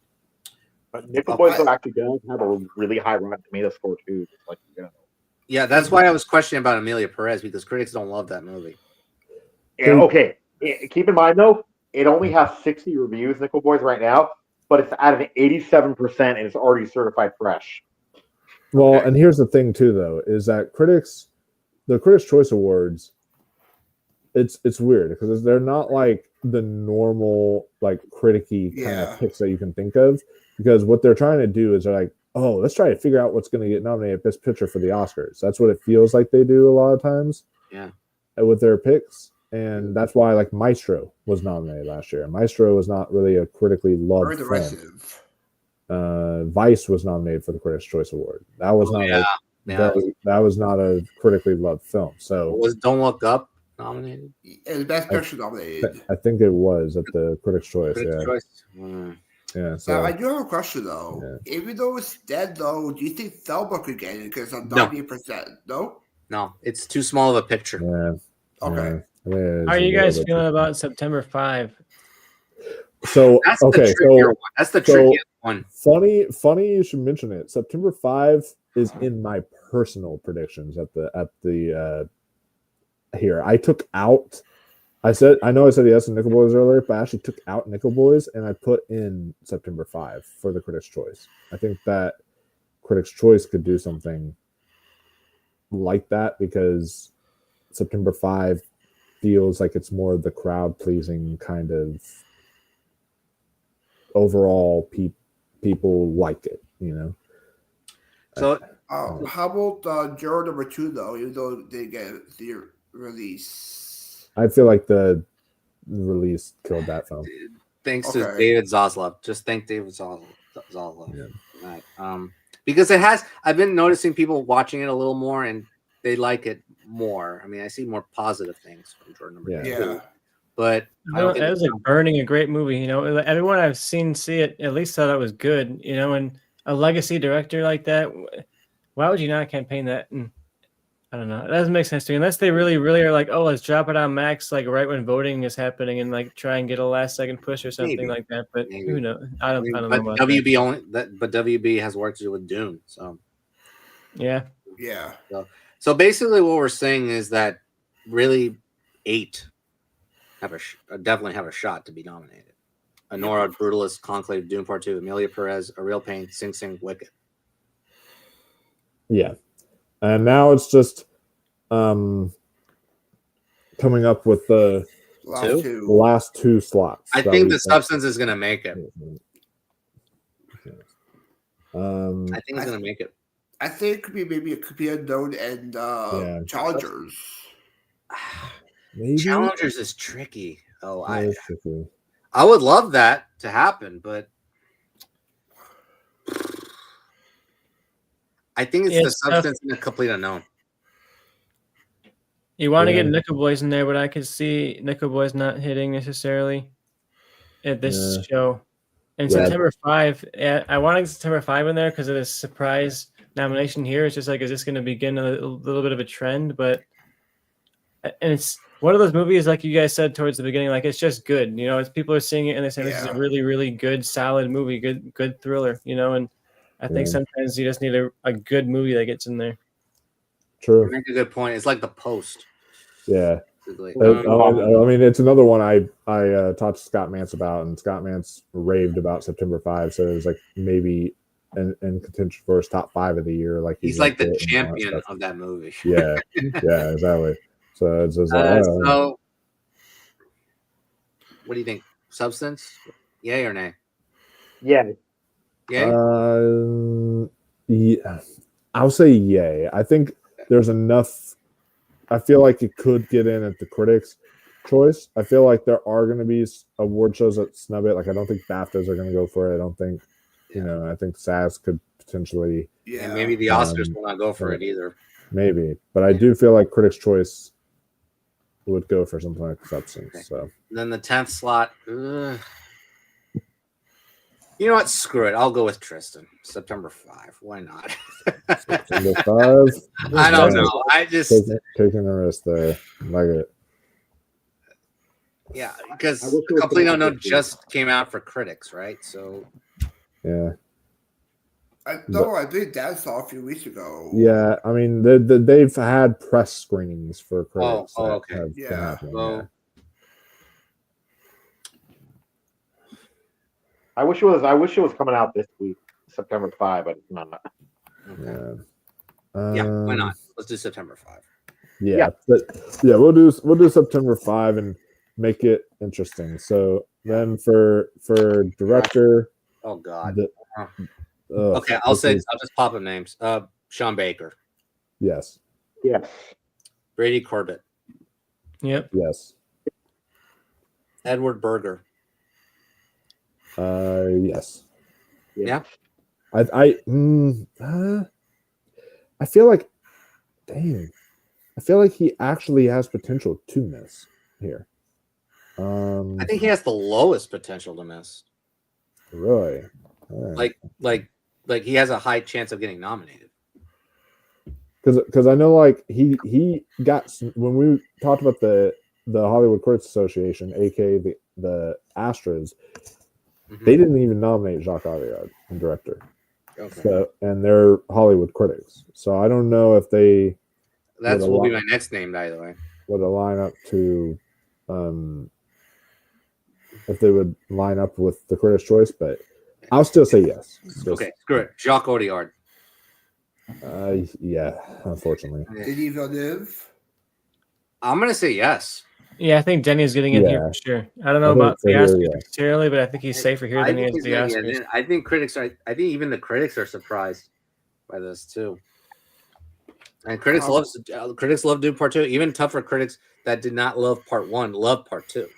Nickel Boys are actually going to have a really high Rotten Tomato score too. Just like Yeah, that's why I was questioning about Emilia Perez because critics don't love that movie. Yeah, okay. Keep in mind though, it only has 60 reviews, Nickel Boys, right now, but it's at an 87% and it's already certified fresh. Well, and here's the thing too, though, is that the Critics' Choice Awards, it's weird because they're not like the normal like criticky kind of picks that you can think of. Because what they're trying to do is they're like, oh, let's try to figure out what's going to get nominated Best Picture for the Oscars. That's what it feels like they do a lot of times. Yeah. With their picks. And that's why like Maestro was nominated last year. Maestro was not really a critically loved film. Vice was nominated for the Critics' Choice Award. That was that was not a critically loved film. So was Don't Look Up nominated? And the Best Picture nominated. I think it was at the Critics' Choice. Critics' Choice. Yeah. So now, I do have a question though. Yeah. Even though it's dead though, do you think Thelma could get it because of 98%? No. No, it's too small of a picture. Yeah. Okay. How are you guys feeling about September 5? So that's the trickier one. That's the trickiest one. Funny you should mention it. September 5 is in my personal predictions at the here. I took out I know I said yes to Nickel Boys earlier, but I actually took out Nickel Boys and I put in September 5 for the Critics' Choice. I think that Critics' Choice could do something like that because September 5 feels like it's more the crowd pleasing kind of overall people like it, you know. So how about Juror number 2 though? Even though they get the release, I feel like the release killed that film. thanks to Okay. David Zaslav. Just thank David Zaslav. Yeah. For that. Because it has. I've been noticing people watching it a little more, and they like it more. I mean, I see more positive things from Jordan number 2. Yeah. But I don't It think was like burning a great movie, you know. Everyone I've seen see it at least thought it was good, you know. And a legacy director like that, why would you not campaign that? And I don't know. It doesn't make sense to me unless they really, really are like, oh, let's drop it on Max like right when voting is happening and like try and get a last second push or something Maybe. like that. But Maybe. who knows? I don't know but about WB that. only that. But WB has work to do with Dune. So Yeah. Yeah. So basically, what we're saying is that really 8 definitely have a shot to be nominated. Anora, Brutalist, Conclave, Dune Part 2, Amelia Perez, A Real Pain, Sing Sing, Wicked. Yeah. And now it's just coming up with the last 2 slots. I think the substance is going to make it. I think it's going to make it. I think maybe it could be Unknown and Challengers. Maybe Challengers is tricky. tricky. I would love that to happen, but I think it's the substance and a complete unknown. You want to get Nickel Boys in there, but I could see Nickel Boys not hitting necessarily at this show. And September 5, I wanted September 5 in there because of this surprise nomination here. It's just like, is this going to begin a little bit of a trend? And it's one of those movies, like you guys said towards the beginning, like it's just good. You know, it's people are seeing it and they're saying this is a really, really good, solid movie, good thriller. You know, and I think sometimes you just need a good movie that gets in there. True. You make a good point. It's like The Post. Yeah. I mean, it's another one I talked to Scott Mance about, and Scott Mance raved about September 5. So it was like maybe in contention for his top 5 of the year. Like he's like the champion of that movie. Yeah, yeah, exactly. So it's just so what do you think? Substance? Yay or nay? Yeah. Yay? Yeah. I'll say yay. I think there's enough. I feel like it could get in at the Critics' Choice. I feel like there are going to be award shows that snub it. Like I don't think BAFTAs are going to go for it. I don't think, I think SAS could potentially. Yeah, and maybe the Oscars will not go for it either. Maybe, but I do feel like Critics' Choice would go for something like Substance. Okay. So and then the 10th slot. You know what? Screw it. I'll go with Tristan. September 5. Why not? September 5. I don't know. I just taking the risk there. Like it. Yeah, because Complete Unknown just came out for critics, right? So yeah. I think that saw a few weeks ago. Yeah, I mean they've had press screenings for critics. Okay. I wish it was coming out this week, September 5, but it's not. Okay. Yeah, why not? Let's do September 5. Yeah, but we'll do September 5 and make it interesting. So then for director. Oh God. Okay, I'll just pop up names. Sean Baker. Yes. Yes. Brady Corbett. Yep. Yes. Edward Berger. Yes. Yeah. I feel like, I feel like he actually has potential to miss here. I think he has the lowest potential to miss. Really? Right. Like he has a high chance of getting nominated. Because I know like he got, when we talked about the Hollywood Critics Association, aka the Astros, they didn't even nominate Jacques Audiard in director. Okay. So, and they're Hollywood critics. So I don't know if they. That will be my next name, by the way. Would align up to if they would line up with the Critics' Choice, but I'll still say yes. Okay, screw it. Jacques Audiard. Yeah, unfortunately. Denis Villeneuve. I'm gonna say yes. Yeah, I think Denny's getting in here Yeah. for sure. I don't know I think about for the here, Oscars yeah. necessarily, but I think he's safer here I than he think is he's the gonna get Oscars. in. I think I think even the critics are surprised by this too. And critics love Dune Part 2. Even tougher critics that did not love Part 1 love Part 2.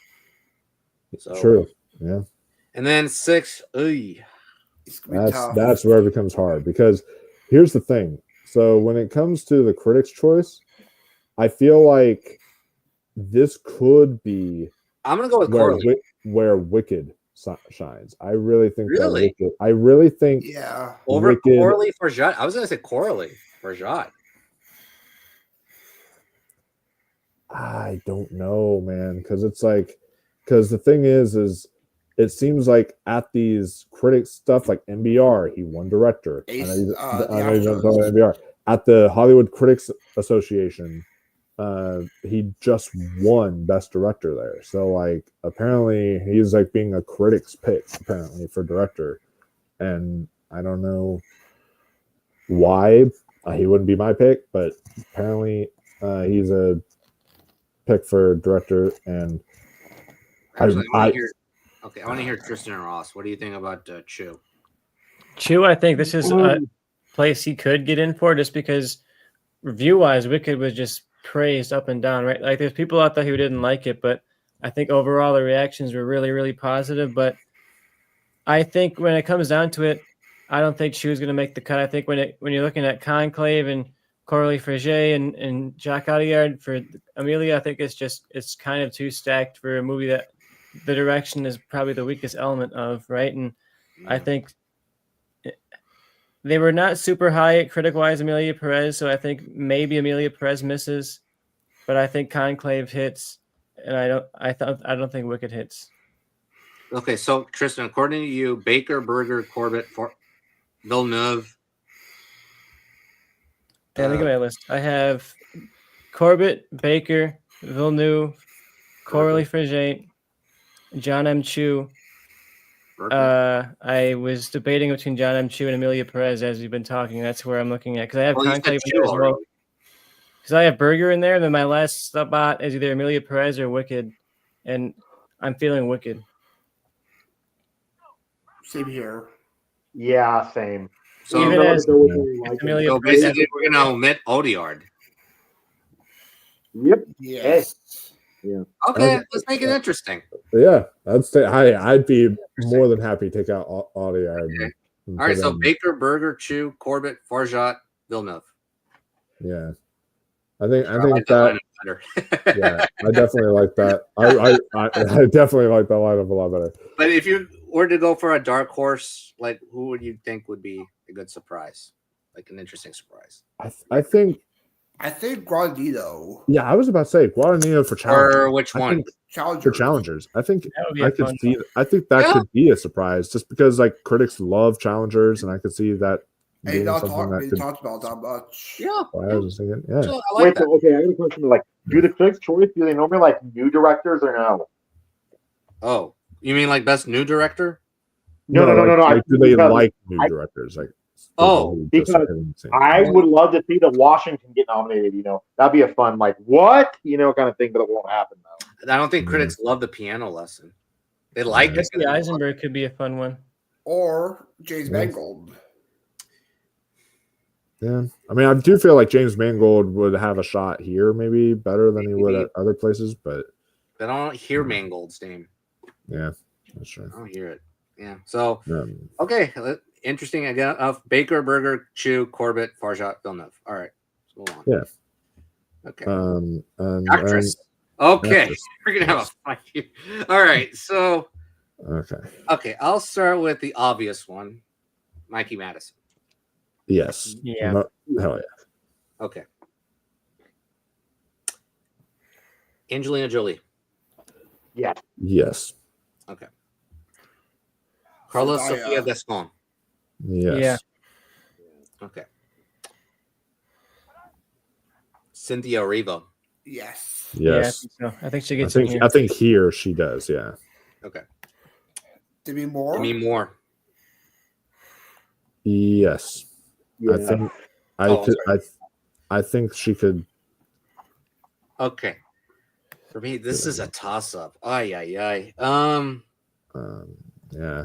So True. Yeah. And then 6. It's gonna be tough. That's where it becomes hard because here's the thing. So when it comes to the Critics' Choice, I feel like this could be I'm gonna go with Coralie. where Wicked shines. I really think Really? that Wicked. I really think Yeah. Over Wicked, Coralie for Jot. I was gonna say Coralie for Jot. I don't know, man, because the thing is it seems like at these critics stuff like NBR, he won director. I know he's not going to NBR. At the Hollywood Critics Association, he just won Best Director there. So like apparently he's like being a critic's pick apparently for director, and I don't know why he wouldn't be my pick, but apparently he's a pick for director. And Actually, I want to hear Tristan and Ross. What do you think about Chew? Chew, I think this is a place he could get in for just because review-wise, Wicked was just praised up and down, right? Like there's people out there who didn't like it, but I think overall the reactions were really, really positive. But I think when it comes down to it, I don't think Chew's going to make the cut. I think when you're looking at Conclave and Coralie Frege and Jacques Audiard for Amelia, I think it's kind of too stacked for a movie that the direction is probably the weakest element of, right? And I think they were not super high critic-wise, Amelia Perez, so I think maybe Amelia Perez misses, but I think Conclave hits, and I don't think Wicked hits. Okay, so Tristan, according to you, Baker, Berger, Corbett, Villeneuve. Yeah, look at my list. I have Corbett, Baker, Villeneuve, Coralie Frege, John M. Chu. I was debating between John M. Chu and Amelia Perez as we've been talking. That's where I'm looking at because I have Conclave in there as well. Because I have Berger in there, and then my last spot is either Amelia Perez or Wicked, and I'm feeling Wicked. Same here. Yeah, same. So, even as Amelia so basically, we're going to omit Audiard. Yep. Yes. Yeah. Okay, let's make it interesting. Yeah, I'd be more than happy to take out Audiard. Okay. All right, so Baker, Berger, Chu, Corbett, Farjat, Villeneuve. Yeah, I think that. Yeah, I definitely like that. I definitely like that lineup a lot better. But if you were to go for a dark horse, like who would you think would be a good surprise, like an interesting surprise? I think Guadagnino. Yeah, I was about to say Guadagnino for challengers. Or which one? For challengers. I think I could see. One. I think that could be a surprise, just because like critics love challengers, and I could see that. Hey, not talked about that much. Yeah. I was just thinking, yeah. So I like that. Okay, I got a question. Like, do the Critics' Choice, do they normally like new directors or no? Oh, you mean like best new director? No. Like, do they like new directors? Like, because I would love to see the Washington get nominated. You know, that'd be a fun, like, what, kind of thing, but it won't happen though. I don't think critics love the piano lesson. They like it. Jesse Eisenberg could be a fun one. Or James Mangold. Yeah, I mean, I do feel like James Mangold would have a shot here, maybe better than he would at other places, but I don't hear Mangold's name. Yeah, that's true. I don't hear it. Yeah. So okay, interesting again. Of Baker, Berger, Chu, Corbett, Farjat, Villeneuve. All right, let's move on. Yeah. Okay. Actress. Okay, actress. We're gonna have a fight here. All right, so. Okay, I'll start with the obvious one, Mikey Madison. Yes. Yeah. Hell yeah. Okay. Angelina Jolie. Yeah. Yes. Okay. Carlos Sofia Gascon. Yes. Yeah. Okay. Cynthia Erivo. Yes. Yeah, I Yes. think so. I think she I gets in think here. I think here she does. Yeah. Okay. Demi Moore. Demi Moore. Yes. Yeah. I think I Oh, could. sorry. I think she could. Okay. For me, this is a toss-up. Ay, ay, ay. Yeah.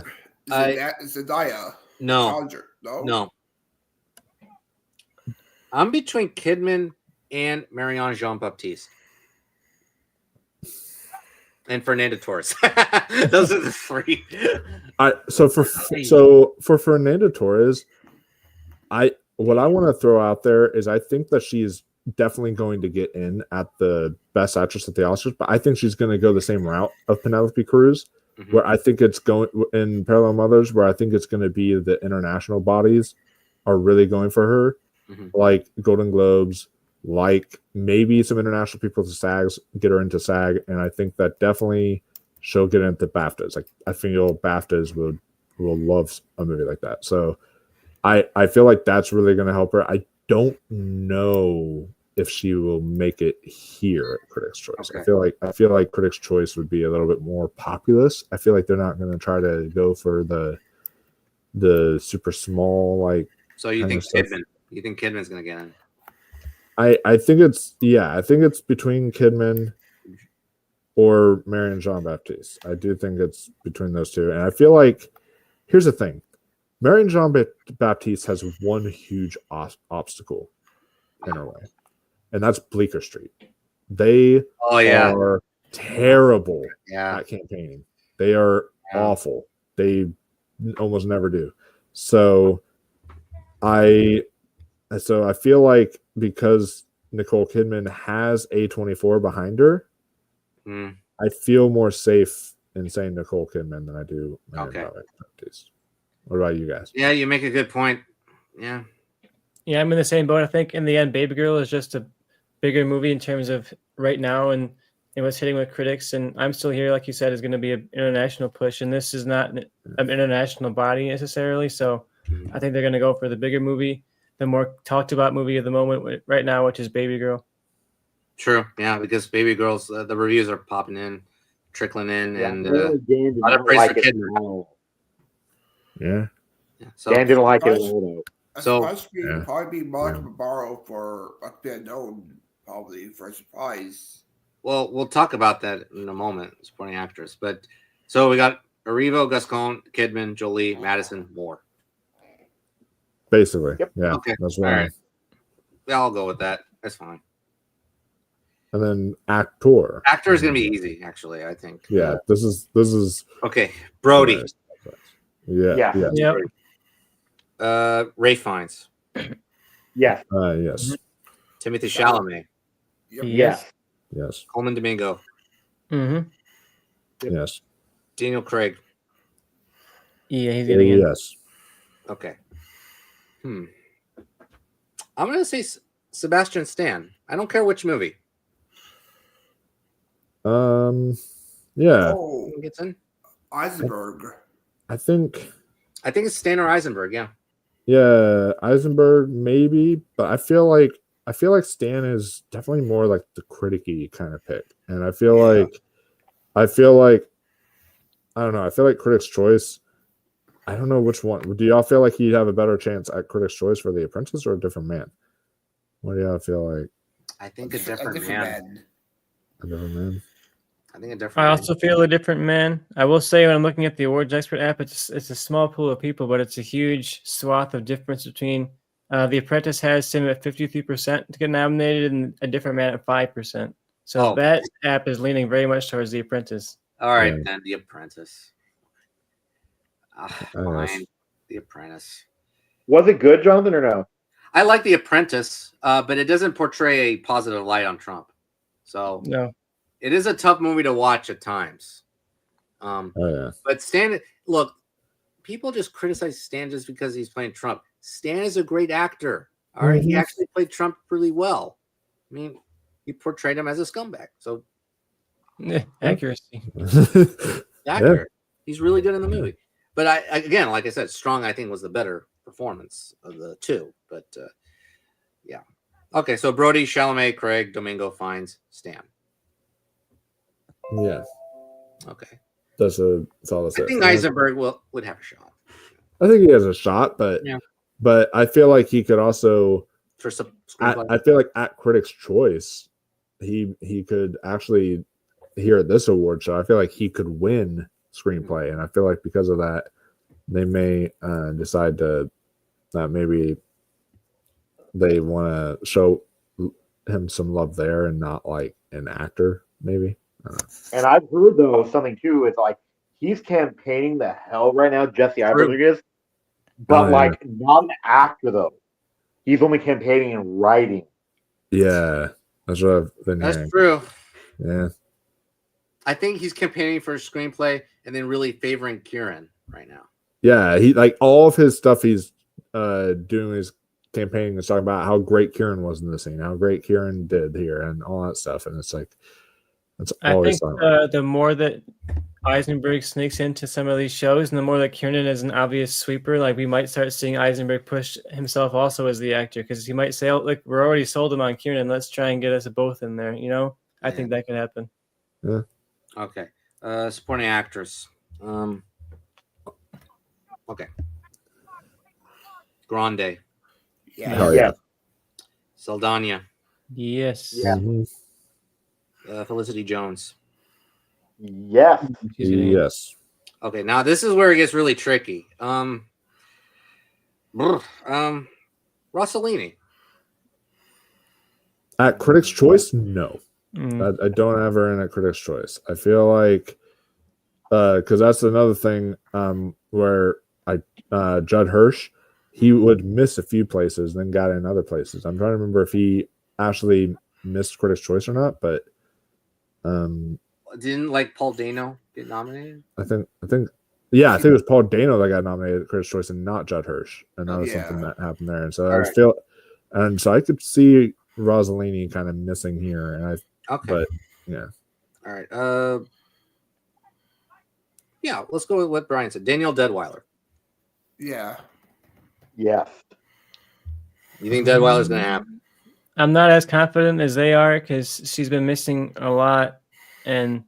Zendaya. No. Challenger. No. I'm between Kidman and Marianne Jean-Baptiste. And Fernanda Torres. Those are the three. So for Fernanda Torres, what I want to throw out there is I think that she's definitely going to get in at the Best Actress at the Oscars, but I think she's going to go the same route of Penelope Cruz, where I think it's going in Parallel Mothers, where I think it's going to be the international bodies are really going for her, like Golden Globes, like maybe some international people to SAGs, get her into SAG, and I think that definitely she'll get into BAFTAs. Like I feel BAFTAs will love a movie like that. So I feel like that's really going to help her. I don't know if she will make it here at Critics' Choice. Okay. I feel like Critics' Choice would be a little bit more populous. I feel like they're not going to try to go for the super small like. So you think Kidman? You think Kidman's going to get in? I think it's between Kidman or Marianne Jean-Baptiste. I do think it's between those two, and I feel like here's the thing. Marianne Jean-Baptiste has one huge obstacle in her way, and that's Bleecker Street. They are terrible at campaigning. They are awful. They almost never do. So I feel like because Nicole Kidman has A24 behind her, I feel more safe in saying Nicole Kidman than I do Marianne Jean-Baptiste. What about you guys? Yeah, you make a good point. Yeah. Yeah, I'm in the same boat. I think in the end, Baby Girl is just a bigger movie in terms of right now and what's hitting with critics. And I'm Still Here, like you said, is going to be an international push. And this is not an international body necessarily. So I think they're going to go for the bigger movie, the more talked about movie of the moment right now, which is Baby Girl. True. Yeah, because Baby Girls, the reviews are popping in, trickling in, and Dan a lot of praise for Kidman. Yeah. So Dan didn't like it at all, though. Probably be Monica Barbaro for like the unknown, probably for a surprise. Well, we'll talk about that in a moment, supporting actress. But so we got Erivo, Gascon, Kidman, Jolie, Madison, Moore. Basically. Yep. Yeah. Okay. That's All right. right. Yeah, I'll go with that. That's fine. And then actor. Actor is going to be easy, actually, I think. Yeah. This is Okay. Brody. Yeah. Yep. Ray Fiennes. Yes. Yes. Timothy Chalamet. Yes. Yes. Coleman Domingo. Mm-hmm. Yes. Daniel Craig. Yeah, he's getting in. Yes. Okay. I'm going to say Sebastian Stan. I don't care which movie. Yeah. Oh, Who gets in? Eisenberg. I think it's Stan or Eisenberg. Yeah. Yeah, Eisenberg maybe, but I feel like Stan is definitely more like the criticky kind of pick, and I feel like I don't know. I feel like Critics' Choice. I don't know which one. Do y'all feel like he'd have a better chance at Critics' Choice for The Apprentice or A Different Man? What do y'all feel like? I think a different man. A Different Man. I think a different. I also feel A Different Man. I will say when I'm looking at the awards expert app, it's a small pool of people, but it's a huge swath of difference between The Apprentice has him at 53% to get nominated and A Different Man at 5%. So that app is leaning very much towards The Apprentice. All right, then The Apprentice. Fine. The Apprentice. Was it good, Jonathan, or no? I like The Apprentice, but it doesn't portray a positive light on Trump. So no. It is a tough movie to watch at times. But Stan, look, people just criticize Stan just because he's playing Trump. Stan is a great actor. All right, he actually played Trump really well. I mean, he portrayed him as a scumbag. So accuracy. Accurate. He's really good in the movie. But I again, like I said, Strong I think was the better performance of the two. But yeah, Okay, so Brody, Chalamet, Craig, Domingo, Fiennes, Stan. Yeah, Okay. that's all that's I it. think Eisenberg would have a shot. I think he has a shot, but Yeah. but I feel like he could also. For some I screenplay. feel like at Critics' Choice, he could actually here at this award show. I feel like he could win screenplay, and I feel like because of that, they may decide to that maybe they want to show him some love there and not like an actor, maybe. And I've heard though something too. It's like he's campaigning the hell right now, Jesse Eisenberg is, but Oh, yeah. like not an actor though. He's only campaigning and writing. Yeah, that's what I've been That's hearing. true. Yeah, I think he's campaigning for a screenplay and then really favoring Kieran right now. yeah. He like all of his stuff he's doing his campaigning is talking about how great Kieran was in the scene, how great Kieran did here, and all that stuff. And it's like that's I always think the more that Eisenberg sneaks into some of these shows, and the more that Kiernan is an obvious sweeper, like we might start seeing Eisenberg push himself also as the actor, because he might say, "Oh, look, we're already sold him on Kiernan. Let's try and get us both in there." You know, I think that could happen. Yeah. Okay. Supporting actress. Okay. Grande. Yeah. Hell Yeah. Saldana. Yes. Yeah. Mhm. Felicity Jones. Yes. She's gonna- Yes. Okay, now this is where it gets really tricky. Rossellini. At Critics' Choice, no. Mm. I don't have her in at Critics' Choice. I feel like because that's another thing where Judd Hirsch, he would miss a few places, then got in other places. I'm trying to remember if he actually missed Critics' Choice or not, but Didn't like Paul Dano get nominated? I think yeah, I think it was Paul Dano that got nominated at Critics' Choice and not Judd Hirsch, and that was something that happened there. And so I could see Rossellini kind of missing here, and but yeah. All right. Yeah, let's go with what Brian said. Danielle Deadweiler. Yeah. Yes. You think Deadweiler's going to happen? I'm not as confident as they are because she's been missing a lot, and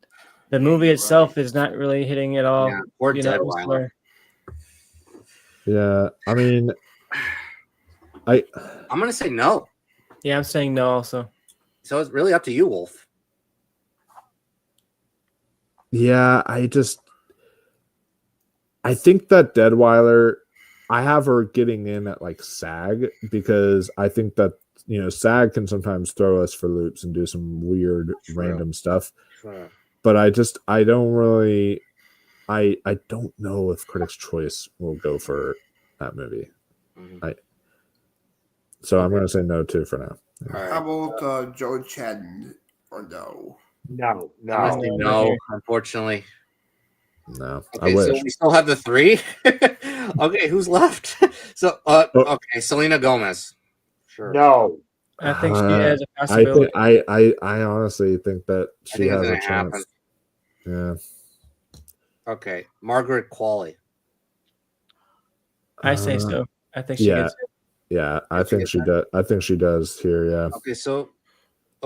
the movie itself is not really hitting at all. Yeah, or Deadweiler. Yeah, I mean, I'm going to say no. Yeah, I'm saying no also. So it's really up to you, Wolf. Yeah, I think that Deadweiler, I have her getting in at like SAG because I think that SAG can sometimes throw us for loops and do some weird random stuff. Sure. But I don't really I don't know if Critics' Choice will go for that movie. Mm-hmm. So I'm gonna say no too for now. Right. How about Joe Chen or no? No. No, unfortunately. No, Okay, I wish. so we still have the three. Okay, who's left? So, okay, Selena Gomez. Sure. No. I think she has a possibility. I honestly think that she has a chance. Happen. Yeah. Okay, Margaret Qualley. I say so. I think she gets it. Yeah, I think she does. I think she does here. Yeah. Okay, so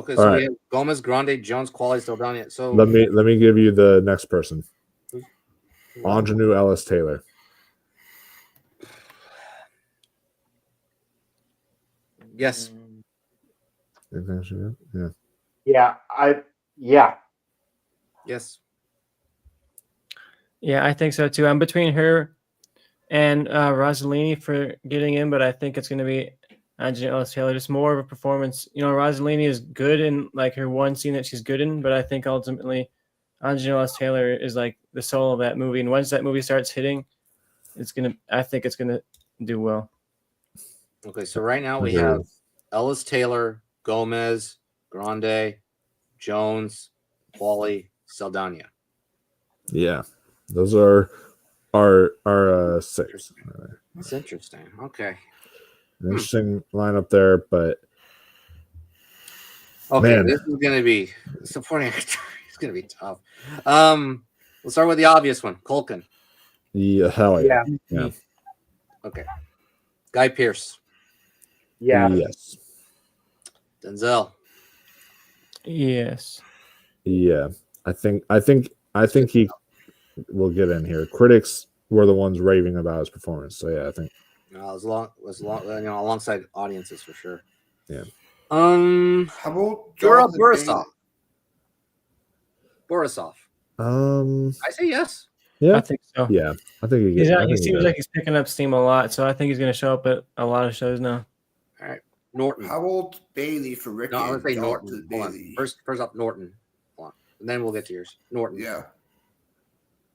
we right. have Gomez, Grande, Jones, Qualley, Saldana. So let me give you the next person. Ingenue Ellis Taylor. Yes. You think she did? Yeah. Yeah. Yes. Yeah, I think so too. I'm between her and Rossellini for getting in, but I think it's going to be Ingenue Ellis Taylor. Just more of a performance. Rossellini is good in like her one scene that she's good in, but I think ultimately Ingenue Ellis Taylor is like the soul of that movie. And once that movie starts hitting, I think it's gonna do well. Okay, so right now we have Ellis Taylor, Gomez, Grande, Jones, Qualley, Saldana. Yeah, those are our six. That's interesting. Okay. Interesting lineup there, but okay, man. This is gonna be supporting actor. It's gonna be tough. We'll start with the obvious one, Culkin. Yeah, hell yeah. Okay. Guy Pearce. Yeah. Yes. Denzel. Yes. Yeah, I think he will get in here. Critics were the ones raving about his performance, so yeah, I think. As long, alongside audiences for sure. Yeah. How about Jonathan Borisov. Bailey? Borisov. I say yes. Yeah, I think so. Yeah, I think he He gets. seems like he's picking up steam a lot, so I think he's going to show up at a lot of shows now. All right, Norton. How about Bailey for Ricky? No, I'm gonna say Norton. Jonathan Hold on. Bailey. First off, Norton. Hold on. And then we'll get to yours. Norton. Yeah.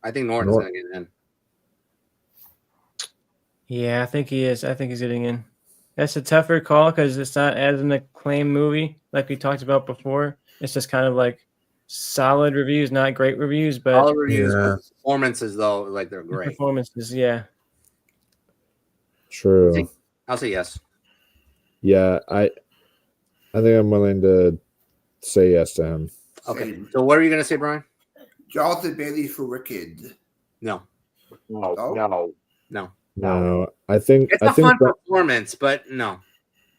I think Norton's gonna get in. Yeah, I think he is. I think he's getting in. That's a tougher call because it's not as an acclaimed movie like we talked about before. It's just kind of like solid reviews, not great reviews, but solid reviews. Yeah. Performances though, like they're great. Performances, yeah. True. I'll say yes. Yeah, I think I'm willing to say yes to him. Okay. So what are you gonna say, Brian? Jonathan Bailey for Wicked. No. No, I think it's a fun performance, but no.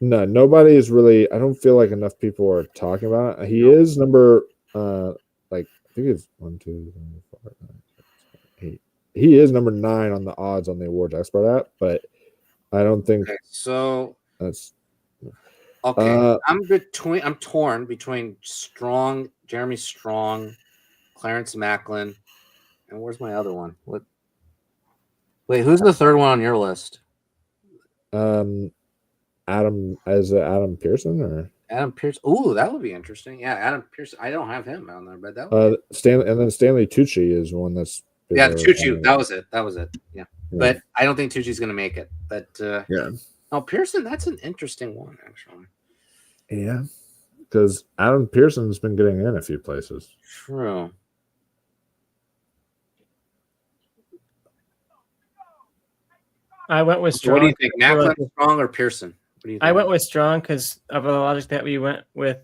No, nobody is really. I don't feel like enough people are talking about it. He is number, like I think it's 1, 2, 3, 4, 5, 6, 7, 8. He is number 9 on the odds on the awards expert app, but I don't think so. That's okay. I'm torn between Jeremy Strong, Clarence Macklin, and where's my other one? Wait, who's the third one on your list? Adam Pearson or Adam Pearson? Ooh, that would be interesting. Yeah, Adam Pearson. I don't have him on there, but that would Stanley Tucci is one that's Tucci. That was it. Yeah. But I don't think Tucci's going to make it. But yeah. Oh, Pearson, that's an interesting one actually. Yeah, because Adam Pearson's been getting in a few places. True. I went with Strong. What do you think, Macklin, Strong, or Pearson? What do you think? I went with Strong because of the logic that we went with.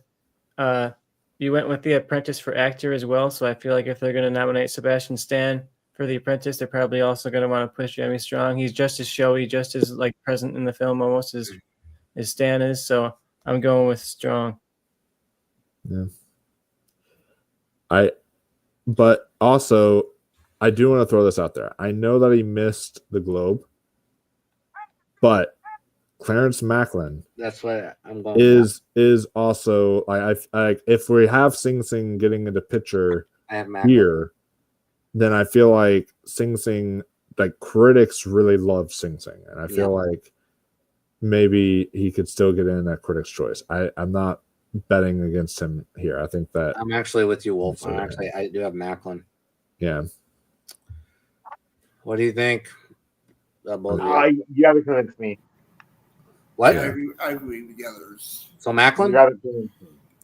You went with The Apprentice for actor as well, so I feel like if they're going to nominate Sebastian Stan for The Apprentice, they're probably also going to want to push Jeremy Strong. He's just as showy, just as like present in the film almost as Stan is. So I'm going with Strong. Yeah. But also, I do want to throw this out there. I know that he missed the Globe. But Clarence Macklin, that's what I'm going is also I if we have Sing Sing getting into picture here, then I feel like Sing Sing, like critics really love Sing Sing, and I feel like maybe he could still get in at Critics' Choice. I'm not betting against him here. I think that I'm actually with you, Wolf. I do have Macklin. Yeah. What do you think? You haven't convinced me. What? Yeah, I agree with the others. So Macklin?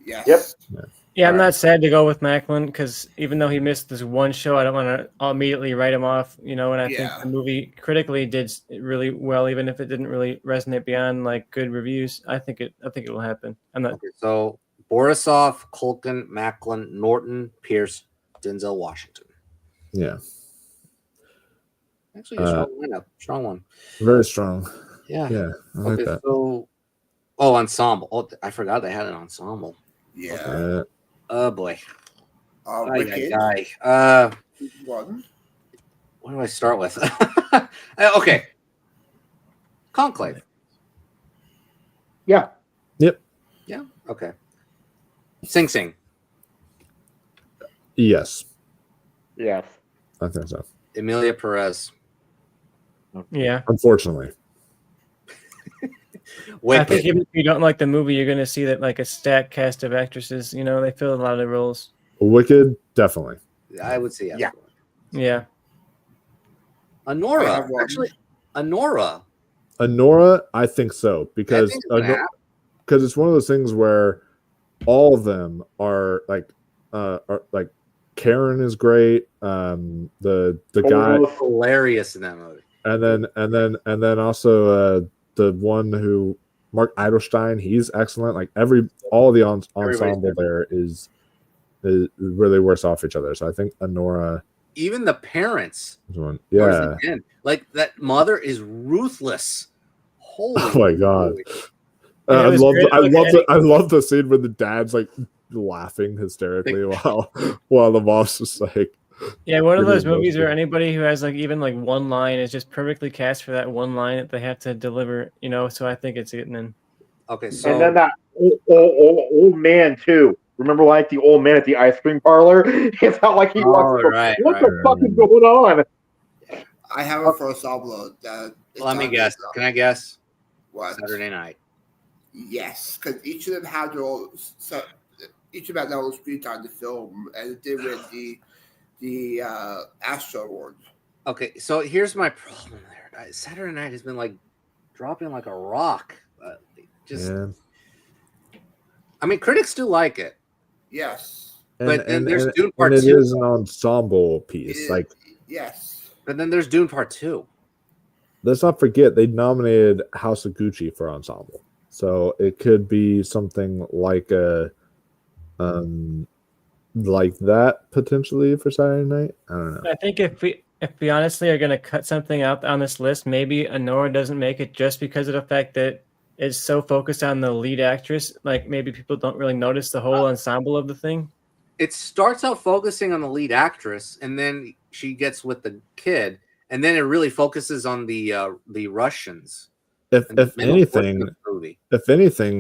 Yes. Yep. Yeah, I'm not sad to go with Macklin because even though he missed this one show, I don't want to immediately write him off. And I think the movie critically did really well, even if it didn't really resonate beyond like good reviews. I think it will happen. I'm not. Okay, so Borisov, Culkin, Macklin, Norton, Pierce, Denzel Washington. Yeah. Actually, a strong lineup. Strong one. Very strong. Yeah. Yeah. I like that. So, ensemble. Oh, I forgot they had an ensemble. Yeah. Oh boy. Wicked. What do I start with? Okay. Conclave. Yeah. Yep. Yeah. Okay. Sing Sing. Yes. Yes. I think so. Emilia Perez. Yeah. Unfortunately. I think even if you don't like the movie, you're going to see that like a stacked cast of actresses. They fill a lot of the roles. Wicked, definitely. I would say yes. Yeah. Honora. Actually, Honora, I think so because it's one of those things where all of them are like Karen is great. The guy hilarious in that movie. And then also the one who Mark Eidelstein, he's excellent. Like all the ensemble there is really works off each other. So I think Honora, even the parents, yeah, like that mother is ruthless. Holy oh my god, And it I was love great, like, I love the scene where the dad's like laughing hysterically while the mom's just like. Yeah, one of Really those movies where emotional. anybody who has like even like one line is just perfectly cast for that one line that they have to deliver, you know. So I think it's getting in. Okay, And so then that old man too. Remember, like the old man at the ice cream parlor? It felt like he wants to go, right, what right. the fuck is going on? I have a first ensemble that. Let me guess. Can I guess? What? Saturday Night. Yes, because each of them had their own. So, each of them had their own screen time to film, and it did win the Astro Award. Okay, so here's my problem there. Saturday Night has been like dropping like a rock. Yeah. I mean, critics do like it, Yes. but then there's Dune and Part it 2. is an ensemble piece. Like, yes. But then there's Dune Part 2. let's not forget they nominated House of Gucci for ensemble, so it could be something like like that potentially for Saturday night. I don't know. I think if we honestly are gonna cut something out on this list, maybe Honora doesn't make it just because of the fact that it's so focused on the lead actress. Like maybe people don't really notice the whole ensemble of the thing. It starts out focusing on the lead actress, and then she gets with the kid, and then it really focuses on the Russians. If anything,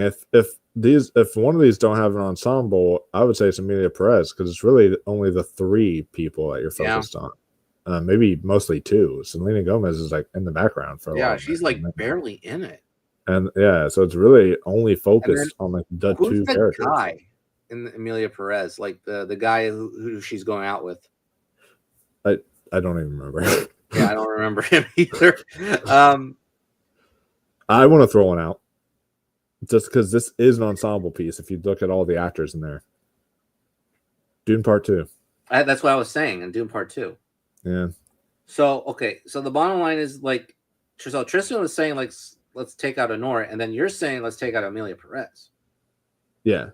if one of these don't have an ensemble, I would say it's Emilia Perez, because it's really only the three people that you're focused on. Maybe mostly two. Selena Gomez is like in the background for a lot. She's like barely in it. And yeah, so it's really only focused on like the two characters. Guy in Emilia Perez, like the guy who she's going out with. I don't even remember. Yeah, I don't remember him either. I want to throw one out just because this is an ensemble piece. If you look at all the actors in there, Dune Part 2. That's what I was saying, in Dune Part 2. Yeah. So okay, so the bottom line is like, so Tristan was saying like, let's take out Honora, and then you're saying let's take out Emilia Perez. Yeah.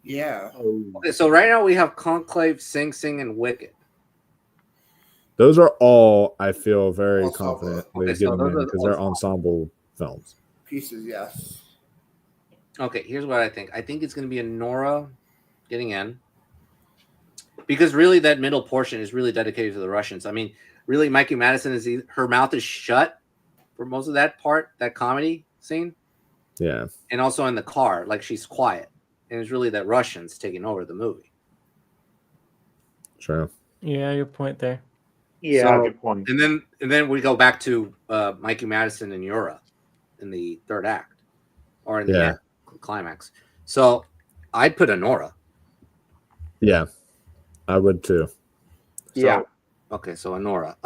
Yeah. Okay, so right now we have Conclave, Sing Sing, and Wicked. Those are all, I feel, very Ensemble. confidently Okay, so getting those in are because they're ensemble films. Pieces, yes. Okay, here's what I think. I think it's going to be Honora getting in, because really that middle portion is really dedicated to the Russians. I mean, really, Mikey Madison her mouth is shut for most of that part, that comedy scene. Yeah. And also in the car, like she's quiet. And it's really that Russians taking over the movie. True. Yeah, good point there. Yeah, good point. And then we go back to Mikey Madison and Yura in the third act, or in the end, climax. So I'd put Honora. Yeah, I would too. Yeah. Okay, so Honora.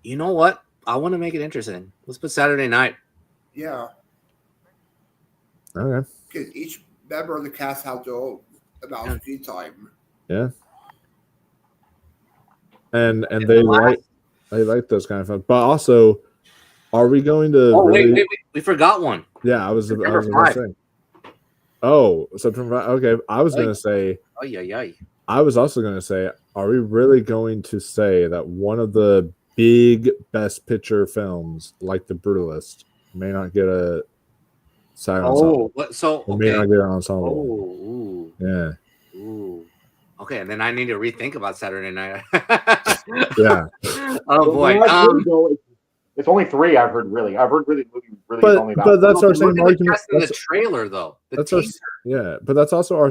You know what? I want to make it interesting. Let's put Saturday Night. Yeah. Okay. Because each member of the cast has their own amount of screen time. Yeah. And they like those kind of films. But also, are we going to? Oh wait, we forgot one. Yeah, I was going September to say. Oh, September 5. Okay, I was going to say. Oh yeah. I was also going to say, are we really going to say that one of the big Best Picture films, like The Brutalist, may not get a side ensemble? May not get an ensemble. Oh, ooh. Yeah. Ooh. Okay, and then I need to rethink about Saturday Night. Yeah. Oh boy. It's only three I've heard really. I've heard really but, only that. But that's our same argument. In the trailer though. But that's also our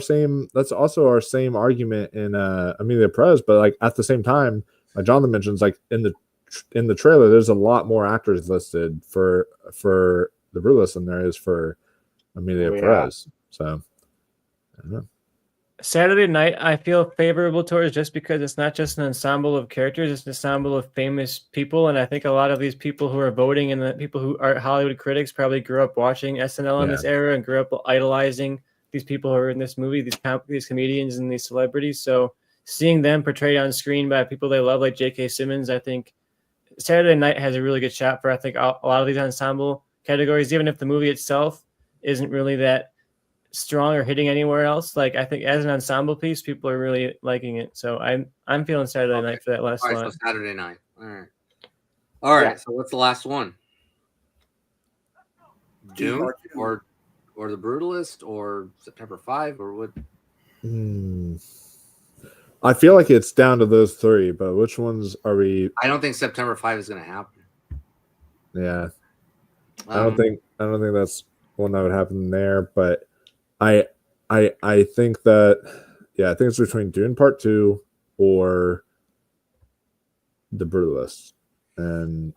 same argument in Emilia Perez. But like at the same time, like Jonathan mentions, like in the trailer, there's a lot more actors listed for The Brutalist than there is for Emilia Perez. So I don't know. Saturday Night, I feel favorable towards just because it's not just an ensemble of characters; it's an ensemble of famous people, and I think a lot of these people who are voting and the people who are Hollywood critics probably grew up watching SNL in this era and grew up idolizing these people who are in this movie, these comedians and these celebrities. So seeing them portrayed on screen by people they love, like J.K. Simmons, I think Saturday Night has a really good shot for, I think, a lot of these ensemble categories, even if the movie itself isn't really that strong or hitting anywhere else. Like I think as an ensemble piece, people are really liking it. So I'm feeling Saturday Night for that last slot. So Saturday Night. All right. So what's the last one? Dune Part 2. or The Brutalist or September 5 or what? I feel like it's down to those three, but which ones are we? I don't think September 5 is going to happen. Yeah, I don't think that's one that would happen there. But I think that I think it's between Dune Part 2 or The Brutalist, and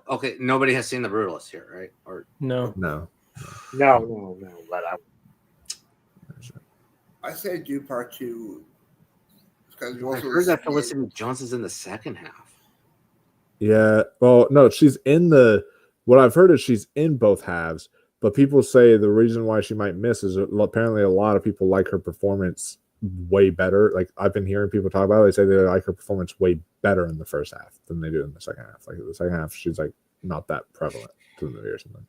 Okay, nobody has seen The Brutalist here, right? Or No. no. But I say do part 2 because you I also heard that see Felicity Jones is in the second half. Yeah, well, no, she's in the. What I've heard is she's in both halves, but people say the reason why she might miss is apparently a lot of people like her performance way better. Like I've been hearing people talk about it, they say they like her performance way better in the first half than they do in the second half. Like the second half, she's like not that prevalent to the movie or something.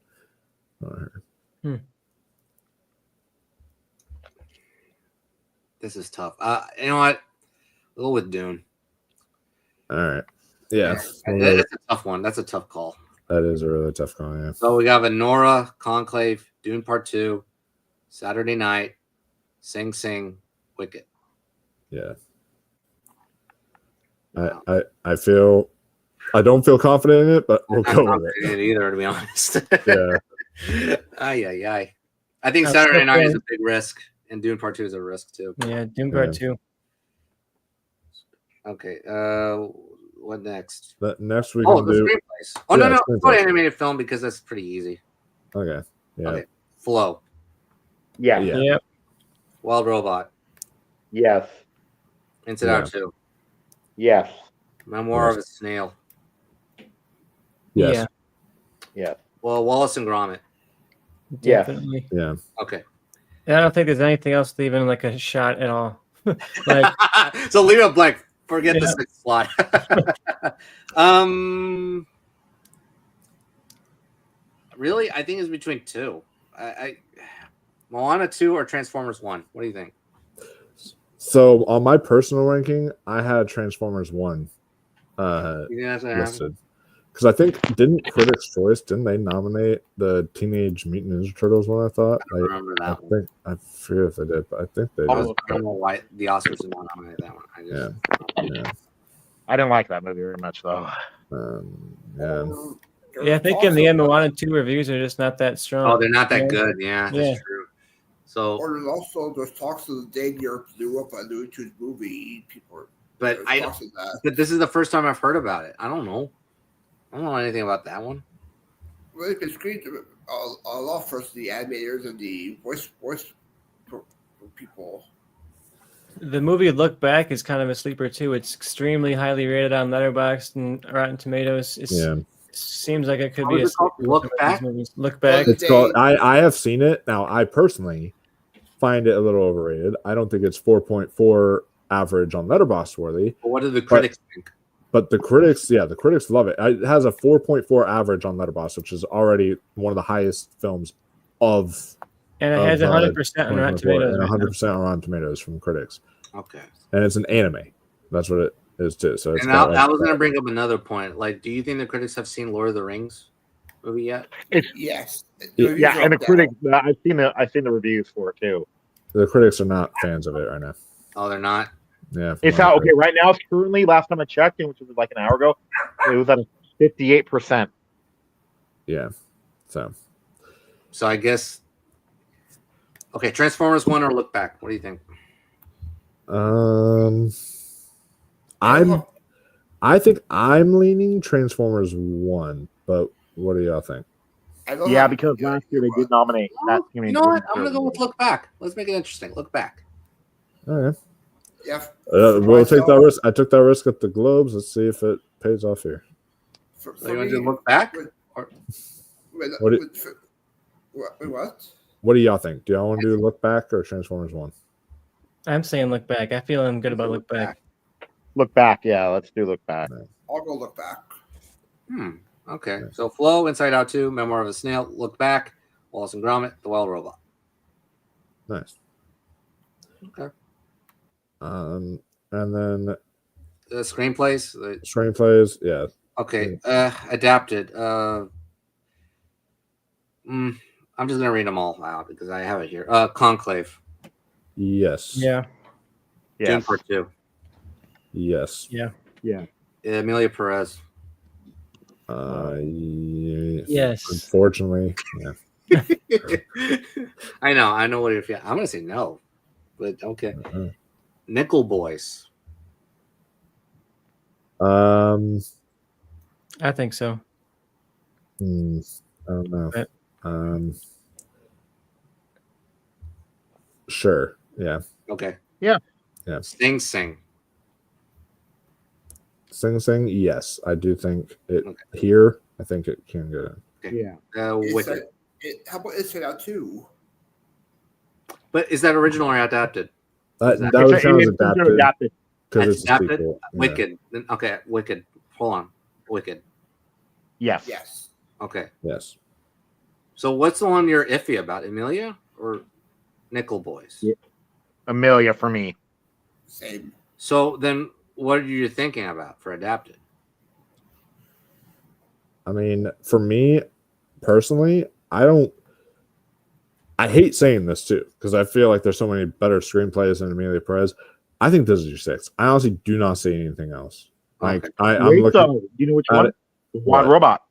This is tough. You know what? We'll go with Dune. All right, yeah, That's a tough one. That's a tough call. that is a really tough call. Yeah. So we got Venora, Conclave, Dune Part 2, Saturday Night, Sing Sing, Wicked. Yeah. Wow. I feel I don't feel confident in it, but we'll I'm go not with it. confident either, to be honest. Yeah. Ay. I think I'm Saturday still Night is playing. a big risk, and Dune Part 2 is a risk too. Yeah, Dune Part 2. Okay. What next? But next we Oh, can the do. screenplays. Oh Yeah, no, screenplays. go to animated film because that's pretty easy. Okay. Yeah. Okay. Flow, yeah. Yep. Wild Robot, Yes. Inside Out 2, Yes. Memoir Yes. of a Snail. Yes. Yeah, Yes. Well, Wallace and Gromit. Yes. definitely. Yeah. Okay. And I don't think there's anything else to even like a shot at all. Like, So leave it blank. Forget the Yeah. sixth slot. Really, I think it's between two. I Moana 2 or Transformers 1. What do you think? So on my personal ranking, I had Transformers 1 You think that's gonna happen? listed. Because I think didn't Critics' Choice, didn't they nominate the Teenage Mutant Ninja Turtles one? I thought. I don't remember I that one. think I forget if they did, but I think they I did. don't know why the Oscars did not nominate that one. I just, Yeah. I didn't like that movie very much, though. Yeah. yeah, I think in the end, Moana 2 reviews are just not that strong. Oh, they're not that Yeah. good. Yeah, Yeah. that's true. So, Or there's also those talks of the day Europe blew up a Looney Tunes movie. People, but there's I talks of that. but this is the first time I've heard about it. I don't know. I don't know anything about that one. Well, it's been screened a lot for the animators and the voice people. The movie Look Back is kind of a sleeper too. It's extremely highly rated on Letterboxd and Rotten Tomatoes. It seems like it could What be is a it called? sleeper Look for some of Back? these movies. Look Back. It's called. I have seen it. Now I personally find it a little overrated. I don't think it's 4.4 average on Letterboxd worthy. But what do the critics think? But the critics love it. It has a 4.4 average on Letterboxd, which is already one of the highest films of. And it has 100% on Rotten 2024, Tomatoes. and Right 100% on Rotten Tomatoes from critics. Okay. And it's an anime. That's what it is too. So it's And I was going to bring up another point. Like, do you think the critics have seen Lord of the Rings movie yet? Yes. Yeah, and the critics. I've seen the reviews for it too. The critics are not fans of it right now. Oh, they're not. Yeah, It's out. Okay, right now it's currently. Last time I checked, which was like an hour ago, it was at 58%. Yeah. So I guess. Okay, Transformers 1 or Look Back. What do you think? I think I'm leaning Transformers 1, but what do y'all think? Yeah, because last year they did nominate that. You know what? I'm going to go with Look Back. Let's make it interesting. Look Back. All right. Yeah. We'll take that risk. I took that risk at the Globes. Let's see if it pays off here. For So you want me, to Look Back? What? What do y'all think? Do y'all want to do Look Back or Transformers 1? I'm saying Look Back. I feel I'm good about Look Back. Look Back, yeah. Let's do Look Back. I'll go Look Back. Okay. So Flow, Inside Out 2, Memoir of a Snail, Look Back, Wallace and Gromit, The Wild Robot. Nice. Okay. And then The screenplays. screenplays, yeah. Okay. Adapted. I'm just gonna read them all out because I have it here. Conclave. Yes. Yeah. Dune Yes. Part 2. Yes. Yeah. Yeah. Amelia Perez. Yes. Unfortunately, yeah. I know what you're feeling. I'm gonna say no, but okay. Uh, Nickel Boys. Um, I think so. I don't know. Right. Sure. Yeah. Okay. Yeah. Yeah. Sing Sing. Sing Sing. Yes, I do think it Okay. here. I think it can go. Okay. Yeah. Wicked. How about Inside Out 2? But is that original or adapted? That It's would count as It's adapted because That's it's a adapted. sequel. Yeah. Wicked. Okay. Wicked. Hold on. Wicked. Yes. Yes. Okay. Yes. So what's the one you're iffy about, Amelia or Nickel Boys? Yeah. Amelia for me. Same. So then, what are you thinking about for adapted? I mean, for me personally, I hate saying this too because I feel like there's so many better screenplays than Amelia Perez. I think this is your 6. I honestly do not see anything else. Like Okay. I'm Wait, looking. though. You know which at one? it. The Wild What? Robot.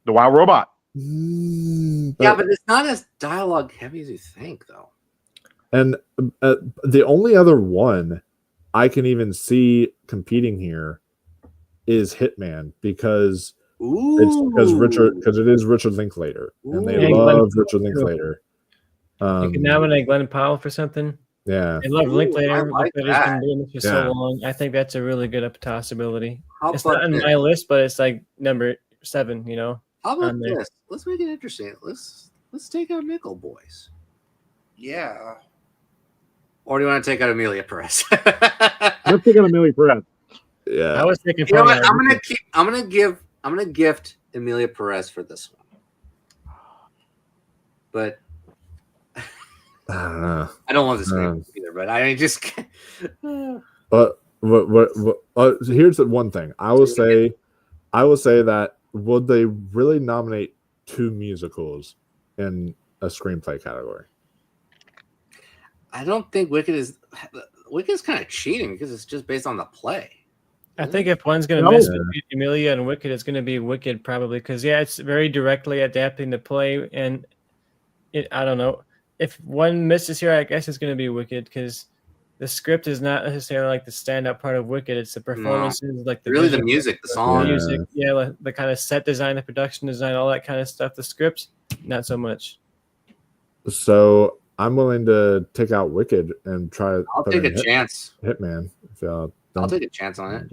The Wild Robot. Yeah, but it's not as dialogue heavy as you think, though. And the only other one I can even see competing here is Hitman because it is Richard Linklater and they Ooh. love Richard Linklater. You can nominate Glenn Powell for something. Yeah, I love Ooh, Linklater. I like Linklater's that. been doing this for Yeah. so long. I think that's a really good possibility. How It's about not on this? my list, but it's like number 7. You know. How about on there. this? Let's make it interesting. Let's take out Nickel Boys. Yeah. Or do you want to take out Amelia Perez? Let's take out Amelia Perez. yeah. I was thinking. You know what? probably I'm gonna gift Amelia Perez for this one. But I don't know. I don't want this either. But I mean, just But here's the one thing I will say that would they really nominate 2 musicals in a screenplay category? I don't think Wicked's kind of cheating because it's just based on the play. I think if one's going to miss Amelia and Wicked, it's going to be Wicked probably because it's very directly adapting the play, and I don't know if one misses here. I guess it's going to be Wicked because the script is not necessarily like the standout part of Wicked. It's the performances, like the really visual, the music, the the song. music, like the kind of set design, the production design, all that kind of stuff. The script, not so much. So I'm willing to take out Wicked and try. I'll take a chance. Hitman. I'll take a chance on it.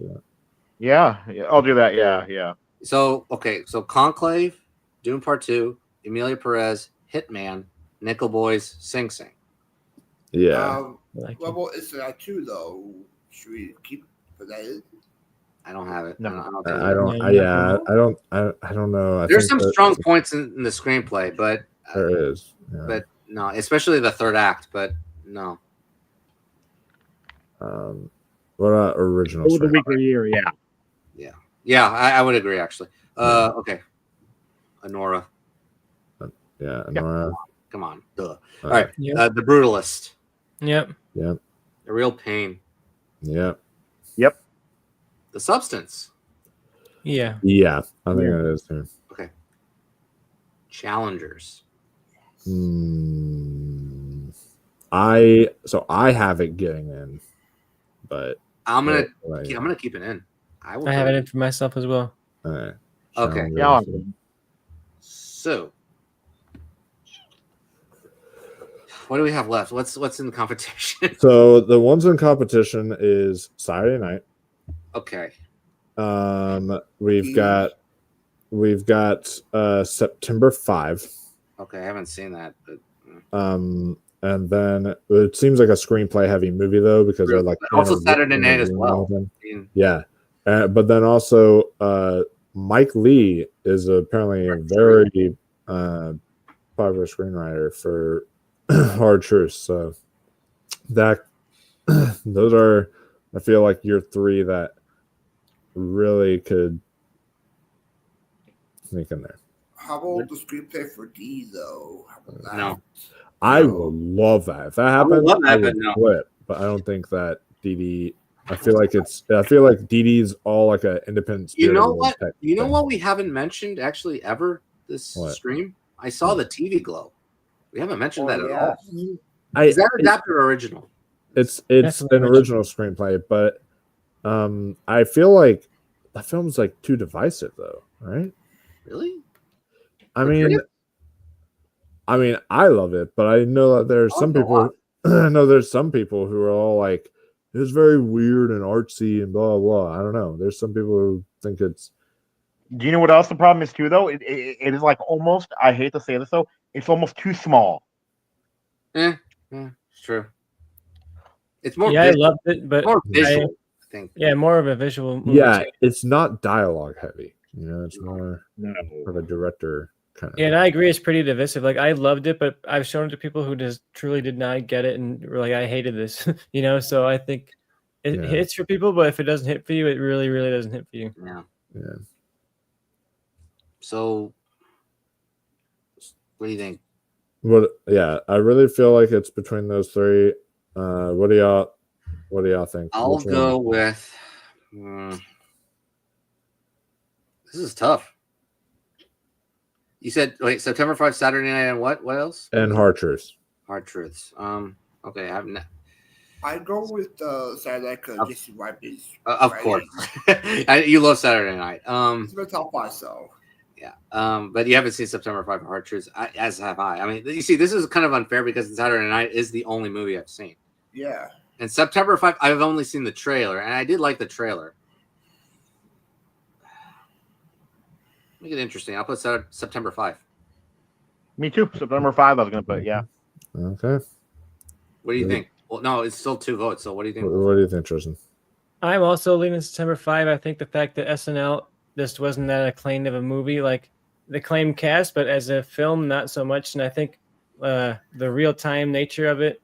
Yeah, I'll do that. Yeah. So so Conclave, Dune Part 2, Amelia Perez, Hitman, Nickel Boys, Sing Sing. Yeah. What about Inside Out 2 though? Should we keep that? I don't have it. No. I don't know. There's some strong points in the screenplay, but there is. Yeah. But no, especially the third act. But no. What about original? Over the weekly year, Yeah, I would agree actually. Okay, Honora. Yeah, Honora. Come on, duh. All right, Yep. The Brutalist. Yep. Yep. The Real Pain. Yep. The Substance. Yeah. Yeah, I think it is too. Okay. Challengers. I have it getting in, but I'm gonna keep it in. I have it in for myself as well. Okay. Okay. So, what do we have left? What's in the competition? So the ones in competition is Saturday Night. Okay. We've got September 5. Okay, I haven't seen that, but and then it seems like a screenplay heavy movie though because they're like also Saturday Night as well. Yeah, but then also Mike Lee is apparently a very popular screenwriter for Hard Truth. So that those are, I feel like, your 3 that really could sneak in there. How about the screenplay for D though? How about that? No. I would love that. If that I would happened, love I that, would but no. flip. But I don't think that DD. I feel like DD's all like an independent. You know Spirit what? type You know thing. what we haven't mentioned actually ever this What? stream? I saw the TV Glow. We haven't mentioned that at all. Is that adapted or original? It's Definitely an original screenplay, but I feel like that film's like too divisive, though. Right? Really? I For mean, critics? I love it, but I know that there's I some like it a people. I know there's some people who are all like, "It's very weird and artsy and blah blah." I don't know. There's some people who think it's. Do you know what else the problem is too, though? It is like almost. I hate to say this though. It's almost too small. Yeah, it's true. It's more. Yeah, I visual. loved it, but More visual, I think. yeah, more of a visual movie. Yeah, too. it's not dialogue heavy. You know, it's more No. of a director kind of. Yeah, and I agree. It's pretty divisive. Like I loved it, but I've shown it to people who just truly did not get it, and were like, I hated this. You know, so I think it Yeah. hits for people, but if it doesn't hit for you, it really, really doesn't hit for you. Yeah. Yeah. So, what do you think? Yeah, I really feel like it's between those three. What do y'all think? I'll Which go one? with. This is tough. You said wait, September 5, Saturday Night, and what? What else? And Hard Truths. Hard Truths. Okay, I haven't. I go with Saturday Night because Jesse White is. Of course, you love Saturday Night. It's my top 5, so. Yeah. But you haven't seen September 5 Hard Truths, as have I. I mean, you see, this is kind of unfair because Saturday Night is the only movie I've seen. Yeah. And September 5, I've only seen the trailer, and I did like the trailer. Make it interesting. I'll put September 5. Me too. September 5. I was gonna put. Yeah. Okay. What do you Yeah. think? Well, no, it's still 2 votes. So what do you think? What do you think, Tristan? I'm also leaning September 5. I think the fact that SNL just wasn't that acclaimed of a movie, like the acclaimed cast, but as a film, not so much. And I think the real time nature of it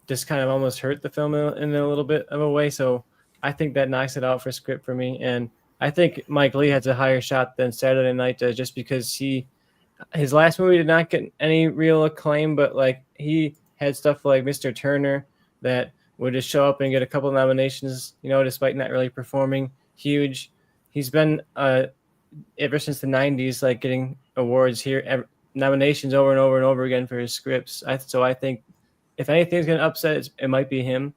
just kind of almost hurt the film in a little bit of a way. So I think that knocks it out for script for me. And I think Mike Lee has a higher shot than Saturday Night does, just because his last movie did not get any real acclaim, but like he had stuff like Mr. Turner that would just show up and get a couple nominations, you know, despite not really performing huge. He's been ever since the 90s, like getting awards here, nominations over and over and over again for his scripts. So I think if anything's going to upset, it might be him,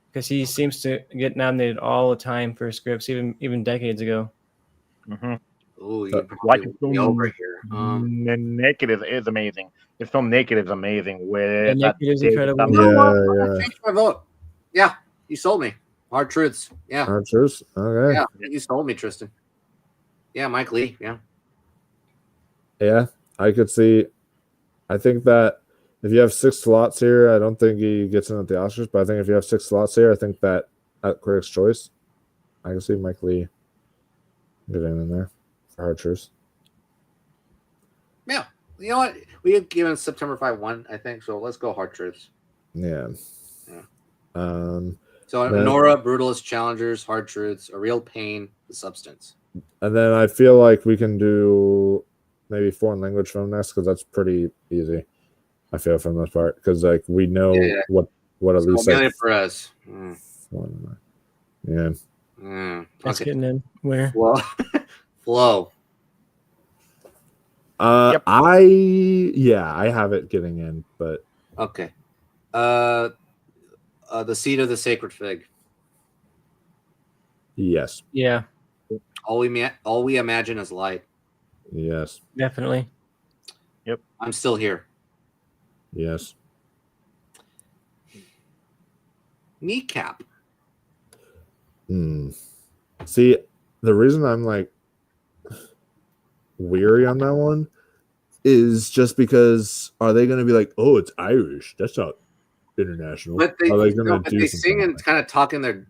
because he seems to get nominated all the time for scripts, even decades ago. Mm-hmm. Oh, you Like probably over here. Naked is amazing. His film Naked is amazing. With Naked is incredible. You know what? Yeah, I'm gonna change my vote. Yeah, you sold me. Hard Truths. Yeah, Hard Truths. Okay. yeah, you sold me, Tristan. Yeah, Mike Lee. Yeah. Yeah, I could see. I think that if you have 6 slots here, I don't think he gets in at the Oscars. But I think if you have 6 slots here, I think that at Critics' Choice, I can see Mike Lee getting in there for Hard Truths. Yeah. You know what? We had given September 5 1, I think. So let's go Hard Truths. Yeah. So Then- Nora, Brutalist, Challengers, Hard Truths, A Real Pain, The Substance. And then I feel like we can do maybe foreign language film next, because that's pretty easy. I feel for the most part, because like we know Yeah. what at least Amelia like, Perez. yeah. That's Okay. getting in where? Flow. Yep. I have it getting in, but Okay. The Seed of the Sacred Fig. yes, Yeah, All we imagine is light. yes, definitely. I'm still here. yes. Kneecap. See, the reason I'm like weary on that one is just because are they going to be like, oh, it's Irish? That's not international. But they, are they going to but do they something sing and like kind of talk in their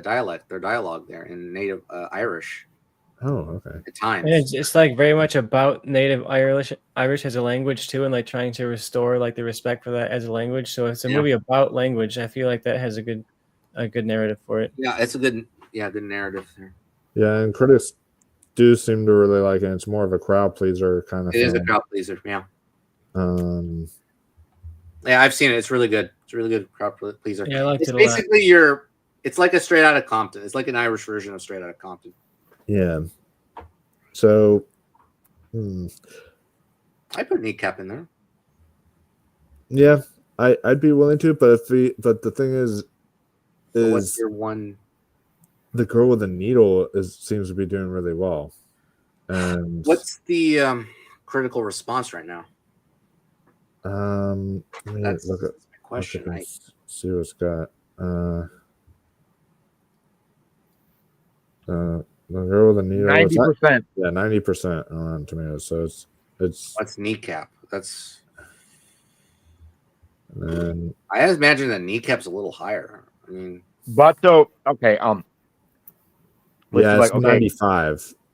dialogue there in native Irish that? Oh, okay. at times. And it's like very much about native Irish as a language too, and like trying to restore like the respect for that as a language. So it's a Yeah. movie about language. I feel like that has a good narrative for it. Yeah, it's a good narrative there. Yeah, and critics do seem to really like it. It's more of a crowd pleaser kind of It film. is a crowd pleaser. Yeah. Um, Yeah, I've seen it. It's really good. It's a really good crowd pleaser. Yeah, I liked It's it a lot. basically it's like a Straight Outta Compton. It's like an Irish version of Straight Outta Compton. yeah. So, I put Kneecap in there. yeah, I'd be willing to, but the thing is So what's your one? the girl with the needle seems to be doing really well. And What's the critical response right now? let me That's look at my question, look and right? see what it's got. The girl with the needle. 90%. Yeah, 90% on Rotten Tomatoes. So it's What's Kneecap? That's. and I imagine that Kneecap's a little higher. I mean, But so okay, yeah, it's okay.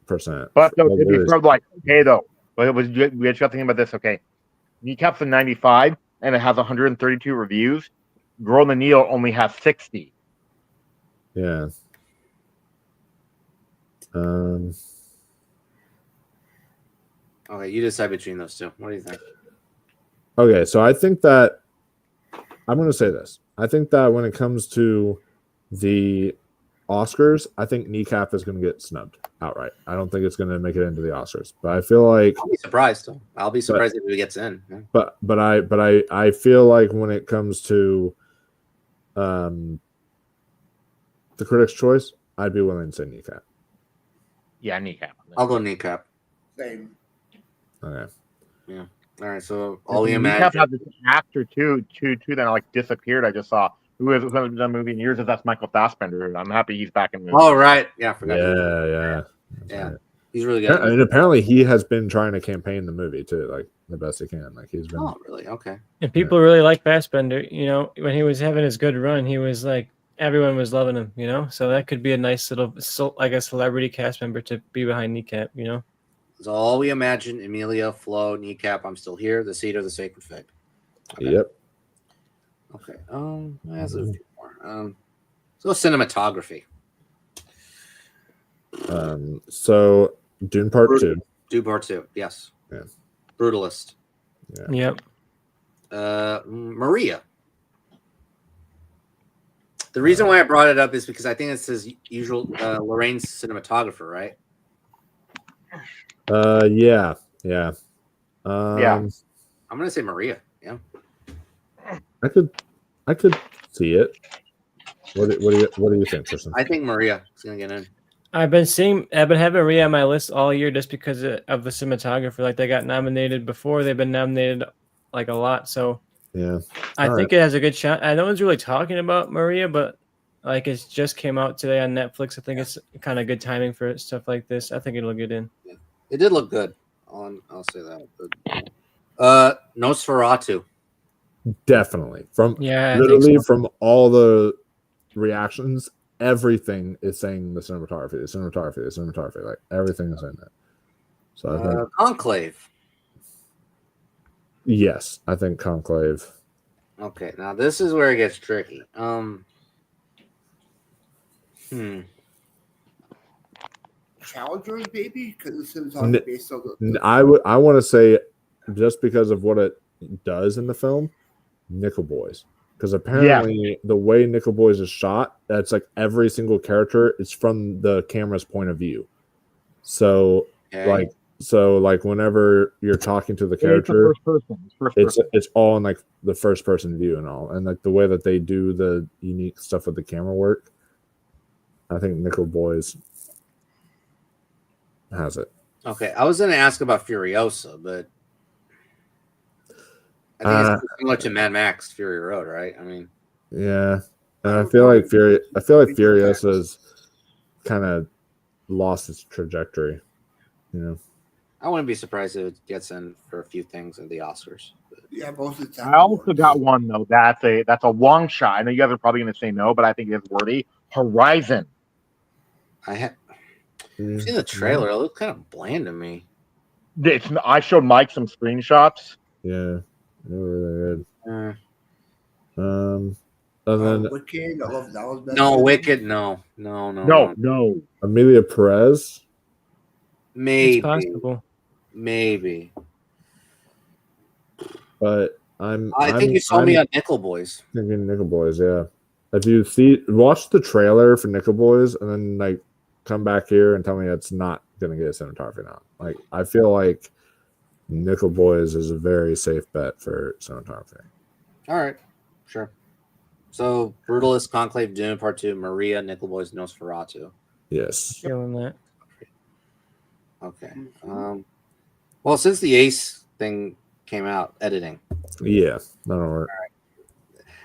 95%. But though, Like, to be it is- fair, like okay though, but it was we had thinking about this. Okay, Kneecap's a 95, and it has 132 reviews. Girl in the Needle only has 60. yeah. okay, you decide between those two. What do you think? Okay, so I think that I'm going to say this. I think that when it comes to the Oscars, I think Kneecap is going to get snubbed outright. I don't think it's going to make it into the Oscars, but I feel like I'll be surprised. Though. I'll be surprised if it gets in. Yeah. but I feel like when it comes to the Critics' Choice, I'd be willing to say Kneecap. Yeah, Kneecap. I'll go Kneecap. Same. Okay. Yeah. All right. So all we Kneecap imagine. has this actor too that like disappeared. I just saw who has done a movie in years. That's Michael Fassbender. I'm happy he's back in the movie. Oh right. Yeah. I forgot. Yeah. Yeah. Right. He's really good. And apparently he has been trying to campaign the movie too, like the best he can. Like he's been. Oh really? Okay. And people really like Fassbender. You know, when he was having his good run, he was like everyone was loving him. You know, so that could be a nice little, like a celebrity cast member to be behind Kneecap. You know. So all we imagine: Emilia, Flo, Kneecap. I'm still here. The Seed of the Sacred Fig. Okay. Yep. Okay. There's a few more. So cinematography. So Dune Part 2. Dune Part 2. Yes. Yeah. Brutalist. Yeah. Yep. Maria. The reason why I brought it up is because I think it says usual Lorraine's cinematographer, right? Yeah. Yeah. I'm gonna say Maria. Yeah. I could see it. What do you think, Tristan? I think Maria is gonna get in. I've been having Maria on my list all year just because of the cinematographer. Like they got nominated before, they've been nominated like a lot. So Yeah. I think it has a good shot. No one's really talking about Maria, but like it just came out today on Netflix. I think it's kind of good timing for stuff like this. I think it'll get in. Yeah. It did look good. I'll say that. Nosferatu. Definitely. From Yeah, I literally think so. from all the reactions, everything is saying the cinematography. Like everything is in it. So I think Conclave. yes, I think Conclave. Okay, now this is where it gets tricky. Challengers, maybe, because the cinematography is so good. I want to say just because of what it does in the film, Nickel Boys. Because apparently the way Nickel Boys is shot, that's like every single character is from the camera's point of view. So like whenever you're talking to the character, it's all in like the first person view and all, and like the way that they do the unique stuff with the camera work. I think Nickel Boys has it. Okay, I was going to ask about Furiosa, but I think it's similar to Mad Max Fury Road, right? I mean, yeah, and I feel like Furiosa's kind of lost its trajectory. You know, I wouldn't be surprised if it gets in for a few things in the Oscars. But... Yeah, most of the time. I also got one though. That's a long shot. I know you guys are probably going to say no, but I think it's worthy. Horizon. I've seen the trailer. It looked kind of bland to me. I showed Mike some screenshots. Yeah, they were really good. And then Wicked. I love that was better. No, Wicked. No. No. Amelia Perez. Maybe. It's possible. Maybe. But I think you saw me on Nickel Boys. Thinking Nickel Boys, yeah. If you watch the trailer for Nickel Boys and then like come back here and tell me it's not gonna get a cinematography now. Like I feel like Nickel Boys is a very safe bet for cinematography. All right, sure. So Brutalist, Conclave, Dune Part 2, Maria, Nickel Boys, Nosferatu. Yes. Feeling that. Okay. Well, since the Ace thing came out, editing. Yeah, that'll work.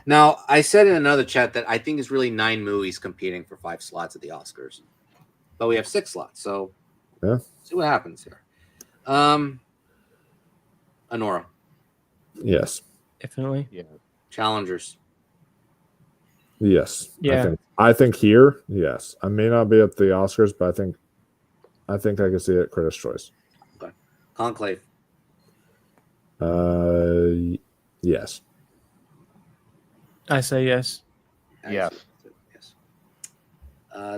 Now, I said in another chat that I think it's really 9 movies competing for 5 slots at the Oscars. But we have 6 slots, so yeah. See what happens here. Anora. Yes. Definitely. Yeah. Challengers. Yes. Yeah. I think here, yes. I may not be at the Oscars, but I think I can see it at Critics' Choice. Okay. Conclave. Yes. I say yes. Yes. Yes.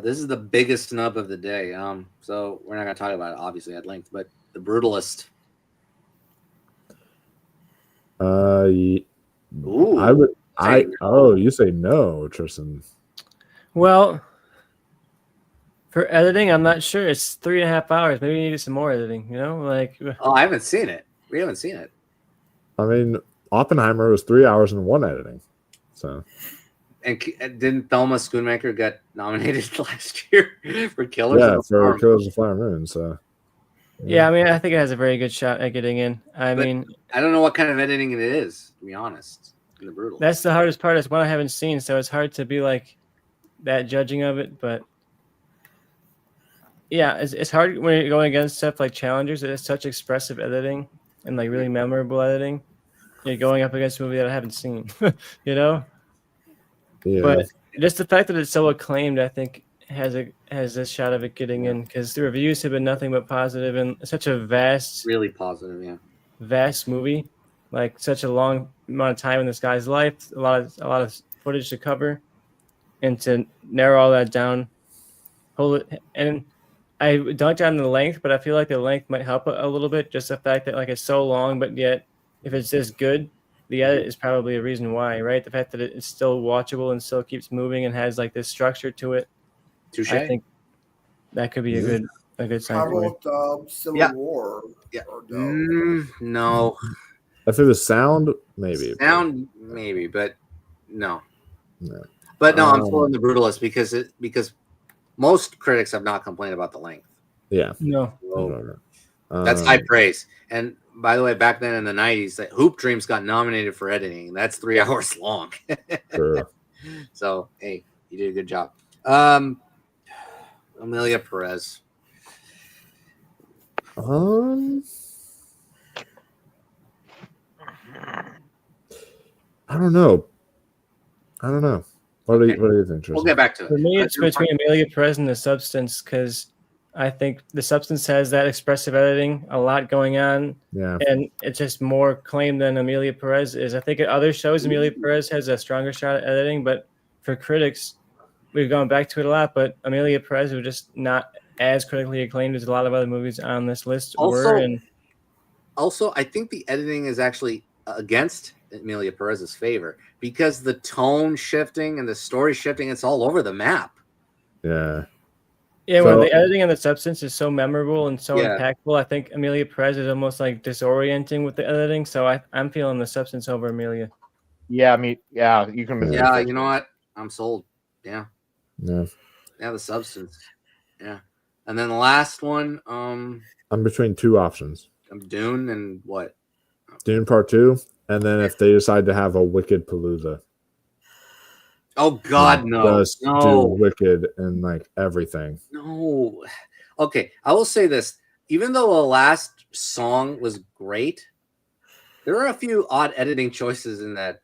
This is the biggest snub of the day. So we're not gonna talk about it obviously at length, but The Brutalist. Ooh. I would. No. You say no, Tristan. Well, for editing, I'm not sure. It's 3.5 hours. Maybe we needed some more editing. Like. Oh, I haven't seen it. We haven't seen it. I mean, Oppenheimer was 3 hours and 1 editing. So. And didn't Thelma Schoonmaker get nominated last year for Killers? Yeah, for Killers of the Flower Moon. So. Yeah, I mean, I think it has a very good shot at getting in. I mean, I don't know what kind of editing it is, to be honest. In The Brutal. That's the hardest part. It's one I haven't seen, so it's hard to be like that judging of it. But yeah, it's hard when you're going against stuff like Challengers. It's such expressive editing and like really memorable editing. You're going up against a movie that I haven't seen, Yeah. But just the fact that it's so acclaimed, I think, has this shot of it getting in, because the reviews have been nothing but positive, and such a really positive, vast movie, like such a long amount of time in this guy's life, a lot of footage to cover, and to narrow all that down, hold it. And I dunked on the length, but I feel like the length might help a little bit. Just the fact that like it's so long, but yet if it's this good, the edit is probably a reason why, right? The fact that it's still watchable and still keeps moving and has like this structure to it. Touché. I think that could be a good sign How for it. about Civil War? Yeah. Or no? No. If it was sound, maybe. Maybe, but no. No. But no, I'm still in The Brutalist because most critics have not complained about the length. Yeah. No. So that's high praise. And by the way, back then in the 90s, that Hoop Dreams got nominated for editing. That's 3 hours long. Sure. So hey, you did a good job. Amelia Perez. I don't know. What do you think, Tristan? We'll get back to it. For me, it's between Amelia Perez and The Substance, because I think The Substance has that expressive editing, a lot going on. Yeah. And it's just more claimed than Amelia Perez is. I think at other shows, Amelia Perez has a stronger shot at editing, but for critics, we've gone back to it a lot, but Amelia Perez was just not as critically acclaimed as a lot of other movies on this list were. And also, I think the editing is actually against Amelia Perez's favor, because the tone shifting and the story shifting, it's all over the map. Yeah. Yeah, when the editing and The Substance is so memorable and so impactful, I think Amelia Perez is almost like disorienting with the editing. So I'm feeling The Substance over Amelia. Yeah, I mean, yeah, you can. Yeah, you know what? I'm sold. Yeah. Yeah. Yeah, The Substance. Yeah. And then the last one, I'm between 2 options. Dune and what? Dune Part 2, and then if they decide to have a Wicked Palooza. Oh God, no. Just do Wicked and like everything. No. Okay, I will say this. Even though the last song was great, there are a few odd editing choices in that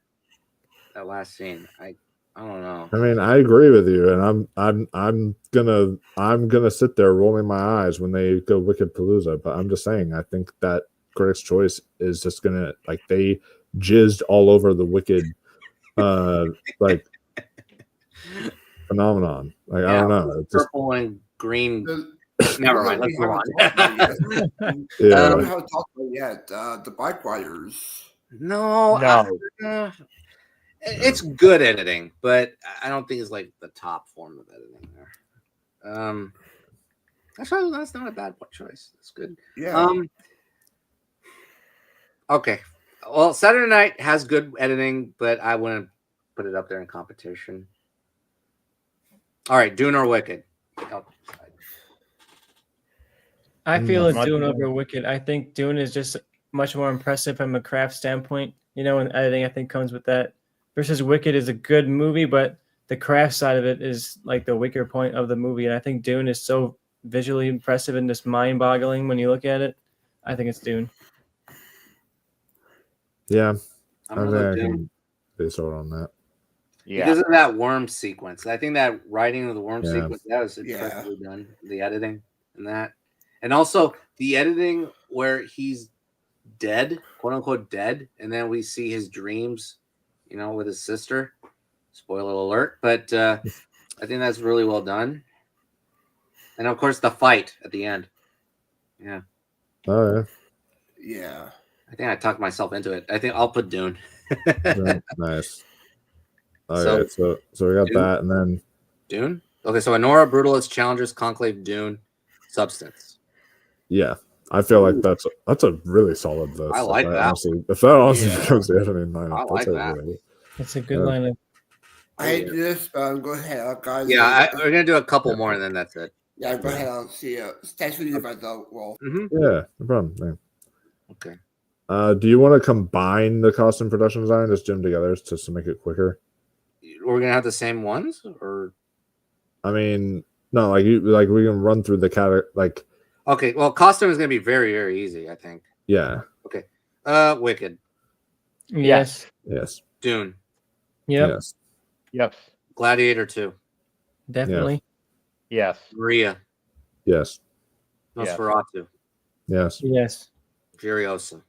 last scene. I don't know. I mean, I agree with you, and I'm gonna sit there rolling my eyes when they go Wicked Palooza. But I'm just saying, I think that Critics' Choice is just gonna like they jizzed all over the Wicked, like phenomenon. Like I don't know, purple and green Never mind. Let's move on. Yeah. We haven't talked about it yet. The bike riders. No. It's good editing, but I don't think it's like the top form of editing there. Actually, that's not a bad choice. That's good. Yeah. Okay. Well, Saturday Night has good editing, but I wouldn't put it up there in competition. All right, Dune or Wicked? I feel it's Not Dune Dune. over Wicked. I think Dune is just much more impressive from a craft standpoint. You know, and editing I think comes with that. Versus Wicked is a good movie, but the craft side of it is like the weaker point of the movie. And I think Dune is so visually impressive and just mind-boggling when you look at it. I think it's Dune. Yeah. I'm I gonna think go I Dune can be sold on that. Yeah. because of that worm sequence. I think that writing of the worm Yeah. sequence, that was impressively done. The editing and that, and also the editing where he's dead, quote unquote dead, and then we see his dreams, you know, with his sister. Spoiler alert, but I think that's really well done. And of course, the fight at the end. Yeah, Oh yeah. Yeah. I think I talked myself into it. I think I'll put Dune. Yeah, nice. So- Okay, so we got Dune? that, and then Dune. Okay, so Honora, Brutalist, Challengers, Conclave, Dune, Substance. yeah, I feel like that's a really solid list. I like that. If that honestly Yeah. becomes the editing lineup, I like that's that. really It's a good Yeah. lineup. I hate to do this, but go ahead, guys. Yeah, we're gonna do a couple more, and then that's it. Yeah, go ahead. I'll see you. Thanks for the invite, though. Well, yeah, no problem. Yeah. Okay. Do you want to combine the costume production design, just do them together just to make it quicker? We're gonna have the same ones, or I mean, no, like we can run through the category. Like, okay. Well, costume is gonna be very, very easy, I think. yeah, Wicked, Yes. yes, Dune, Yep. yes, Yes. Gladiator 2, Definitely. Yes. Maria, yes, Yes. Nosferatu, yes. Yes. Furiosa.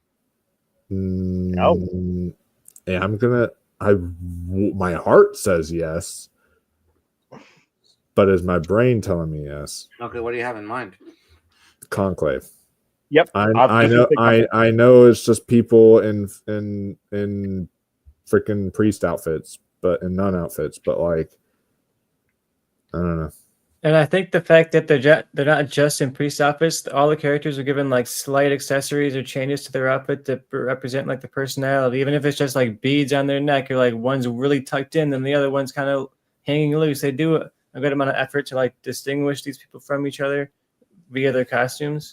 Yeah, I'm gonna. My heart says yes, but is my brain telling me yes? Okay, what do you have in mind? Conclave. Yep. I was know. just thinking I know it's just people in freaking priest outfits, but in nun outfits. But like, I don't know. And I think the fact that they're not just in priest outfits, all the characters are given like slight accessories or changes to their outfit to represent like the personality. Even if it's just like beads on their neck, or like one's really tucked in and the other one's kind of hanging loose. They do a good amount of effort to like distinguish these people from each other via their costumes.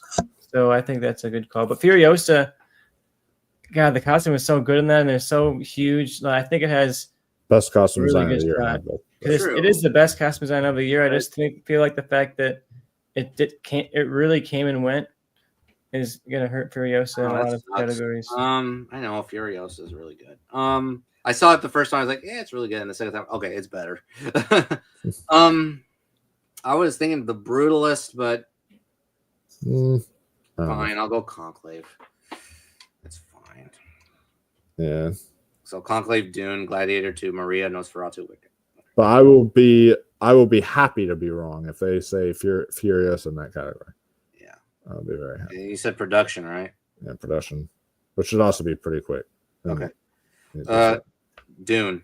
So I think that's a good call. But Furiosa, God, the costume is so good in that, and they're so huge. I think it has Best costume Really design of good the year. shot. Handbook. True. it is the best costume design of the year. I just feel like the fact that it really came and went is gonna hurt Furiosa in a lot that of sucks. categories. I know Furiosa is really good. I saw it the first time. I was like, yeah, it's really good. And the second time, okay, it's better. I was thinking the Brutalist, but fine, I'll go Conclave. It's fine. Yeah, So Conclave, Dune, Gladiator 2, Maria, Nosferatu, Wicked. but I will be happy to be wrong if they say Furious in that category. Yeah. I'll be very happy. You said production, right? Yeah, production, which should also be pretty quick. Okay. Yeah, Dune,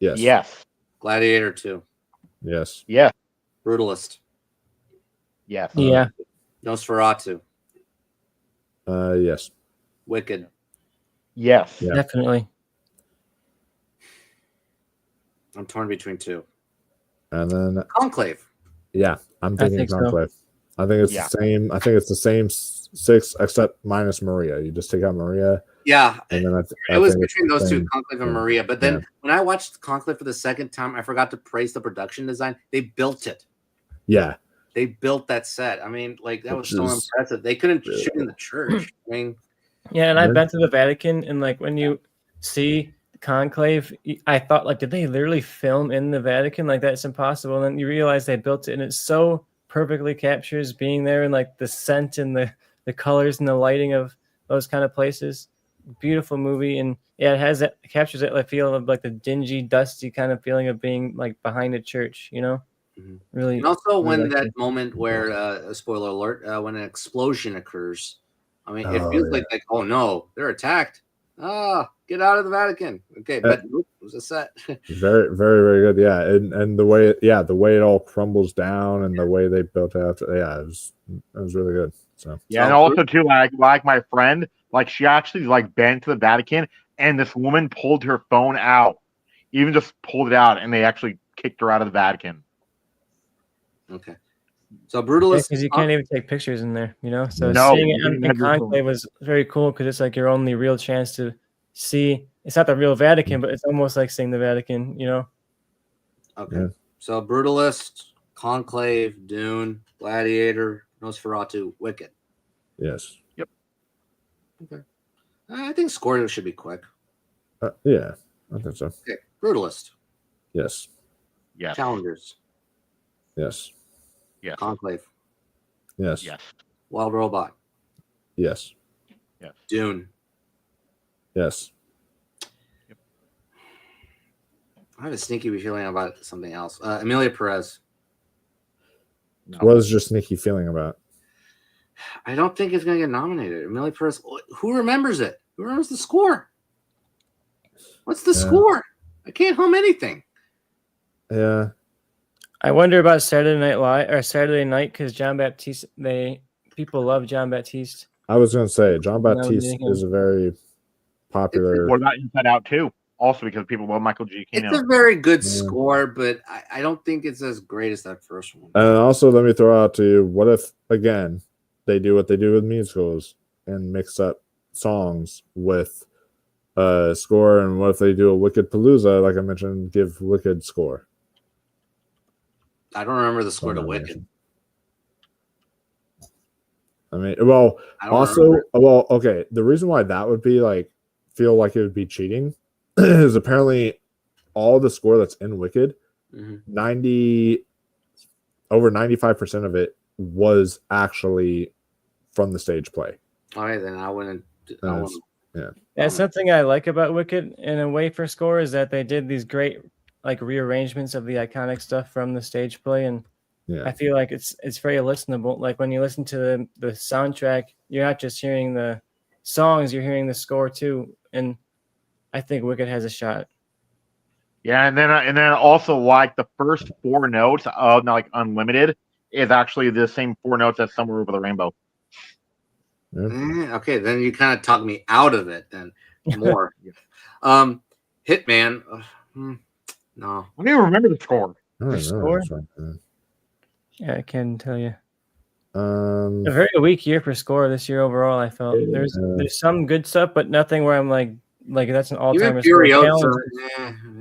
yes, Yes. Gladiator 2, yes, Yes. Brutalist, Yes. Yeah. Nosferatu, yes, Wicked. Yes. Yeah. Definitely. I'm torn between two. and then Conclave. yeah, I'm thinking think so. Conclave. I think it's Yeah. the same. I think it's the same six except minus Maria. You just take out Maria, Yeah, and then it was think it's between the those two, same. Conclave and Yeah. Maria. But then Yeah. when I watched Conclave for the second time, I forgot to praise the production design. They built it. Yeah, They built that set. I mean, like that was Which so is impressive. They couldn't really shoot in the church. I mean, Yeah, and I've Yeah. been to the Vatican, and like when you see Conclave, I thought like, did they literally film in the Vatican? Like that's impossible. And then you realize they built it, and it so perfectly captures being there and like the scent and the colors and the lighting of those kind of places. Beautiful movie, and yeah, it captures that like feel of like the dingy, dusty kind of feeling of being like behind a church, you know. Really. And also, really when liked that it. moment where, spoiler alert, when an explosion occurs, I mean, it Oh, feels yeah. like, oh no, they're attacked. Ah, get out of the Vatican. Okay, but nope, it was a set. Very, very, very good. Yeah, and the way, the way it all crumbles down and the way they built it after, it was really good. So Yeah, and also too, like my friend, like she actually like been to the Vatican, and this woman pulled her phone out, even just pulled it out, and they actually kicked her out of the Vatican. Okay, so Brutalist. Because you can't even take pictures in there, you know. So No, seeing it you didn't in have your phone. Conclave was very cool because it's like your only real chance to see. It's not the real Vatican, but it's almost like seeing the Vatican, you know. Okay, Yeah. so Brutalist, Conclave, Dune, Gladiator, Nosferatu, Wicked. yes, Okay, I think score should be quick. yeah, I think so. Okay, Brutalist, Yes, Yes. Challengers, yes, Yes. Conclave, yes, Yes. Wild Robot, yes, Dune. yes. I have a sneaky feeling about something else. Emilia Perez. No. What is your sneaky feeling about? I don't think it's going to get nominated. Emilia Perez. Who remembers it? Who remembers the score? What's the score? I can't hum anything. Yeah, I wonder about Saturday Night Live or Saturday Night because John Baptiste. People love John Baptiste. I was going to say John No, Baptiste him. is a very popular. What about Inside Out too? Also because people love Michael Giacchino. It's a very good score, but I don't think it's as great as that first one. And also, let me throw out to you: what if again they do what they do with musicals and mix up songs with score, and what if they do a Wicked Palooza, like I mentioned, give Wicked score? I don't remember the score to Nomination. Wicked. I mean, well, I don't also, remember. well, okay. The reason why that would be like feel like it would be cheating is apparently all the score that's in Wicked, 90 over 95% of it was actually from the stage play. All right, then I wouldn't. Yeah. That's something I like about Wicked in a way for score is that they did these great like rearrangements of the iconic stuff from the stage play, and I feel like it's very listenable. Like when you listen to the soundtrack, you're not just hearing the songs, you're hearing the score too, and I think Wicked has a shot. Yeah, and then also like the first 4 notes of like Unlimited is actually the same 4 notes as Somewhere Over the Rainbow. Okay, then you kind of talk me out of it. Then more. Hitman. No, I don't even remember the score. Score? Right. Yeah, I can tell you. A very weak year for score this year overall. I felt there's some good stuff, but nothing where I'm like that's an all-timer score.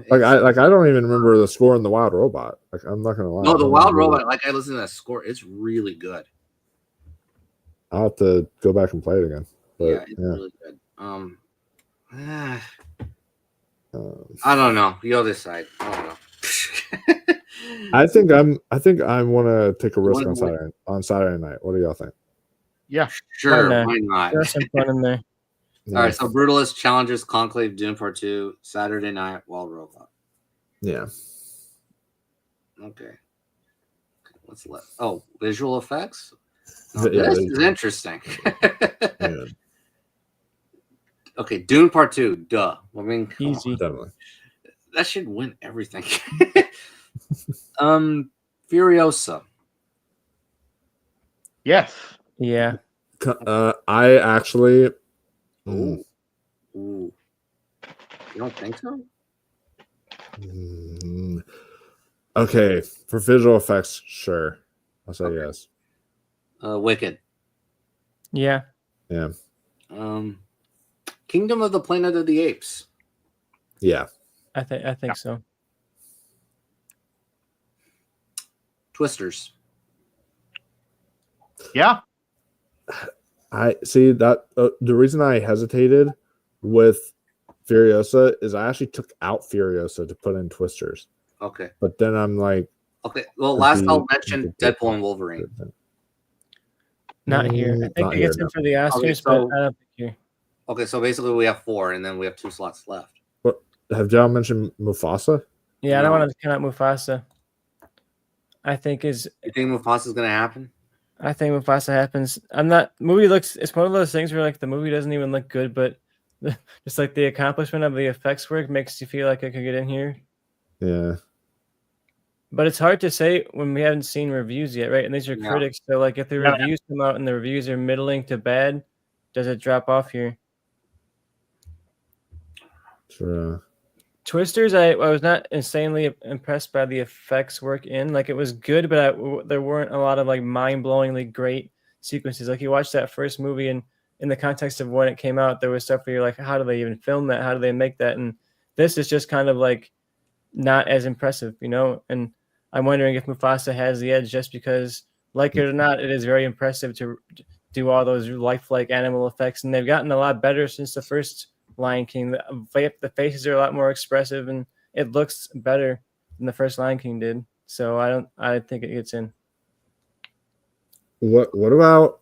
Like I don't even remember the score in the Wild Robot. Like I'm not gonna lie. No, the Wild Robot. Like I listen to that score, it's really good. I'll have to go back and play it again. But, yeah, it's really good. I don't know. You'll decide. I don't know. I think I want to take a risk on Saturday night. What do y'all think? Yeah, sure. Why not? There's some fun in there. All right, so Brutalist, Challengers, Conclave, Dune Part 2, Saturday Night, Wild Robot. Yeah. Okay. What's left? Oh, visual effects? No, this is interesting. Okay, Dune Part 2, duh. I mean, easy. Definitely. That should win everything. Furiosa. Yes. Yeah. I actually. Ooh. You don't think so? Okay, for visual effects, sure. I'll say yes. Wicked. Yeah. Yeah. Kingdom of the Planet of the Apes. Yeah. I think so. Twisters. Yeah. I see that the reason I hesitated with Furiosa is I actually took out Furiosa to put in Twisters. Okay. But then I'm like, okay. Well, last I'll mention Deadpool and Wolverine. Not here. I think it gets in for the Oscars, but I don't think here. Okay, so basically we have 4, and then we have 2 slots left. What have y'all mentioned Mufasa? Yeah, I don't want to count out Mufasa. I think is You think Mufasa's gonna happen? I think Mufasa happens. I'm not. Movie looks. It's one of those things where like the movie doesn't even look good, but just like the accomplishment of the effects work makes you feel like I could get in here. Yeah. But it's hard to say when we haven't seen reviews yet, right? And these are Yeah. critics, so like if the Yeah. reviews come out and the reviews are middling to bad, does it drop off here? Sure. Twisters, I was not insanely impressed by the effects work in. Like it was good, but there weren't a lot of like mind-blowingly great sequences. Like you watch that first movie, and in the context of when it came out, there was stuff where you're like, how do they even film that? How do they make that? And this is just kind of like not as impressive, you know? And I'm wondering if Mufasa has the edge just because, like it or not, it is very impressive to do all those lifelike animal effects, and they've gotten a lot better since the first Lion King. The faces are a lot more expressive, and it looks better than the first Lion King did. So I think it gets in. What about?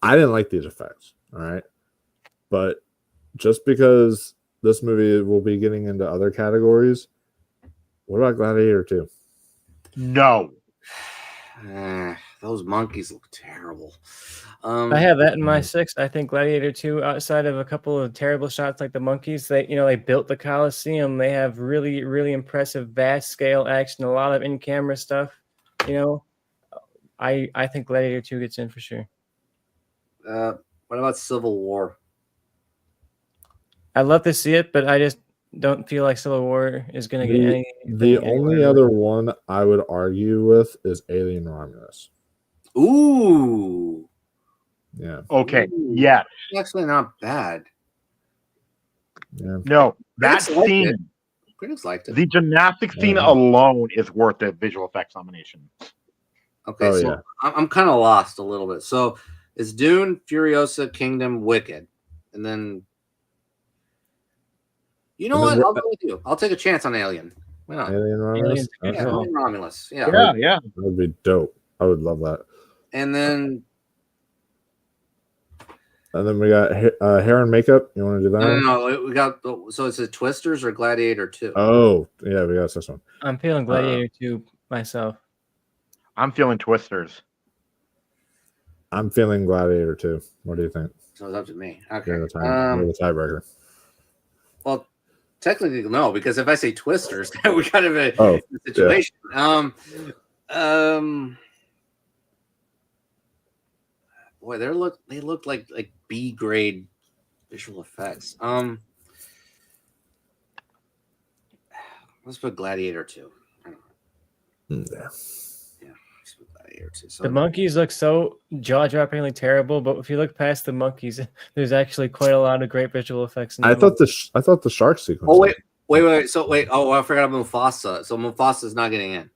I didn't like these effects. All right, but just because this movie will be getting into other categories, what about Gladiator 2? No. Those monkeys look terrible. I have that in my 6th. I think Gladiator 2, outside of a couple of terrible shots like the monkeys, they built the Colosseum. They have really, really impressive, vast scale action, a lot of in-camera stuff. I think Gladiator 2 gets in for sure. What about Civil War? I'd love to see it, but I just don't feel like Civil War is going to get any. The only other one I would argue with is Alien Romulus. Ooh. Yeah. Okay. Ooh. Yeah. It's actually not bad. Yeah. No. That Critics liked scene, it. Critics liked it. the gymnastics scene Yeah. alone is worth the visual effects nomination. Okay, Oh, so yeah. I'm kind of lost a little bit. So it's Dune, Furiosa, Kingdom, Wicked, and then you know And what? then I'll go with you. I'll take a chance on Alien. Why not? Alien Romulus. Alien's Yeah, good. Alien Romulus. Yeah. Yeah, yeah. That would be dope. I would love that. And then And then we got hair and makeup. You want to do that? no, we got so it's a Twisters or Gladiator 2. Oh, yeah, we got this one. I'm feeling Gladiator 2 myself. I'm feeling Twisters. I'm feeling Gladiator 2. What do you think? So it's up to me. Okay. You're the tiebreaker. Well, technically no, because if I say Twisters, we kind of a situation. Yeah. Boy, they look like B grade visual effects. Let's put Gladiator 2. Yeah. Yeah, let's put Gladiator 2. So The monkeys look so jaw-droppingly terrible, but if you look past the monkeys, there's actually quite a lot of great visual effects. I thought the shark sequence. Oh wait. So wait. Oh, I forgot about Mufasa. So Mufasa's not getting in.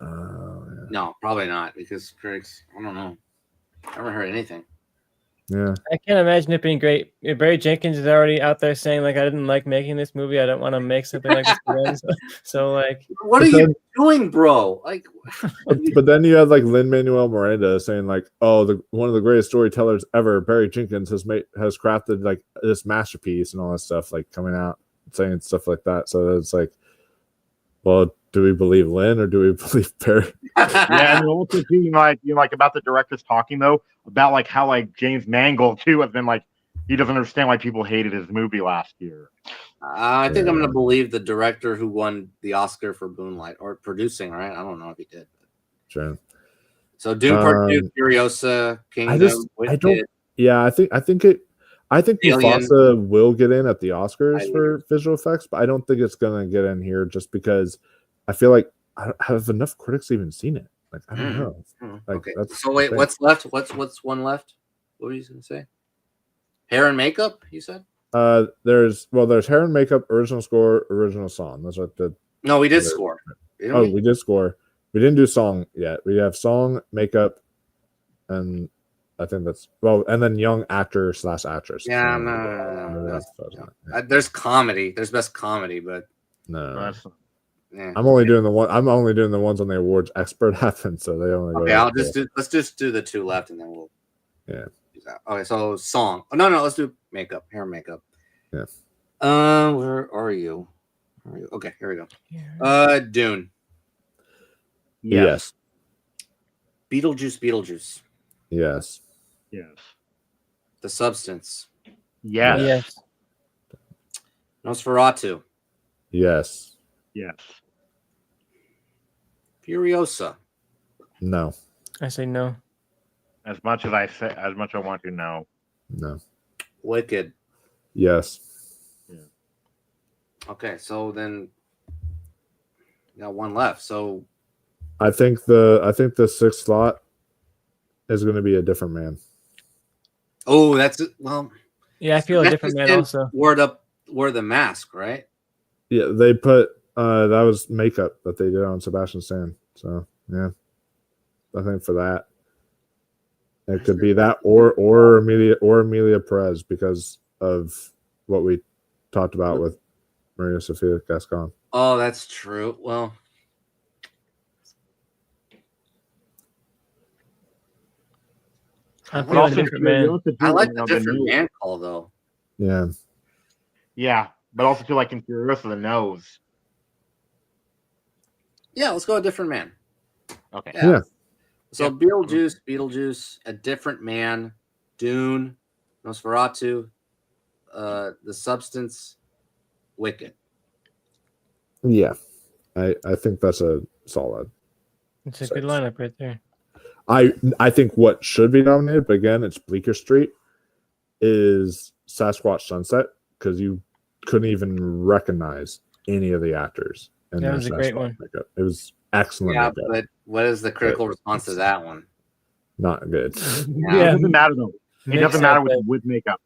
Yeah. No, probably not because critics. I don't know. I haven't heard anything. Yeah. I can't imagine it being great. Barry Jenkins is already out there saying like, I didn't like making this movie. I don't want to make something like this again. So like, what are you doing, bro? Like, but then you had like Lin-Manuel Miranda saying like, oh, one of the greatest storytellers ever, Barry Jenkins has crafted like this masterpiece and all that stuff, like coming out saying stuff like that. So it's like, well, do we believe Lin or do we believe Barry? Yeah, and also too, like about the directors talking though about like how like James Mangold too has been like he doesn't understand why people hated his movie last year. I think I'm gonna believe the director who won the Oscar for Moonlight or producing, right? I don't know if he did. Sure. So Dune Part 2, Furiosa, Kingdom. I think Mufasa will get in at the Oscars for visual effects, but I don't think it's gonna get in here just because I feel like I don't have enough critics even seen it. Like I don't know. Like, okay. So wait, what's left? What's one left? What were you gonna say? Hair and makeup, you said? There's hair and makeup, original score, original song. Those are the. No, we did score. We did score. We didn't do song yet. We have song, makeup, and I think that's and then young actor / actress. Yeah, no. There's comedy. There's best comedy, but no. Yeah. I'm only doing the ones on the awards expert happen, so they only. Okay, let's just do the two left, and then we'll. Yeah. Okay, so song. Oh, no, let's do makeup, hair, and makeup. Yeah. Where are you? Okay, here we go. Dune. Yes. Beetlejuice. Yes. Yes. The Substance. Yes. Yes. Nosferatu. Yes. Yes. Furiosa. No. I say no. As much as I want to know. No. Wicked. Yes. Okay, so then you got one left. So I think the sixth slot is going to be A Different Man. oh, that's well. Yeah, I feel a different man also. Wore the mask, right? Yeah, they put that was makeup that they did on Sebastian Stan. So yeah, I think for that it could be that or Amelia Perez because of what we talked about with Maria Sofia Gascon. Oh, that's true. Well, I'm But feeling a also different man. I like the different man call though. Yeah. Yeah, but also too like in Furiosa the nose. Yeah, let's go a different man. Okay. Yeah. So Yep. Beetlejuice, A Different Man, Dune, Nosferatu, The Substance, Wicked. Yeah. I think that's a solid. It's a good lineup right there. I think what should be nominated, but again, it's Bleecker Street, is Sasquatch Sunset, because you couldn't even recognize any of the actors. In That was a great one. Makeup. It was excellent. Yeah, makeup. but what is the critical response to that one? Not good. It doesn't matter though. It doesn't matter with makeup.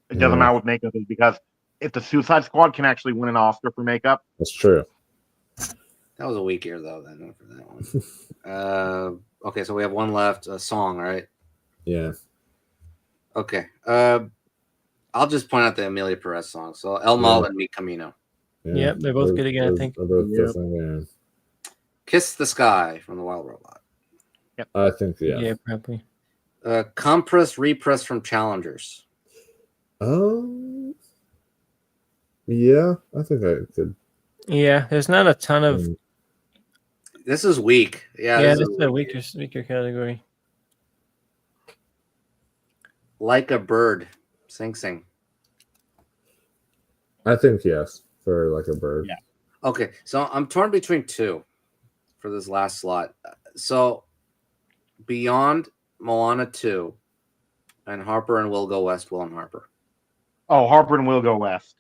It doesn't matter with makeup is because if the Suicide Squad can actually win an Oscar for makeup, that's true. That was a weak year though. Then for that one. Okay, so we have one left. A song, right? Yeah. Okay. I'll just point out the Amelia Perez song. So El Mal and Mi Camino. Yep, they're both good again, I think. Kiss the Sky from the Wild Robot. Yep. I think Yeah, probably. Compress Repress from Challengers. Yeah, I think I could. Yeah, there's not a ton of. This is weak. Yeah, this is a weaker category. Like a Bird, Sing. I think yes for Like a Bird. Yeah. Okay, so I'm torn between two for this last slot. So Beyond Moana 2 and Harper and Will Go West, Will and Harper. Oh, Harper and Will Go West.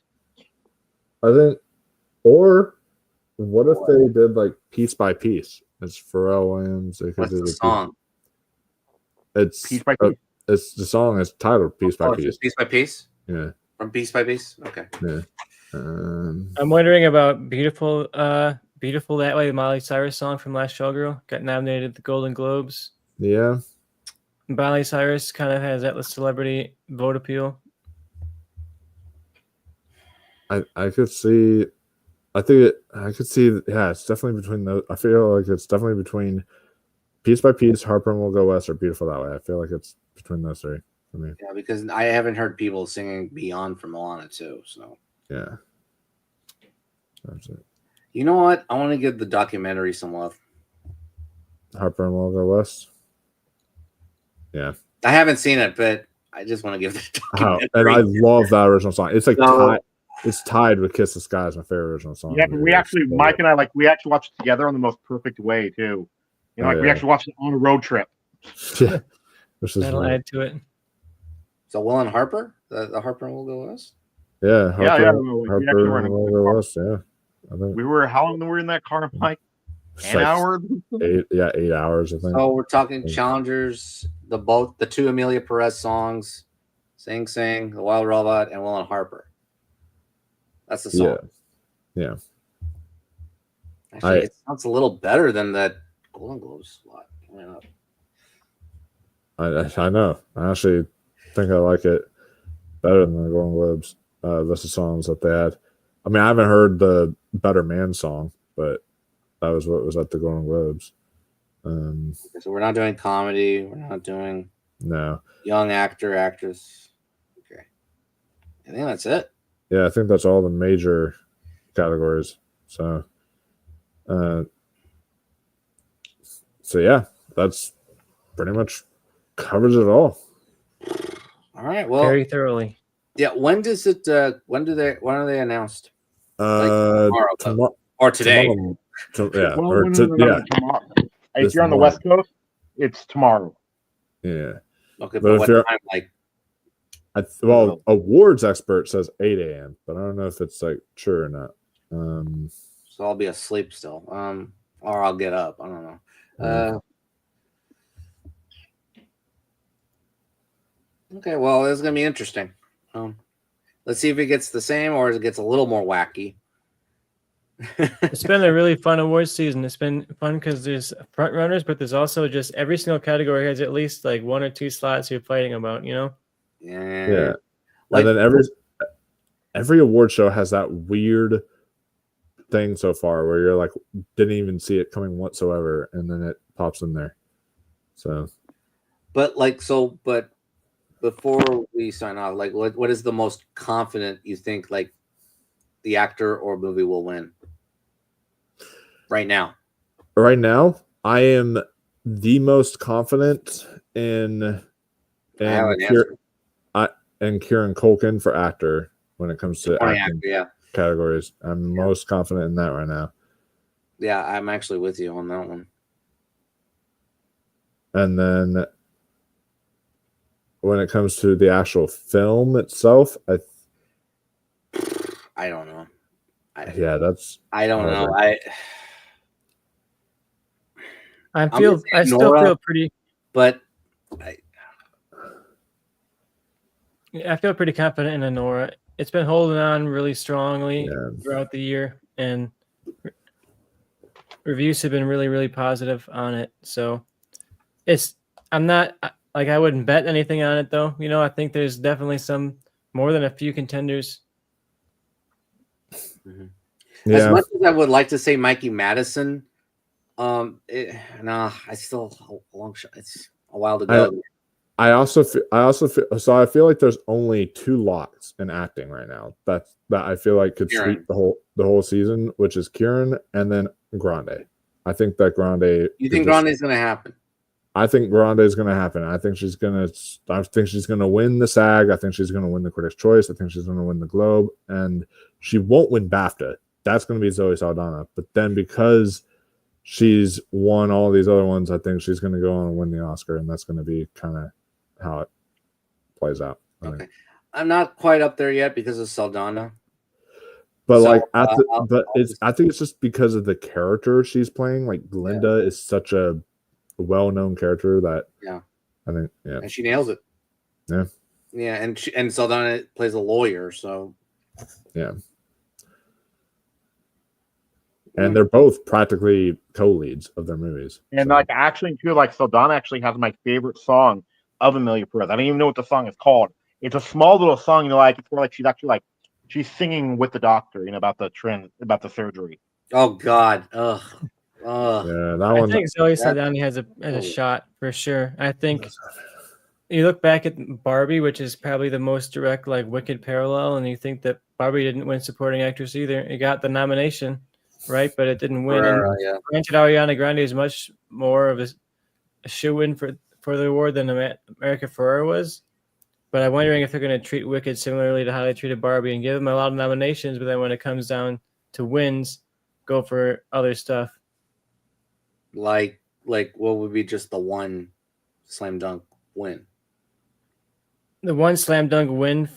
I think, or what if they did like Piece by Piece? It's Pharrell Williams. What's the song? It's Piece by Piece. It's the song is titled Piece by Piece. Piece by Piece? Yeah. From Piece by Piece? Okay. Yeah. I'm wondering about Beautiful That Way, the Miley Cyrus song from Last Showgirl. Got nominated at the Golden Globes. Yeah. Miley Cyrus kind of has that celebrity vote appeal. I could see. I could see. Yeah, it's definitely between those. I feel like it's definitely between Piece by Piece, Harper and Will Go West, or Beautiful That Way. I feel like it's between those three for me. Yeah, because I haven't heard people singing Beyond from Moana 2. So yeah, that's it. You know what? I want to give the documentary some love. Harper and Will Go West. Yeah, I haven't seen it, but I just want to give the documentary. And I love that original song. It's like it's tied with Kiss the Sky as my favorite original song. Yeah, but Mike and I we actually watched it together on the most perfect way too. You know, we actually watched it on a road trip. Yeah, that'll add to it. So Will and Harper, the Harper and Will Go West. Yeah, Harper and Will Go West. Yeah, we were how long were we in that car, Mike? 10 hours. 8 hours. I think. So we're talking Challengers, the two Amelia Perez songs, Sing, The Wild Robot, and Will and Harper. That's the song. Yeah. Actually, it sounds a little better than that Golden Globes slot coming up. I know. I actually think I like it better than the Golden Globes. List of songs that they had. I mean, I haven't heard the Better Man song, but that was what was at the Golden Globes. So we're not doing comedy. We're not doing young actor, actress. Okay, I think that's it. Yeah, I think that's all the major categories. So, So yeah, that's pretty much covers it all. All right. Well, Very thoroughly. yeah. When does it? When are they announced? Tomorrow or today? Yeah, Well, or when to, is it yeah, tomorrow? If this you're on the morning. West Coast, it's tomorrow. Yeah. Okay, But but if what you're- time? Like, well, awards expert says 8 a.m., but I don't know if it's like true or not. so I'll be asleep still. Or I'll get up. I don't know. Okay, well, it's gonna be interesting. Let's see if it gets the same or it gets a little more wacky. It's been a really fun awards season. It's been fun because there's front runners, but there's also just every single category has at least like 1 or 2 slots you're fighting about, you know? Yeah. And then every award show has that weird thing so far where you're like didn't even see it coming whatsoever, and then it pops in there. So, but before we sign off, like what is the most confident you think like the actor or movie will win right now? Right now, I am the most confident in Kieran Culkin for actor when it comes to acting categories. I'm most confident in that right now. Yeah, I'm actually with you on that one. And then when it comes to the actual film itself, I don't know. I don't know. I still feel pretty, but I feel pretty confident in Nora. It's been holding on really strongly throughout the year, and reviews have been really, really positive on it. So I'm not like I wouldn't bet anything on it though. You know, I think there's definitely more than a few contenders. Mm-hmm. Yeah. As much as I would like to say Mikey Madison, I still a long shot. It's a while to go. I also feel so. I feel like there's only 2 locks in acting right now. That I feel like could sweep the whole season, which is Kieran and then Grande. I think that Grande. You think Grande is going to happen? I think Grande is going to happen. I think she's going to win the SAG. I think she's going to win the Critics' Choice. I think she's going to win the Globe, and she won't win BAFTA. That's going to be Zoe Saldana. But then because she's won all these other ones, I think she's going to go on and win the Oscar, and that's going to be kind of how it plays out. Okay. I'm not quite up there yet because of Saldana. But I think it's just because of the character she's playing. Like Glinda is such a well-known character that I think and she nails it. Yeah, and Saldana plays a lawyer, so and they're both practically co-leads of their movies. And like actually too, like Saldana actually has my favorite song of Emilia Perez. I don't even know what the song is called. It's a small little song, like it's where like she's actually like she's singing with the doctor, about the surgery. Oh God. Yeah, that I one. think Zoe Saldana has a shot for sure. I think you look back at Barbie, which is probably the most direct like Wicked parallel, and you think that Barbie didn't win supporting actress either. It got the nomination, right? But it didn't win. Granted, Ariana Grande is much more of a shoe-in for the award than America Ferrera was. But I'm wondering if they're going to treat Wicked similarly to how they treated Barbie and give them a lot of nominations, but then when it comes down to wins, go for other stuff. Like what would be just the one slam dunk win? The one slam dunk win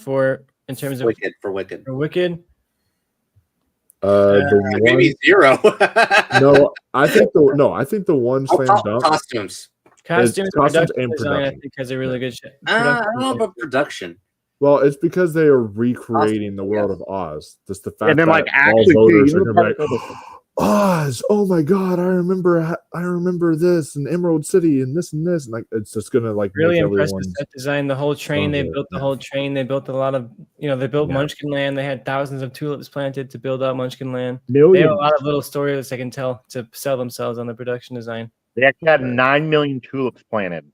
in terms of Wicked. For Wicked. Maybe 0. No, I think the one slam dunk costumes and production. I think has a really good shit. I don't know about production. Well, it's because they are recreating the world of Oz. Just the fact and then that like actually voters are going to be like, Oz, oh my God, I remember this and Emerald City and this, and like it's just gonna like really impressed with set design. The whole train they built, the whole train they built a lot of they built Munchkin Land. They had thousands of tulips planted to build out Munchkin Land. They have a lot of little stories they can tell to sell themselves on the production design. They actually had 9 million tulips planted.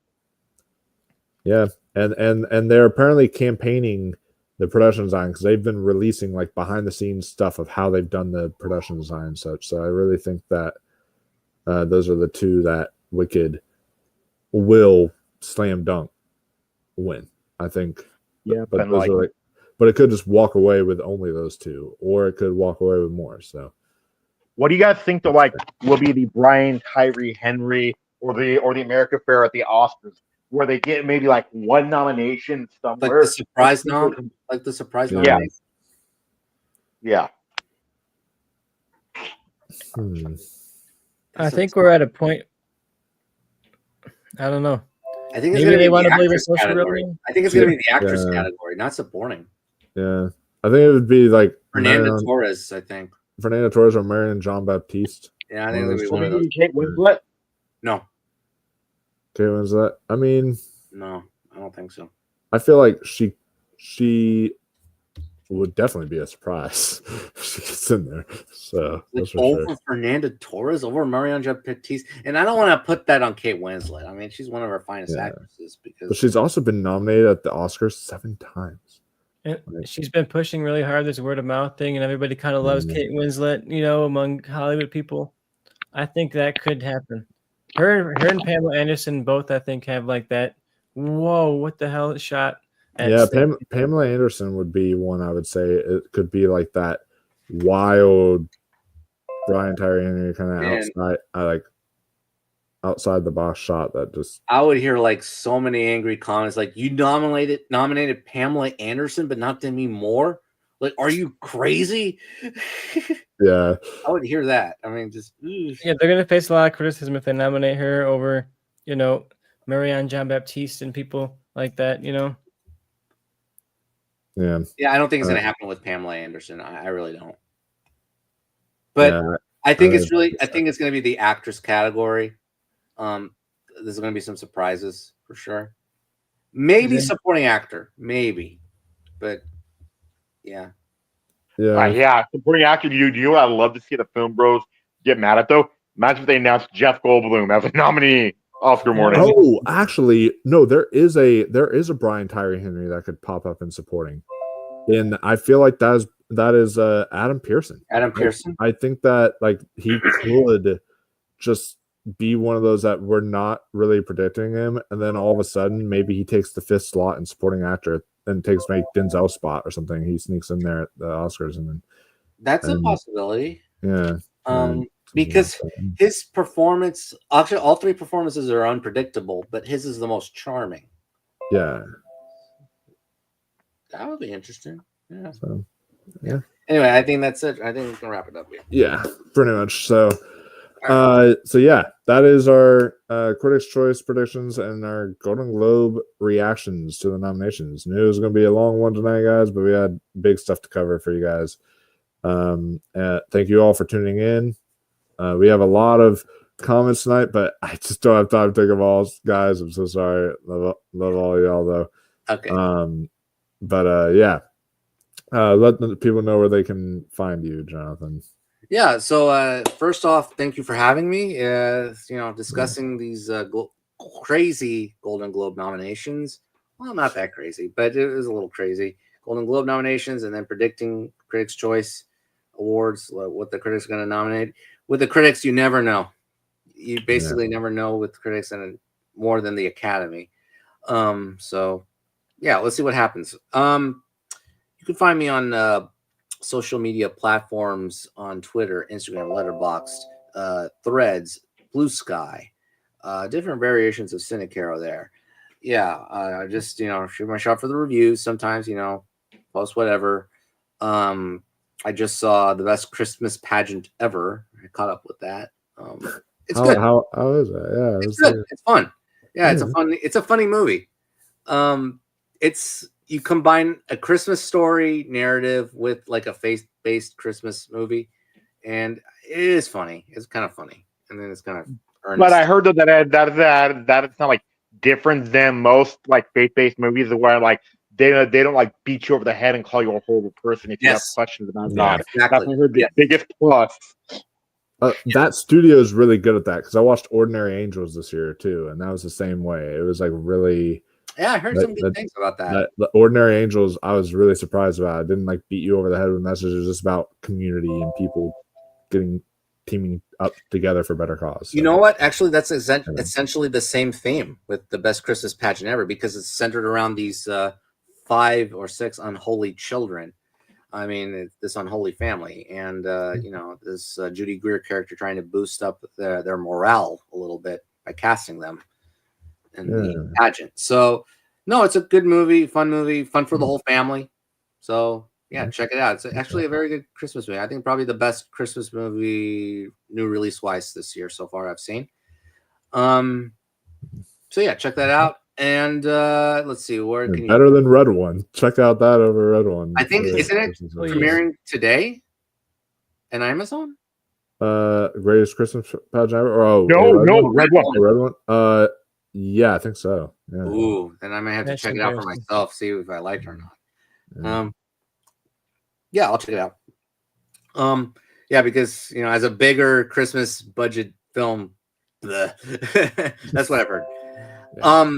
Yeah, and they're apparently campaigning the production design because they've been releasing like behind the scenes stuff of how they've done the production design and such. So I really think that those are the two that Wicked will slam dunk win. I think. Yeah, but and those like, are like, but it could just walk away with only those two, or it could walk away with more. So, what do you guys think the like will be the Brian Tyree Henry or the America Fair at the Oscars, where they get maybe like one nomination Like somewhere? the surprise Yeah. nomination. Yeah. I think we're at a point. I don't know. I think it's Maybe going to they be want the to believe in actress social category. revenue. I think it's going to be the actress Yeah. category, not supporting. Yeah, I think it would be like Fernanda Torres, I think. Fernanda Torres or Marion Jean Baptiste. Yeah, I think it'll be Will one of it those. be Kate Winslet? No, Kate Winslet. I mean, no, I don't think so. I feel like she would definitely be a surprise if she gets in there. So Like that's for over sure. Fernanda Torres, over Marion Jean Baptiste, and I don't want to put that on Kate Winslet. I mean, she's one of our finest Yeah. actresses But because she's also been nominated at the Oscars 7 times. And she's been pushing really hard this word of mouth thing, and everybody kind of loves Kate Winslet, among Hollywood people. I think that could happen. Her and Pamela Anderson both, I think, have like that. Whoa, what the hell shot? Yeah, Pamela Anderson would be one I would say. It could be like that wild Brian Tyree Henry kind of outside the box shot that just. I would hear like so many angry comments like, you nominated Pamela Anderson but not Demi Moore. Like, are you crazy? Yeah, I would hear that. I mean, just yeah, they're gonna face a lot of criticism if they nominate her over Marianne Jean Baptiste and people like that. Yeah, I don't think it's gonna happen with Pamela Anderson. I really don't. But yeah, I think it's gonna be the actress category. There's gonna be some surprises for sure. Maybe supporting actor, maybe, but yeah. Supporting actor. Do you know what I'd love to see the film bros get mad at though? Imagine if they announced Jeff Goldblum as a nominee Oscar morning. Oh, actually, no. There is a Brian Tyree Henry that could pop up in supporting, and I feel like that is Adam Pearson. Adam Pearson. I think that like he could just be one of those that we're not really predicting him, and then all of a sudden maybe he takes the 5th slot in supporting actor and takes maybe Denzel's spot or something. He sneaks in there at the Oscars, and then that's a possibility. Yeah. Because his performance, actually, all 3 performances are unpredictable, but his is the most charming. Yeah. That would be interesting. Yeah. So, yeah. Anyway, I think that's it. I think we can wrap it up here. Yeah, pretty much. So, yeah, that is our Critics' Choice predictions and our Golden Globe reactions to the nominations. Knew it was going to be a long one tonight, guys, but we had big stuff to cover for you guys. Thank you all for tuning in. We have a lot of comments tonight, but I just don't have time to take them all, guys. I'm so sorry. Love all y'all though. Okay. But yeah, let the people know where they can find you, Jonathan. Yeah. So first off, thank you for having me. Discussing these crazy Golden Globe nominations. Well, not that crazy, but it was a little crazy. Golden Globe nominations, and then predicting Critics' Choice Awards, what the critics are going to nominate. With the critics, you never know. You basically never know with critics and more than the Academy. So yeah, let's see what happens. You can find me on social media platforms on Twitter, Instagram, Letterboxd, Threads, Blue Sky, different variations of Caro there. Yeah, just shoot my shot for the reviews. Sometimes post whatever. I just saw the best Christmas pageant ever. I caught up with that. It's good. How is that? Yeah, it's good. It's fun. Yeah, it's a funny movie. You combine a Christmas story narrative with like a faith-based Christmas movie, and it is funny. It's kind of funny, and then it's kind of earnest. But I heard that it's not like different than most like faith-based movies where like they don't like beat you over the head and call you a horrible person if you have questions about God. Exactly. That's the biggest plus. That studio is really good at that because I watched Ordinary Angels this year too, and that was the same way. It was like really. Yeah, I heard some good things about that. The Ordinary Angels, I was really surprised about. It didn't like beat you over the head with messages. It was just about community and people getting teaming up together for better cause. So. You know what? Actually, that's essentially the same theme with the best Christmas pageant ever, because it's centered around these 5 or 6 unholy children. I mean, this unholy family, and this Judy Greer character trying to boost up their morale a little bit by casting them in the pageant. So, no, it's a good movie, fun for the whole family. So, yeah, check it out. It's actually a very good Christmas movie. I think probably the best Christmas movie new release wise this year so far I've seen. So yeah, check that out. And let's see, where can better than Red One. Check out that over Red One. I think isn't it premiering today on Amazon? Greatest Christmas pageant ever? Oh no, Red One. Red One. Yeah, I think so. Yeah. Ooh, then I might have to check it out for myself, see if I like it or not. Yeah, I'll check it out. Yeah, because as a bigger Christmas budget film, that's what I've heard. Yeah.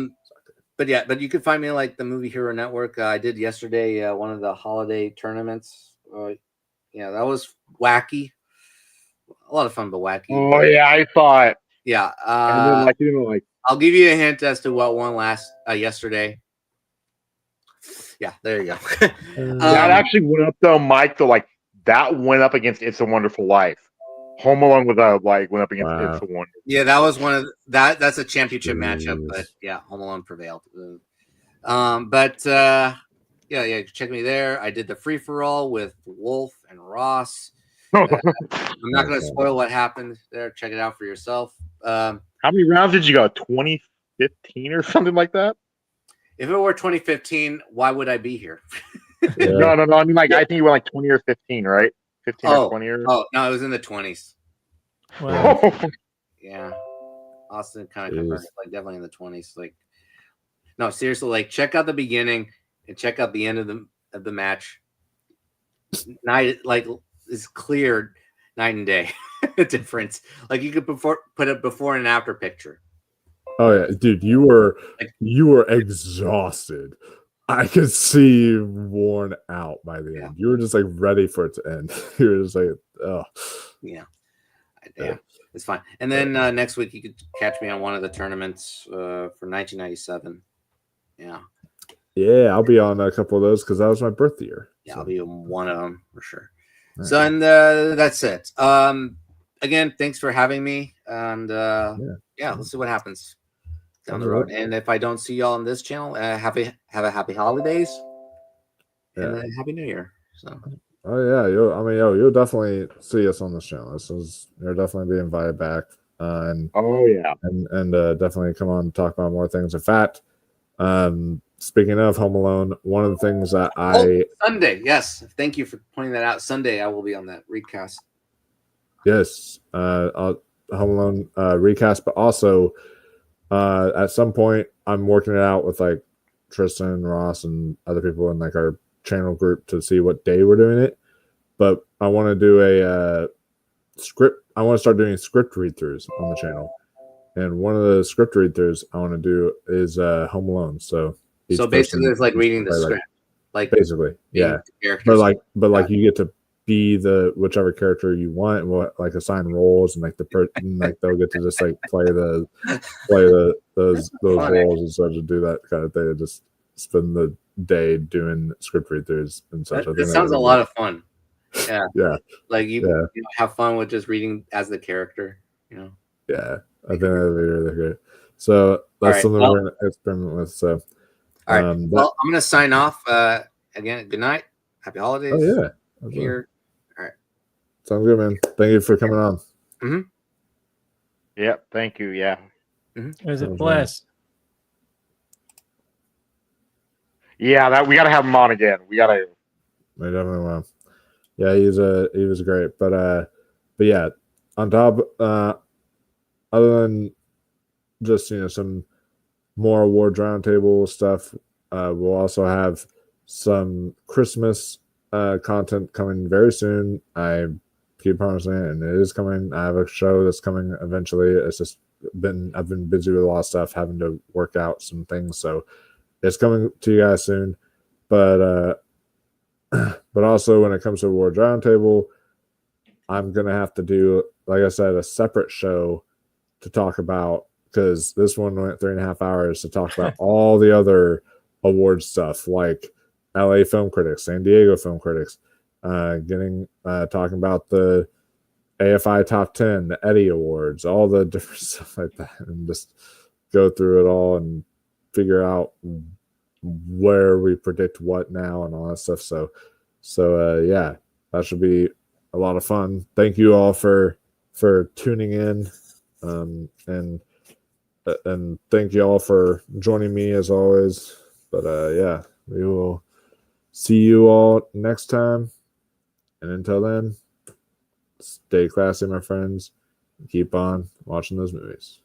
But you can find me like the Movie Hero Network. I did yesterday one of the holiday tournaments. That was wacky, a lot of fun, but wacky. Oh yeah, I saw it. Yeah, I didn't like. I'll give you a hint as to what won yesterday. Yeah, there you go. That actually went up though, Mike. Though, like that went up against It's a Wonderful Life. Home Alone went up against It's a Wonderful. Yeah, that was one of that's a championship matchup, but yeah, Home Alone prevailed. Yeah, check me there. I did the free for all with Wolf and Ross. I'm not going to spoil what happened there. Check it out for yourself. How many rounds did you go? 2015 or something like that? If it were 2015, why would I be here? No. I mean, like, I think you were like 20 or 15, right? 15 or 20 or... Oh, no, it was in the 20s. Wow. Yeah. Austin kind of converted, like, definitely in the 20s. Like, no, seriously, like, check out the beginning and check out the end of the match. Night, like, is clear night and day difference. Like, you could put a before and after picture. Oh yeah, dude, you were exhausted. I could see you worn out by the end. You were just like ready for it to end. You were just like, oh. Yeah, it's fine. And then next week you could catch me on one of the tournaments for 1997. Yeah, I'll be on a couple of those because that was my birth year. Yeah, so. I'll be on one of them for sure. Right. So and that's it. Again, thanks for having me. And let's see what happens down the road. And if I don't see y'all on this channel, have a happy holidays and a happy New Year. So. Oh yeah, you'll definitely see us on this channel. You're definitely being invited back. And definitely come on and talk about more things. In fact, speaking of Home Alone, one of the things that Sunday, yes, thank you for pointing that out. Sunday, I will be on that recast. Yes, Home Alone recast, but also at some point I'm working it out with like Tristan and Ross and other people in like our channel group to see what day we're doing it. But I want to do a script. I want to start doing script read-throughs on the channel, and one of the script read-throughs I want to do is Home Alone. So basically, it's like reading the script, like basically, yeah. But like you get to be the whichever character you want, and we'll like assign roles, and like the person like they'll get to just like play those roles instead of do that kind of thing. And just spend the day doing script read-throughs and such. It sounds a lot of fun. Yeah, yeah. Like you have fun with just reading as the character. Yeah, I think that'd be really great. So that's something we're gonna experiment with. So, all right. Well, I'm gonna sign off. Again, good night. Happy holidays. Oh yeah. Here. All right. Sounds good, man. Thank you for coming on. Mm-hmm. Yep. Thank you. Yeah. Mm-hmm. It was a blast. Yeah, we gotta have him on again. We definitely will. Yeah, he was great. But yeah, on top, other than just some more awards roundtable stuff, we'll also have some Christmas content coming very soon. I keep promising it, and it is coming. I have a show that's coming eventually. It's just I've been busy with a lot of stuff, having to work out some things, so it's coming to you guys soon. But also when it comes to Awards Roundtable, I'm gonna have to do, like I said, a separate show to talk about, because this one went 3.5 hours to talk about all the other award stuff, like LA Film Critics, San Diego Film Critics, talking about the AFI Top 10, the Eddie Awards, all the different stuff like that, and just go through it all and figure out where we predict what now and all that stuff. So yeah, that should be a lot of fun. Thank you all for tuning in, and thank you all for joining me as always. But yeah, we will see you all next time, and until then, stay classy, my friends. Keep on watching those movies.